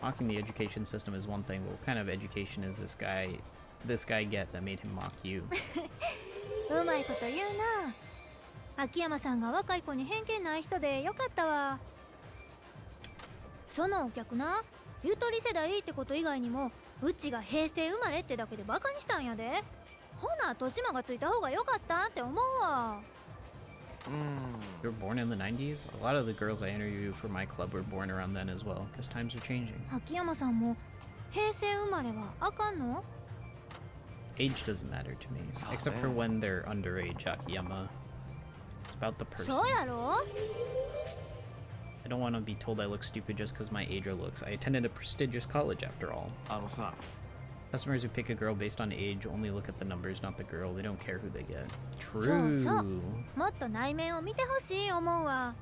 Mocking the education system is one thing, but what kind of education is this guy get that made him mock you? うまいこと言うな。秋山さんが若い子に偏見ない人でよかったわ。そのお客な、ゆとり世代ってこと以外にも、うちが平成生まれってだけでバカにしたんやで。ほな年間がついた方がよかったって思うわ。You were born in the 90s? A lot of the girls I interviewed for my club were born around then as well, because times are changing. 秋山さんも平成生まれはあかんの？ Age doesn't matter to me, except for when they're underage, Akiyama. It's about the person. そうやろ？ I don't want to be told I look stupid just because my age or looks. I attended a prestigious college after all. あのさ、 Customers who pick a girl based on age only look at the numbers, not the girl. They don't care who they get. True. そうそう。もっと内面を見てほしい思うわ。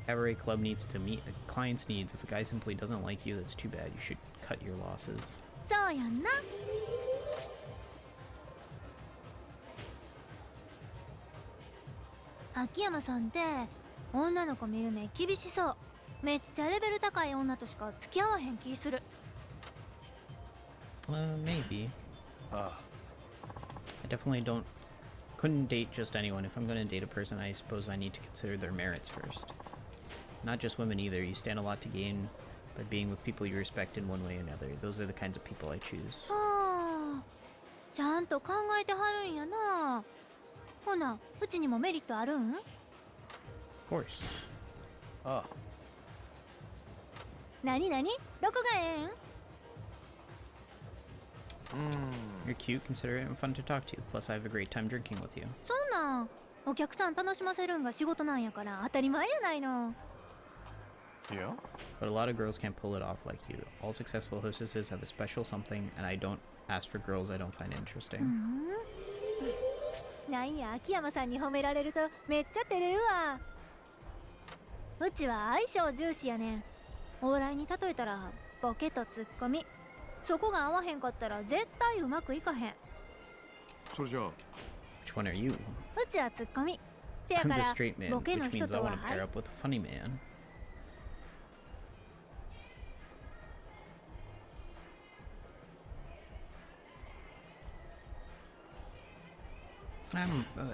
Cabaret club needs to meet a client's needs. If a guy simply doesn't like you, that's too bad. You should cut your losses. そうやんな。秋山さんって女の子見る目厳しそう。めっちゃレベル高い女としか付き合わへん気する。Maybe. あ I definitely couldn't date just anyone. If I'm gonna date a person, I suppose I need to consider their merits first. Not just women either. You stand a lot to gain by being with people you respect in one way or another. Those are the kinds of people I choose. はあ、ちゃんと考えてはるんやな。ほな、うちにもメリットあるん？ Of course. あ、なになに？どこがええん？ You're cute, considerate, and fun to talk to. Plus, I have a great time drinking with you. そんなん、お客さん楽しませるんが仕事なんやから当たり前やないの。いや、 But a lot of girls can't pull it off like you. All successful hostesses have a special something, and I don't ask for girls I don't find interesting. なんや、秋山さんに褒められるとめっちゃ照れるわ。うちは相性重視やねん。お笑いに例えたらボケとツッコミ、そこが合わへんかったら絶対うまくいかへん。それじゃあ、 Which one are you? うちはツッコミ。せや I'm か the ら straight man, ボケの which 人 means I とは want to pair up with a funny man.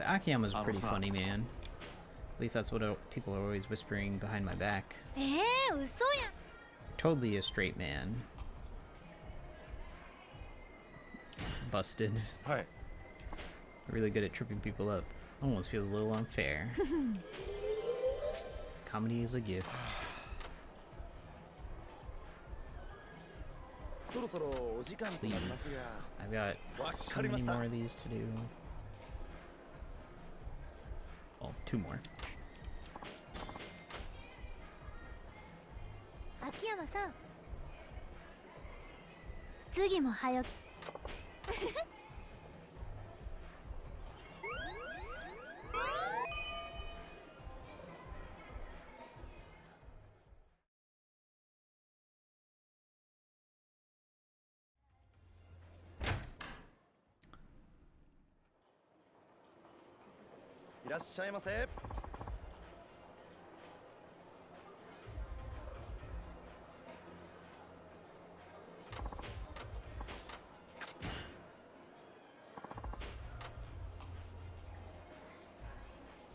Akiyama's a pretty funny man. At least that's what people are always whispering behind my back. 嘘やん。 Totally a straight man. Busted. はい。 Really good at tripping people up. Almost feels a little unfair. Comedy is a gift. そろそろお時間となりますが。 I've got so many more of these to do. Well, 2 more. 秋山さん、次も早起き。いらっしゃいませ。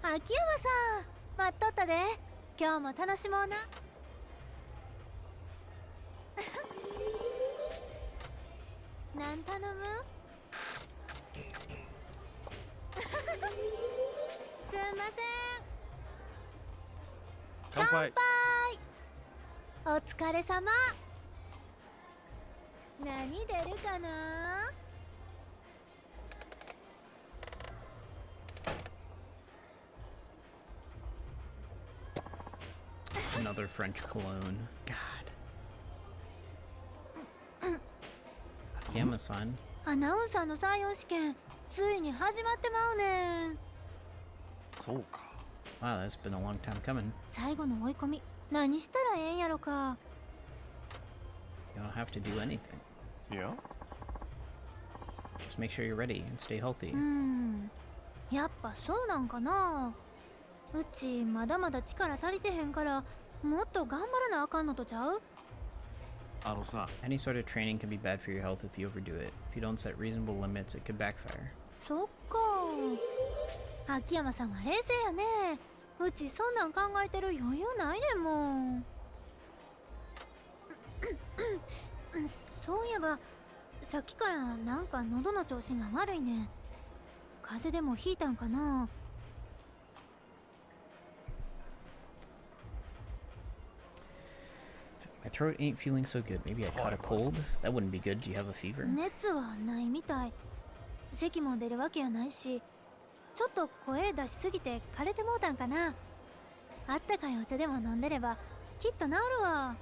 秋山さん、待っとったで。今日も楽しもうな。なん頼む？すんません。乾杯。お疲れ様。何出るかな？ Another French cologne. God. Akiyama-san. アナウンサーの採用試験ついに始まってまうねん。そうか。 Wow, that's been a long time coming. 最後の追い込み何したらええんやろか。 You don't have to do anything. いや Just make sure you're ready and stay healthy. やっぱそうなんかな。うちまだまだ力足りてへんからもっと頑張らなあかんのとちゃう？あのさ、 Any sort of training can be bad for your health if you overdo it. If you don't set reasonable limits, it could backfire. そっか。秋山さんは冷静やね。うちそんなん考えてる余裕ないねんもん。そういえばさっきからなんか喉の調子が悪いねん。風邪でもひいたんかな。 My throat ain't feeling so good. Maybe I caught a cold? That wouldn't be good. Do you have a fever? 熱はないみたい。咳も出るわけやないし、ちょっと声出しすぎて枯れてもうたんかな。あったかいお茶でも飲んでればきっと治るわ。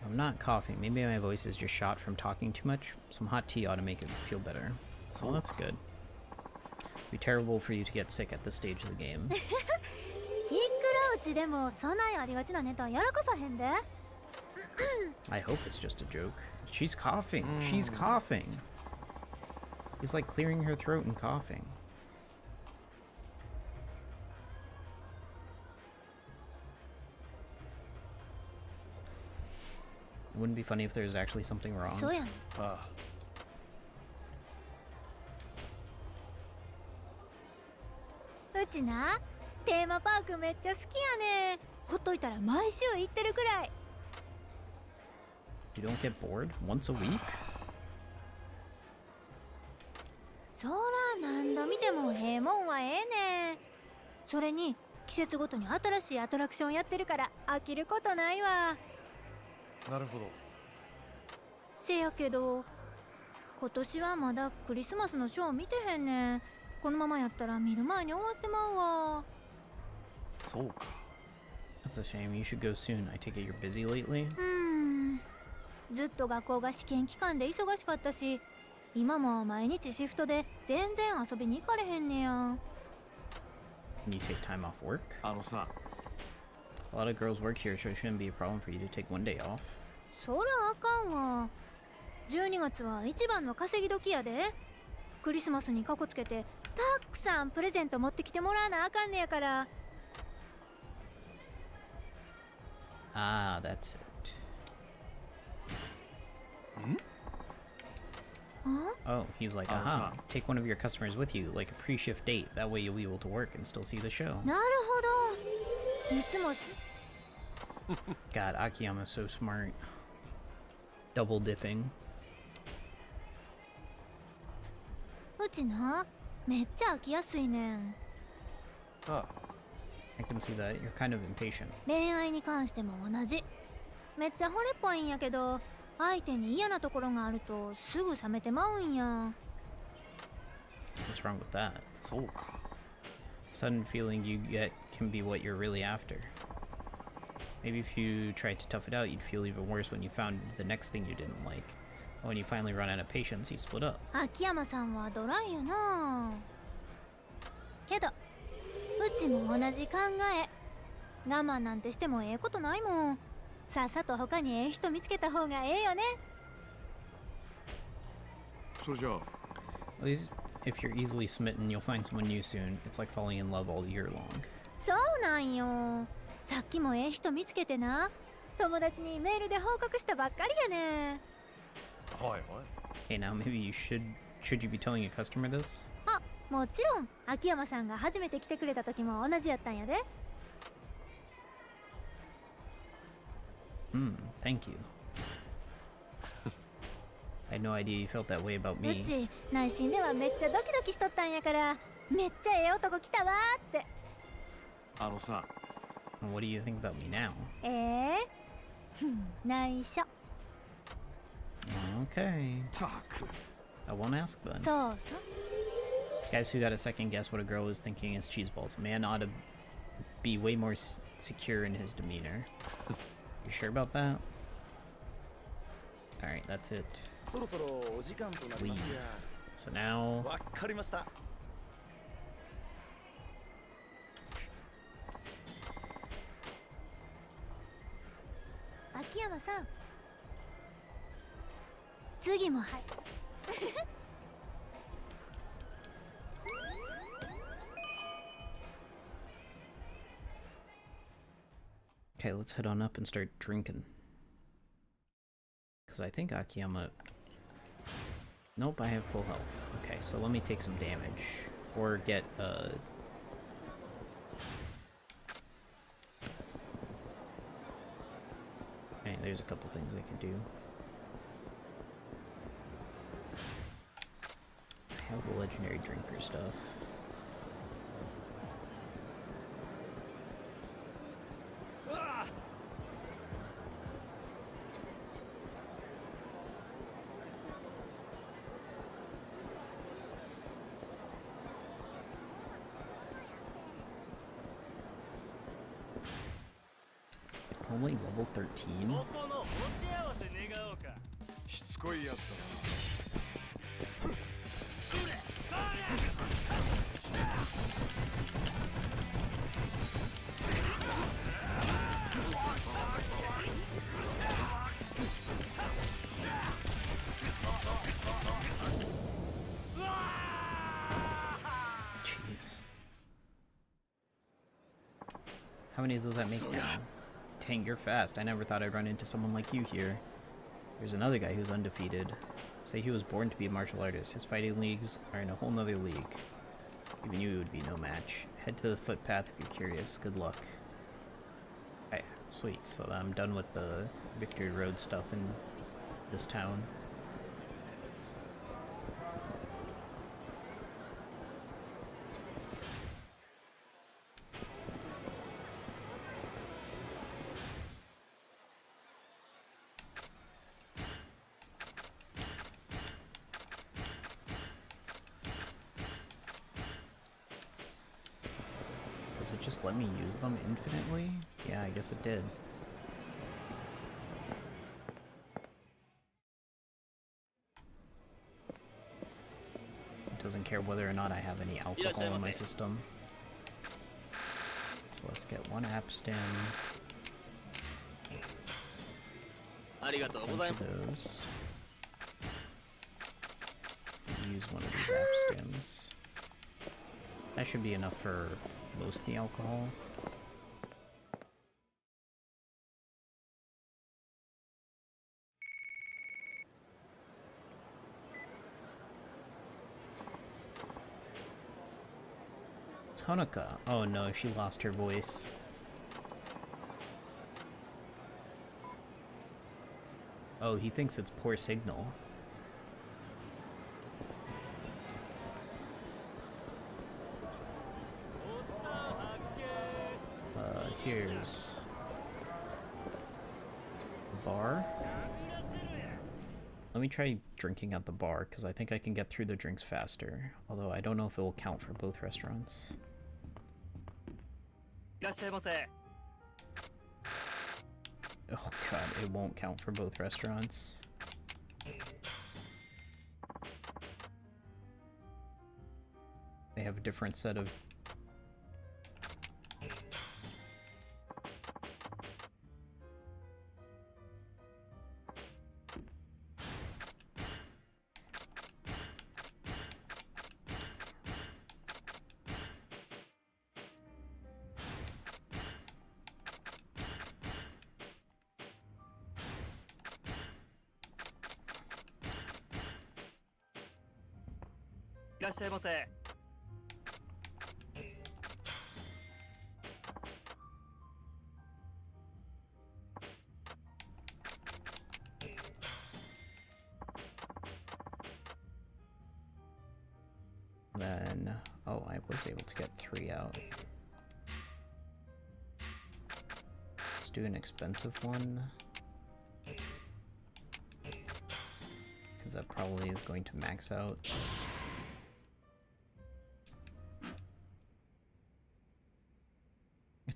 I'm not coughing. Maybe my voice is just shot from talking too much. Some hot tea ought to make it feel better. So that's good. It'd be terrible for you to get sick at this stage of the game. いくらうちでもそないありがちなネタやらかさへんで。 I hope it's just a joke. She's coughing. She's coughing. It's like clearing her throat and coughing. It wouldn't be funny if there was actually something wrong. そうやねん。あうちなテーマパークめっちゃ好きやねん。ほっといたら毎週行ってるくらい。 You don't get bored once a week? そら何度見てもええもんはええねん。それに季節ごとに新しいアトラクションやってるから飽きることないわ。あ、なるほど。せやけど今年はまだクリスマスのショー見てへんねん。このままやったら見る前に終わってまうわ。そうか。 That's a shame. You should go soon. I take it you're busy lately? ずっと学校が試験期間で忙しかったし、今も毎日シフトで全然遊びに行かれへんねや。 Can you take time off work? あのさ、 A lot of girls work here, so it shouldn't be a problem for you to take one day off. そらあかんわ。12月は一番の稼ぎ時やで。クリスマスにかこつけてたくさんプレゼント持ってきてもらわなあかんねやから。 Ah, that's it. Oh, he's like, aha, take one of your customers with you, like a pre-shift date. That way you'll be able to work and still see the show. なるほど。いつもし God, Akiyama's so smart. Double dipping. うちなめっちゃ飽きやすいねん。あ I can see that. You're kind of impatient. 恋愛に関しても同じ。めっちゃ惚れっぽいんやけど相手に嫌なところがあるとすぐ冷めてまうんや。 What's wrong with that? そうか。 Sudden feeling you get can be what you're really after. Maybe if you tried to tough it out, you'd feel even worse when you found the next thing you didn't like. When you finally run out of patience, you split up. 秋山さんはドライよな。けどうちも同じ考え。我慢なんてしてもええことないもん。さっさと他にええ人見つけた方がええよね。それじゃあ、 At least if you're easily smitten, you'll find someone new soon. It's like falling in love all year long. そうなんよ。さっきもええ人見つけてな。友達にメールで報告したばっかりやね。はいはい。 Hey, now maybe should you be telling a customer this? あ、もちろん秋山さんが初めて来てくれた時も同じやったんやで。 Thank you. I had no idea you felt that way about う me. ち内心ではめっちゃドキドキしとったんやからめっちゃええ男来たわーって。あのさ、 And what do you think about me now? 内緒。 Okay. たく。 I won't ask then. そうそう。Guys who got a second guess what a girl was thinking is cheeseballs. A man ought to be way more secure in his demeanor. You sure about that? Alright, that's it. そろそろお時間となります So now... が。わかりました。秋山さん、次もはい。Okay, let's head on up and start drinking. Because I think Akiyama... Nope, I have full health. Okay, so let me take some damage. Or get, Okay, there's a couple things I can do. I have the legendary drinker stuff. Only level 13? そこのお手合わせ願おうか。しつこいやつだな。Jeez. How many does that make now? Dang, you're fast. I never thought I'd run into someone like you here. There's another guy who's undefeated. Say he was born to be a martial artist. His fighting leagues are in a whole nother league. Even you would be no match. Head to the footpath if you're curious. Good luck. Okay, sweet. So I'm done with the Victory Road stuff in this town. Does it just let me use them infinitely? Yeah, I guess it did. It doesn't care whether or not I have any alcohol in my system. So let's get one app stem. Bunch of those. Use one of these app stems. That should be enough for most of the alcohol. Tonica. Oh no, she lost her voice. Oh, he thinks it's poor signal. Here's the bar. Let me try drinking at the bar, because I think I can get through the drinks faster. Although I don't know if it will count for both restaurants. いらっしゃいませ。 Oh god, it won't count for both restaurants. They have a different set of...いらっしゃいませ。 Then, oh, I was able to get 3 out. Let's do an expensive one. Because that probably is going to max out.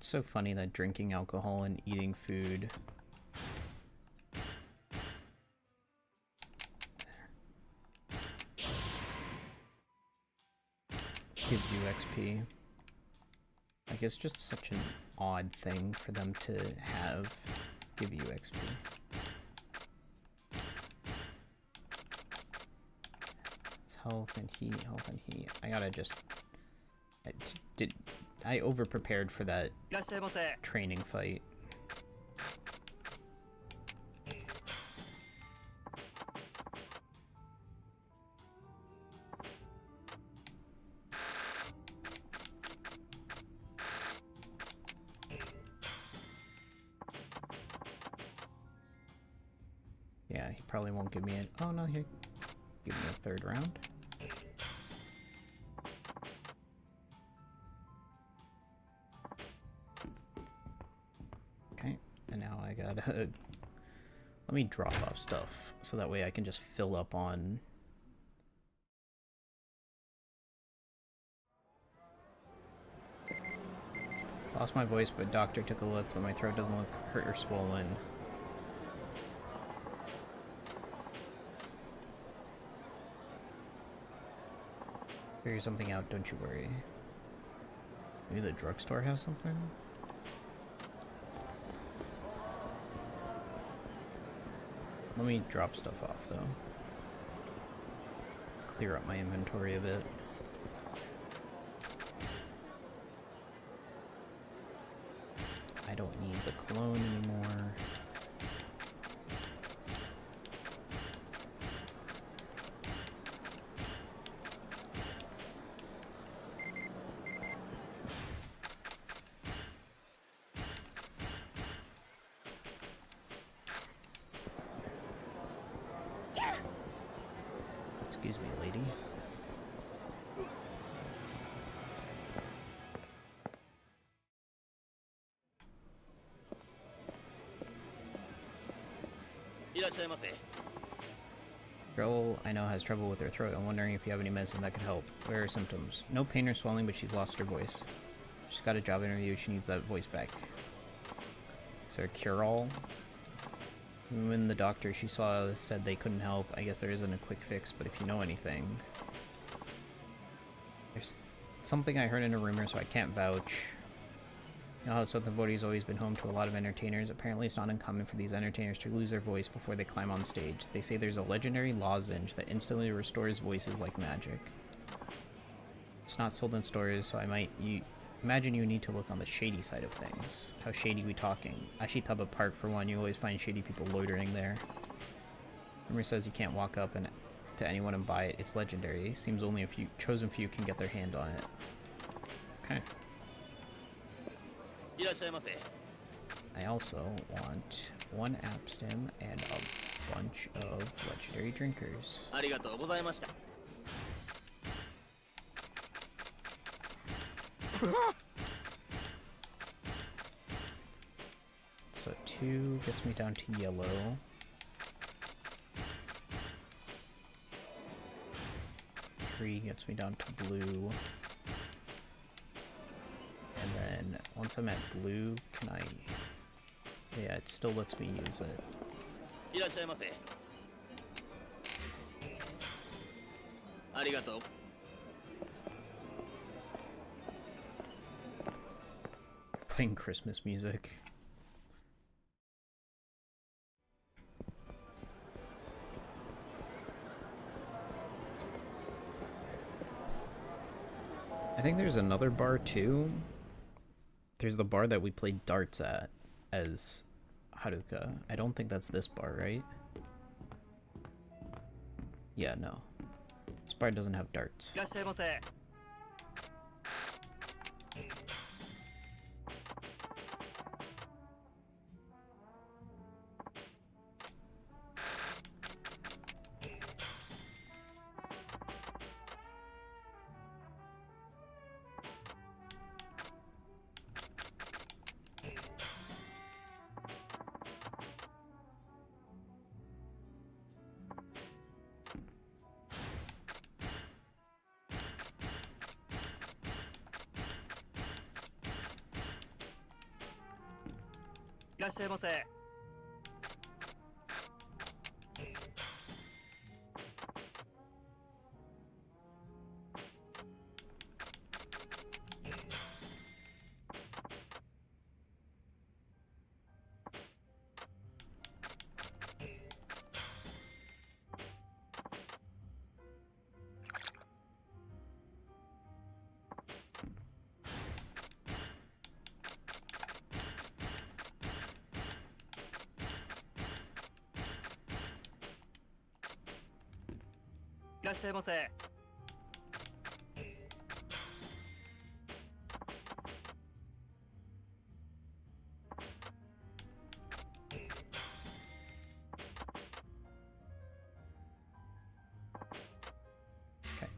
It's so funny that drinking alcohol and eating food gives you XP. Like, it's just such an odd thing for them to have give you XP. It's health and heat, health and heat. I gotta just... I over-prepared for that training fight. Yeah, he probably won't give me an... Oh no, he'll give me a third round. Okay, and now I gotta... Let me drop off stuff, so that way I can just fill up on... Lost my voice, but doctor took a look, but my throat doesn't look hurt or swollen. Figure something out, don't you worry. Maybe the drugstore has something? Let me drop stuff off, though. Clear up my inventory a bit. I don't need the cologne anymore. Excuse me, lady. Girl I know has trouble with her throat. I'm wondering if you have any medicine that could help. What are her symptoms? No pain or swelling, but she's lost her voice. She's got a job interview. She needs that voice back. Is there a cure-all? When the doctor she saw said they couldn't help, I guess there isn't a quick fix, but if you know anything... There's something I heard in a rumor, so I can't vouch. You know how Southern Body's always been home to a lot of entertainers? Apparently it's not uncommon for these entertainers to lose their voice before they climb on stage. They say there's a legendary lozenge that instantly restores voices like magic. It's not sold in stores, so imagine you need to look on the shady side of things. How shady we talking? Ashitaba Park, for one, you always find shady people loitering there. Rumor says you can't walk up to anyone and buy it. It's legendary. Seems only a chosen few can get their hand on it. Okay. I also want one app stem and a bunch of legendary drinkers. So 2 gets me down to yellow. 3 gets me down to blue. And then once I'm at blue, can I... Yeah, it still lets me use it. Playing Christmas music. I think there's another bar too. There's the bar that we played darts at as Haruka. I don't think that's this bar, right? Yeah, no. This bar doesn't have darts. いらっしゃいませ。いらっしゃいませ。Okay,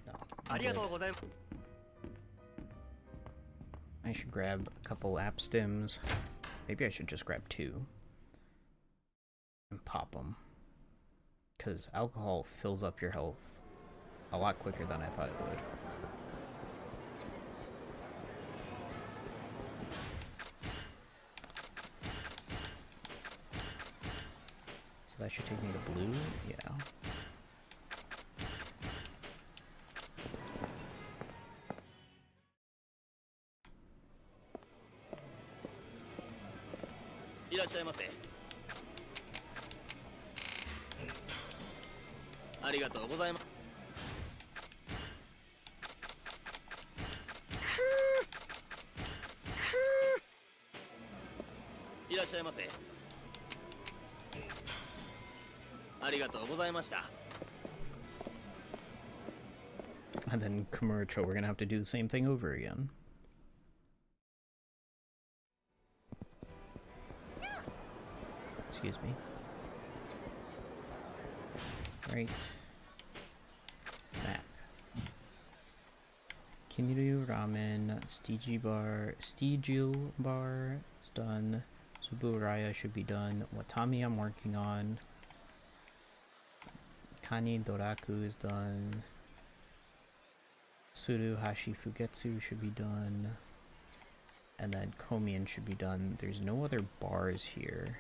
no. ありがとうございます。 I should grab a couple app stims. Maybe I should just grab 2 and pop them. Because alcohol fills up your health a lot quicker than I thought it would. So that should take me to blue? Yeah. And then Kamurocho, we're gonna have to do the same thing over again. Excuse me. Right. Map. Kinryu Ramen, Steegil Bar is done. Suburaya should be done. Watami I'm working on. Kani Doraku is done. Tsuruhashi Fugetsu should be done. And then Komian should be done. There's no other bars here.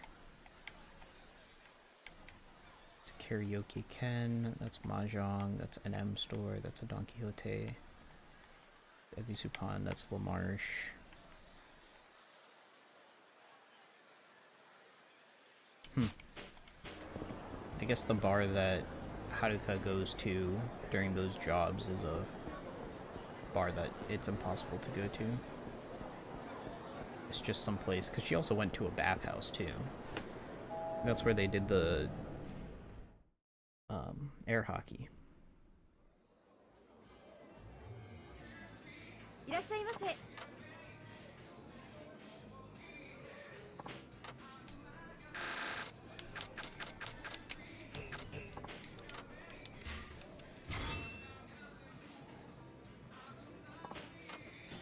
It's a Karaoke Ken, that's Mahjong, that's an M store, that's a Don Quixote. Ebisupan, that's La Marche. I guess the bar that Haruka goes to during those jobs is a bar that it's impossible to go to. It's just some place, because she also went to a bathhouse too. That's where they did the air hockey. いらっしゃいませ。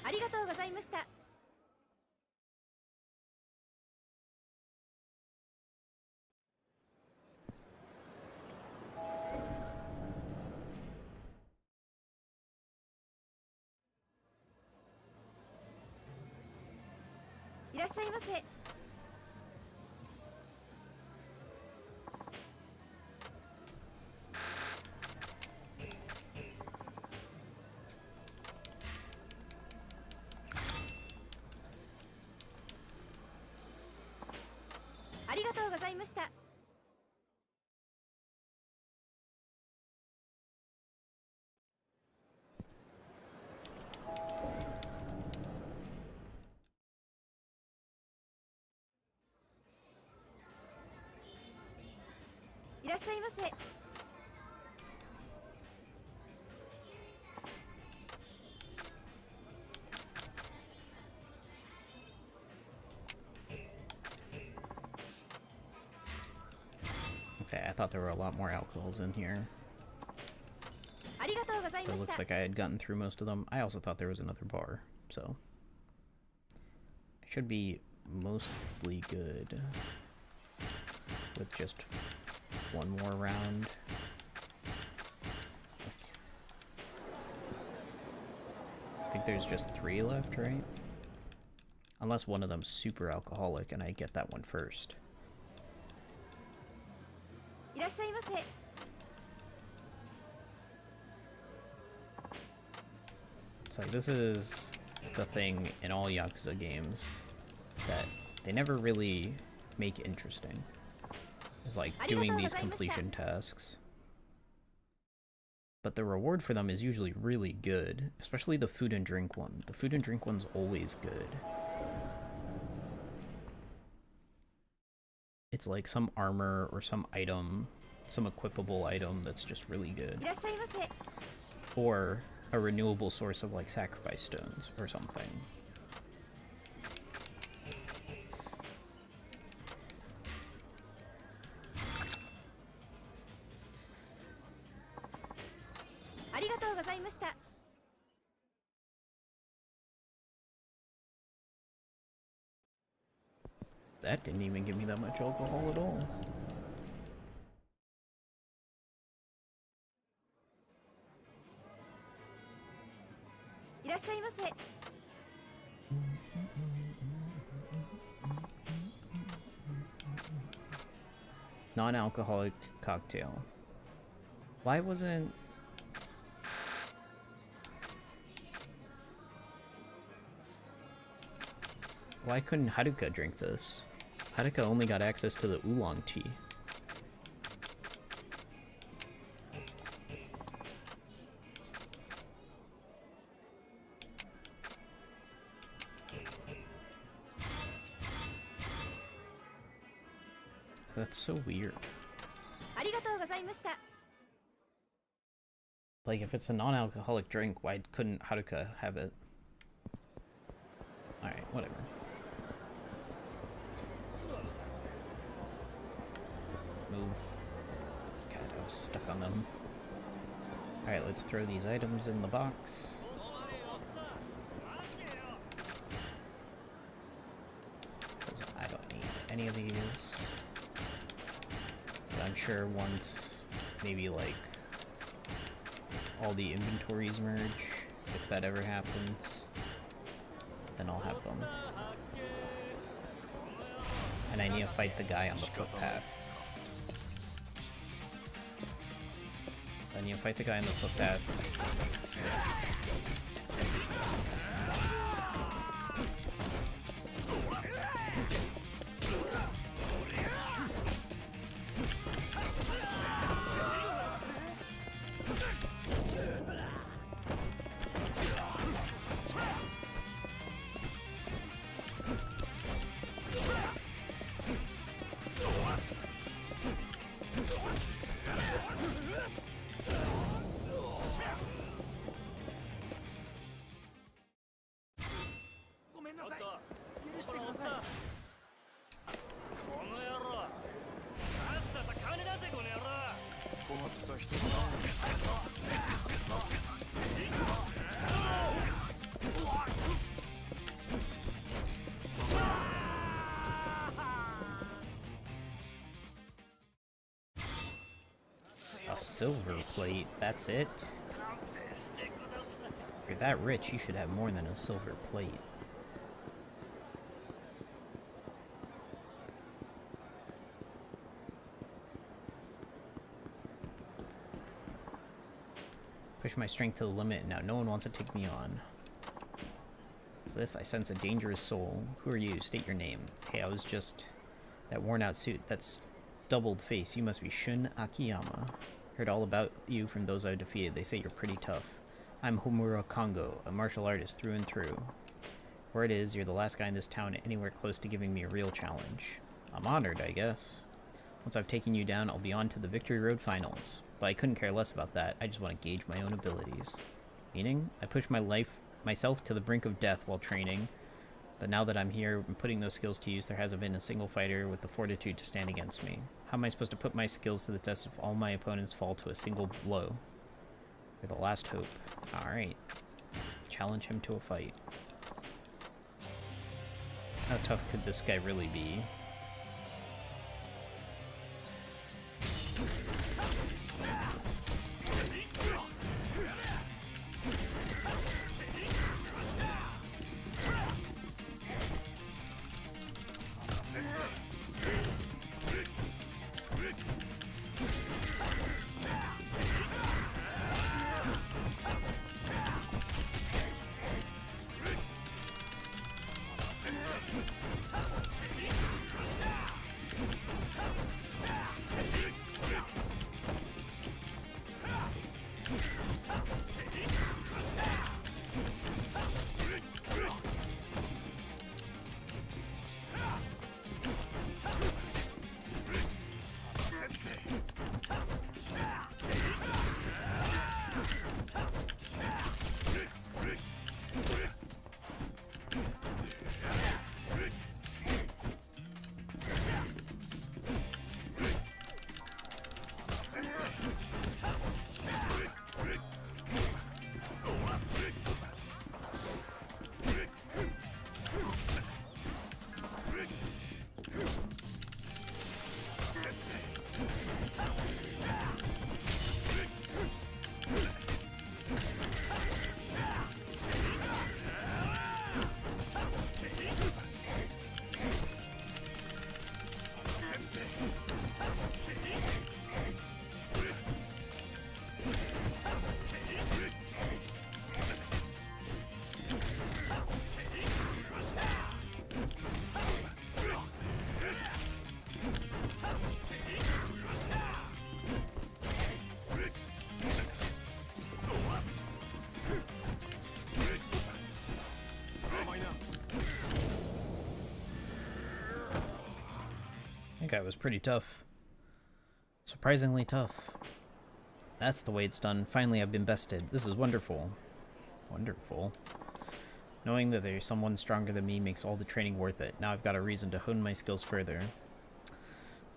ありがとうございました。いらっしゃいませ。ありがとうございました。いらっしゃいませ。Okay, I thought there were a lot more alcohols in here. ありがとうござい But ま it し looks た。 like I had gotten through most of them. I also thought there was another bar, so I should be mostly good with just one more round. I think there's just 3 left, right? Unless one of them's super alcoholic and I get that one first. いらっしゃいませ。 It's like, this is the thing in all Yakuza games that they never really make interesting. It's like doing these completion tasks. But the reward for them is usually really good, especially the food and drink one. The food and drink one's always good. It's like some armor or some item, some equipable item that's just really good. いらっしゃいませ。 Or a renewable source of like sacrifice stones or something. ありがとうございました。 That didn't even give me that much alcohol at all. いらっしゃいませ。 Non-alcoholic cocktail. Why wasn't... Why couldn't Haruka drink this? Haruka only got access to the oolong tea. That's so weird. ありがとうございました。 Like, if it's a non-alcoholic drink, why couldn't Haruka have it? Alright, whatever. Move. God, I was stuck on them. Alright, let's throw these items in the box. Because I don't need any of these. But I'm sure once, maybe like, all the inventories merge, if that ever happens, then I'll have them. And I need to fight the guy on the footpath. I need to fight the guy on the footpath. A silver plate, that's it? If you're that rich, you should have more than a silver plate. Push my strength to the limit, now no one wants to take me on. What's this? I sense a dangerous soul. Who are you? State your name. Hey, I was just... That worn out suit, that's doubled face. You must be Shun Akiyama. Heard all about you from those I defeated. They say you're pretty tough. I'm Homura Kongo, a martial artist through and through. Word is, you're the last guy in this town anywhere close to giving me a real challenge. I'm honored, I guess. Once I've taken you down, I'll be on to the Victory Road Finals. But I couldn't care less about that. I just want to gauge my own abilities. Meaning, I pushed myself to the brink of death while training. But now that I'm here and putting those skills to use, there hasn't been a single fighter with the fortitude to stand against me. How am I supposed to put my skills to the test if all my opponents fall to a single blow? You're the last hope. Alright. Challenge him to a fight. How tough could this guy really be? That guy was pretty tough. Surprisingly tough. That's the way it's done. Finally, I've been bested. This is wonderful. Wonderful. Knowing that there's someone stronger than me makes all the training worth it. Now I've got a reason to hone my skills further.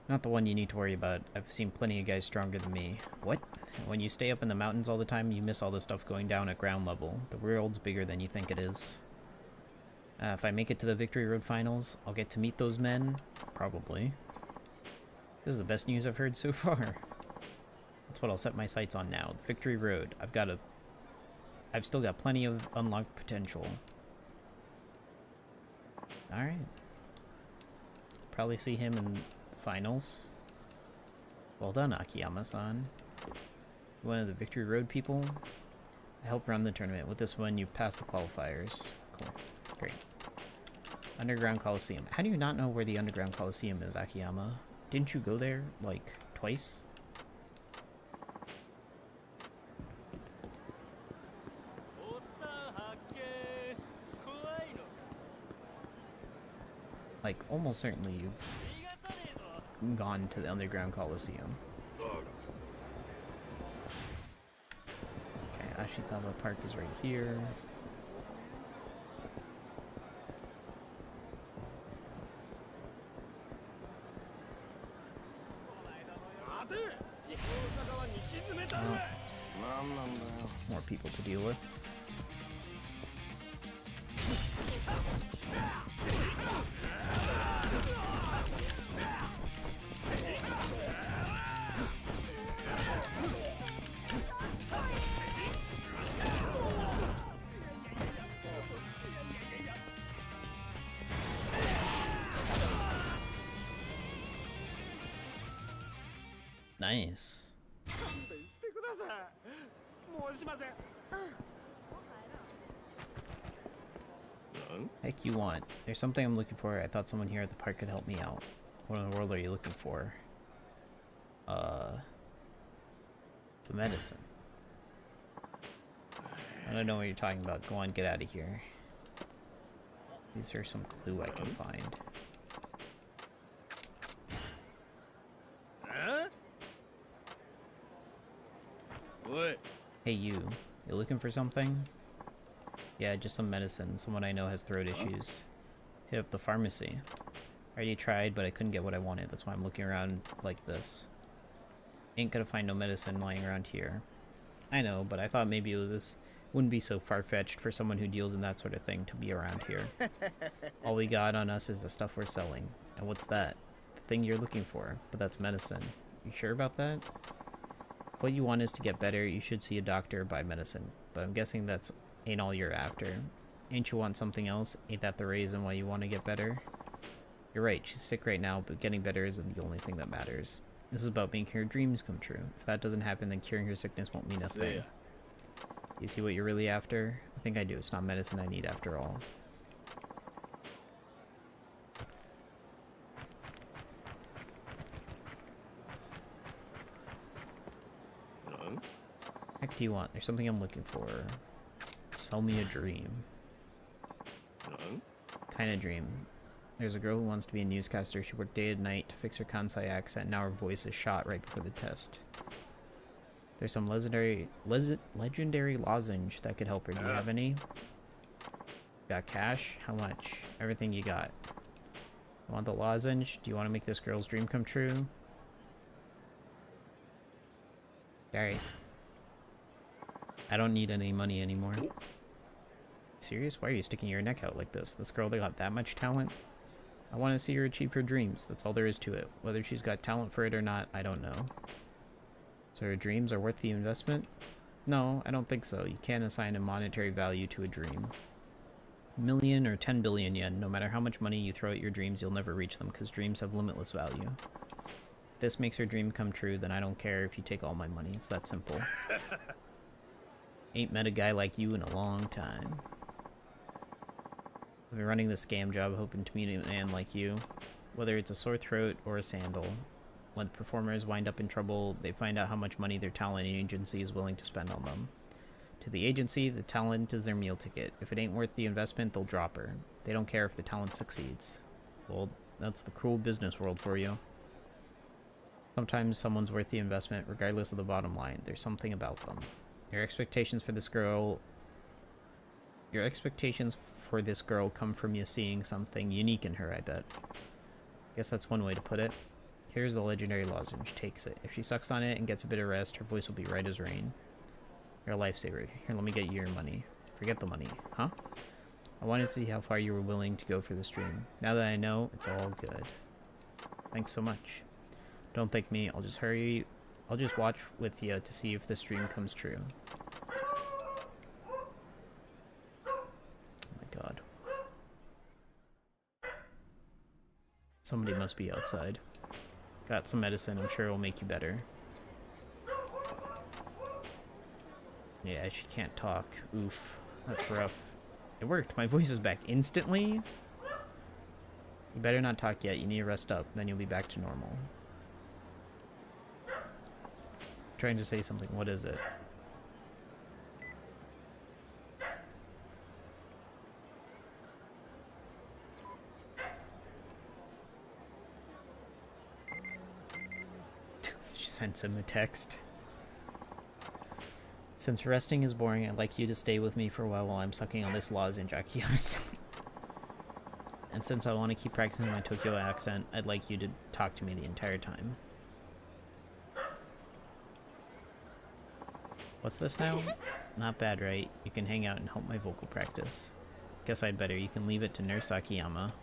Not the one you need to worry about. I've seen plenty of guys stronger than me. What? When you stay up in the mountains all the time, you miss all the stuff going down at ground level. The world's bigger than you think it is. If I make it to the Victory Road Finals, I'll get to meet those men? Probably. This is the best news I've heard so far. That's what I'll set my sights on now. The Victory Road. I've still got plenty of unlocked potential. Alright. Probably see him in the finals. Well done, Akiyama-san. One of the Victory Road people. I helped run the tournament. With this one, you passed the qualifiers. Cool. Great. Underground Coliseum. How do you not know where the Underground Coliseum is, Akiyama? Didn't you go there, like, twice? Like, almost certainly you've gone to the Underground Coliseum. Okay, Ashitaba Park is right here. More people to deal with. Nice. Heck you want? There's something I'm looking for. I thought someone here at the park could help me out. What in the world are you looking for? Some medicine. I don't know what you're talking about. Go on, get out of here. Is there some clue I can find? What? Hey you looking for something? Yeah, just some medicine. Someone I know has throat issues. Hit up the pharmacy. I already tried, but I couldn't get what I wanted. That's why I'm looking around like this. Ain't gonna find no medicine lying around here. I know, but I thought maybe it wouldn't be so far-fetched for someone who deals in that sort of thing to be around here. All we got on us is the stuff we're selling. And what's that? The thing you're looking for. But that's medicine. You sure about that? If what you want is to get better, you should see a doctor or buy medicine. But I'm guessing that's ain't all you're after. Ain't you want something else? Ain't that the reason why you want to get better? You're right, she's sick right now, but getting better isn't the only thing that matters. This is about making her dreams come true. If that doesn't happen, then curing her sickness won't mean a thing. You see what you're really after? I think I do. It's not medicine I need after all. do you want? There's something I'm looking for. Sell me a dream. Kind of dream. There's a girl who wants to be a newscaster. She worked day and night to fix her Kansai accent. Now her voice is shot right before the test. There's some legendary lozenge that could help her. Do you have any? Got cash? How much? Everything you got. I want the lozenge. Do you want to make this girl's dream come true? Alright. I don't need any money anymore. Serious? Why are you sticking your neck out like this? This girl, they got that much talent? I want to see her achieve her dreams. That's all there is to it. Whether she's got talent for it or not, I don't know. So her dreams are worth the investment? No, I don't think so. You can't assign a monetary value to a dream. Million or 10 billion yen, no matter how much money you throw at your dreams, you'll never reach them because dreams have limitless value. If this makes her dream come true, then I don't care if you take all my money. It's that simple. Ain't met a guy like you in a long time. I've been running this scam job hoping to meet a man like you. Whether it's a sore throat or a sandal, when performers wind up in trouble, they find out how much money their talent agency is willing to spend on them. To the agency, the talent is their meal ticket. If it ain't worth the investment, they'll drop her. They don't care if the talent succeeds. Well, that's the cruel business world for you. Sometimes someone's worth the investment, regardless of the bottom line. There's something about them. Your expectations for this girl come from you seeing something unique in her, I bet. Guess that's one way to put it. Here's the legendary lozenge. Takes it. If she sucks on it and gets a bit of rest, her voice will be right as rain. You're a lifesaver. Here, let me get you your money. Forget the money. Huh? I wanted to see how far you were willing to go for this dream. Now that I know, it's all good. Thanks so much. Don't thank me. I'll just watch with you to see if this dream comes true. Oh my god. Somebody must be outside. Got some medicine. I'm sure it'll make you better. Yeah, she can't talk. Oof. That's rough. It worked. My voice is back instantly. You better not talk yet. You need to rest up. Then you'll be back to normal. Trying to say something. What is it? She sends him a text. Since resting is boring, I'd like you to stay with me for a while I'm sucking on this lozenge, Akiyama. And since I want to keep practicing my Tokyo accent, I'd like you to talk to me the entire time. What's this now? Not bad, right? You can hang out and help my vocal practice. Guess I'd better. You can leave it to Nurse Akiyama.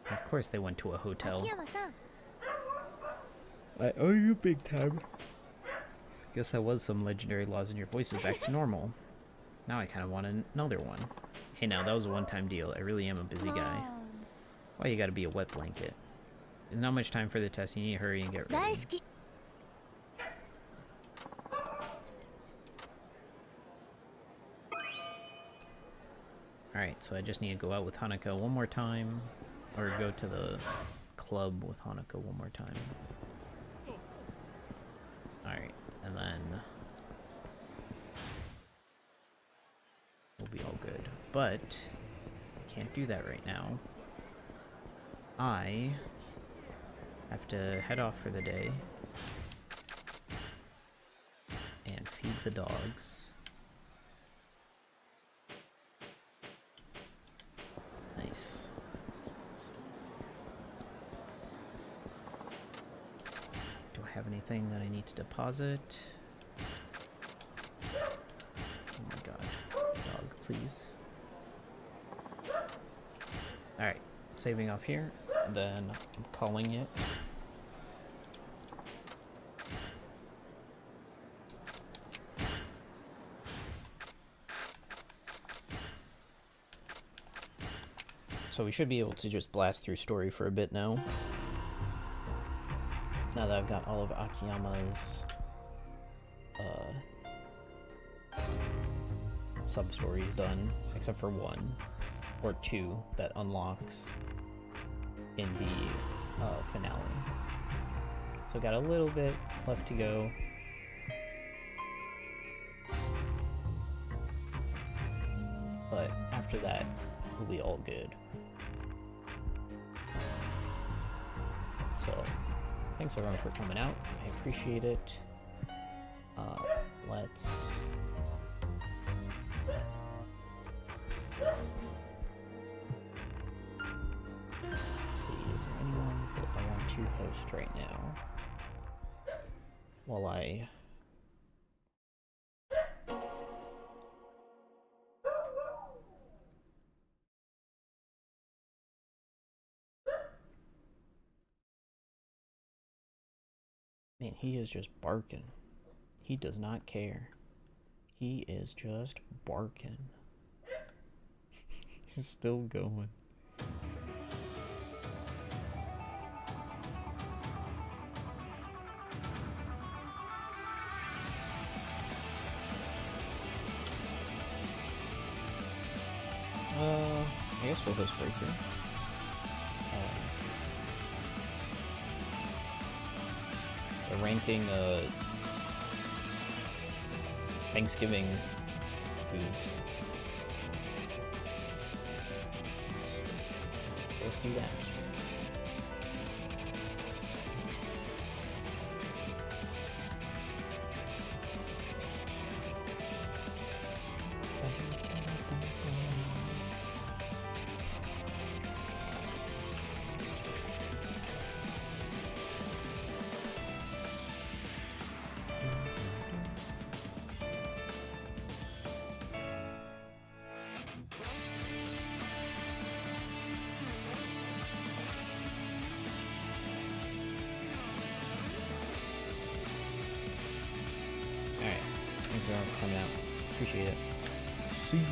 Of course they went to a hotel. Akiyama-san. I owe you big time. Guess that was some legendary laws and your voice is back to normal. Now I kind of want another one. Hey now, that was a one-time deal. I really am a busy guy. Why you gotta be a wet blanket? There's not much time for the test. You need to hurry and get ready. Alright, so I just need to go out with Hanako one more time. Or go to the club with Hanako one more time. Alright, and then we'll be all good. But I can't do that right now. I have to head off for the day and feed the dogs. Nice. Do I have anything that I need to deposit? Oh my god. Dog, please. Alright. Saving off here. And then I'm calling it. So we should be able to just blast through story for a bit now. Now that I've got all of Akiyama's sub-stories done, except for one or two that unlocks in the finale. So got a little bit left to go. But after that, we'll be all good. So, thanks everyone for coming out. I appreciate it. Let's see, is there anyone that I want to host right now? While I Man, he is just barking. He does not care. He is just barking. He's still going. I guess we'll host Breaker. They're ranking Thanksgiving foods. So let's do that. Alright, thanks everyone for coming out. Appreciate it. See ya.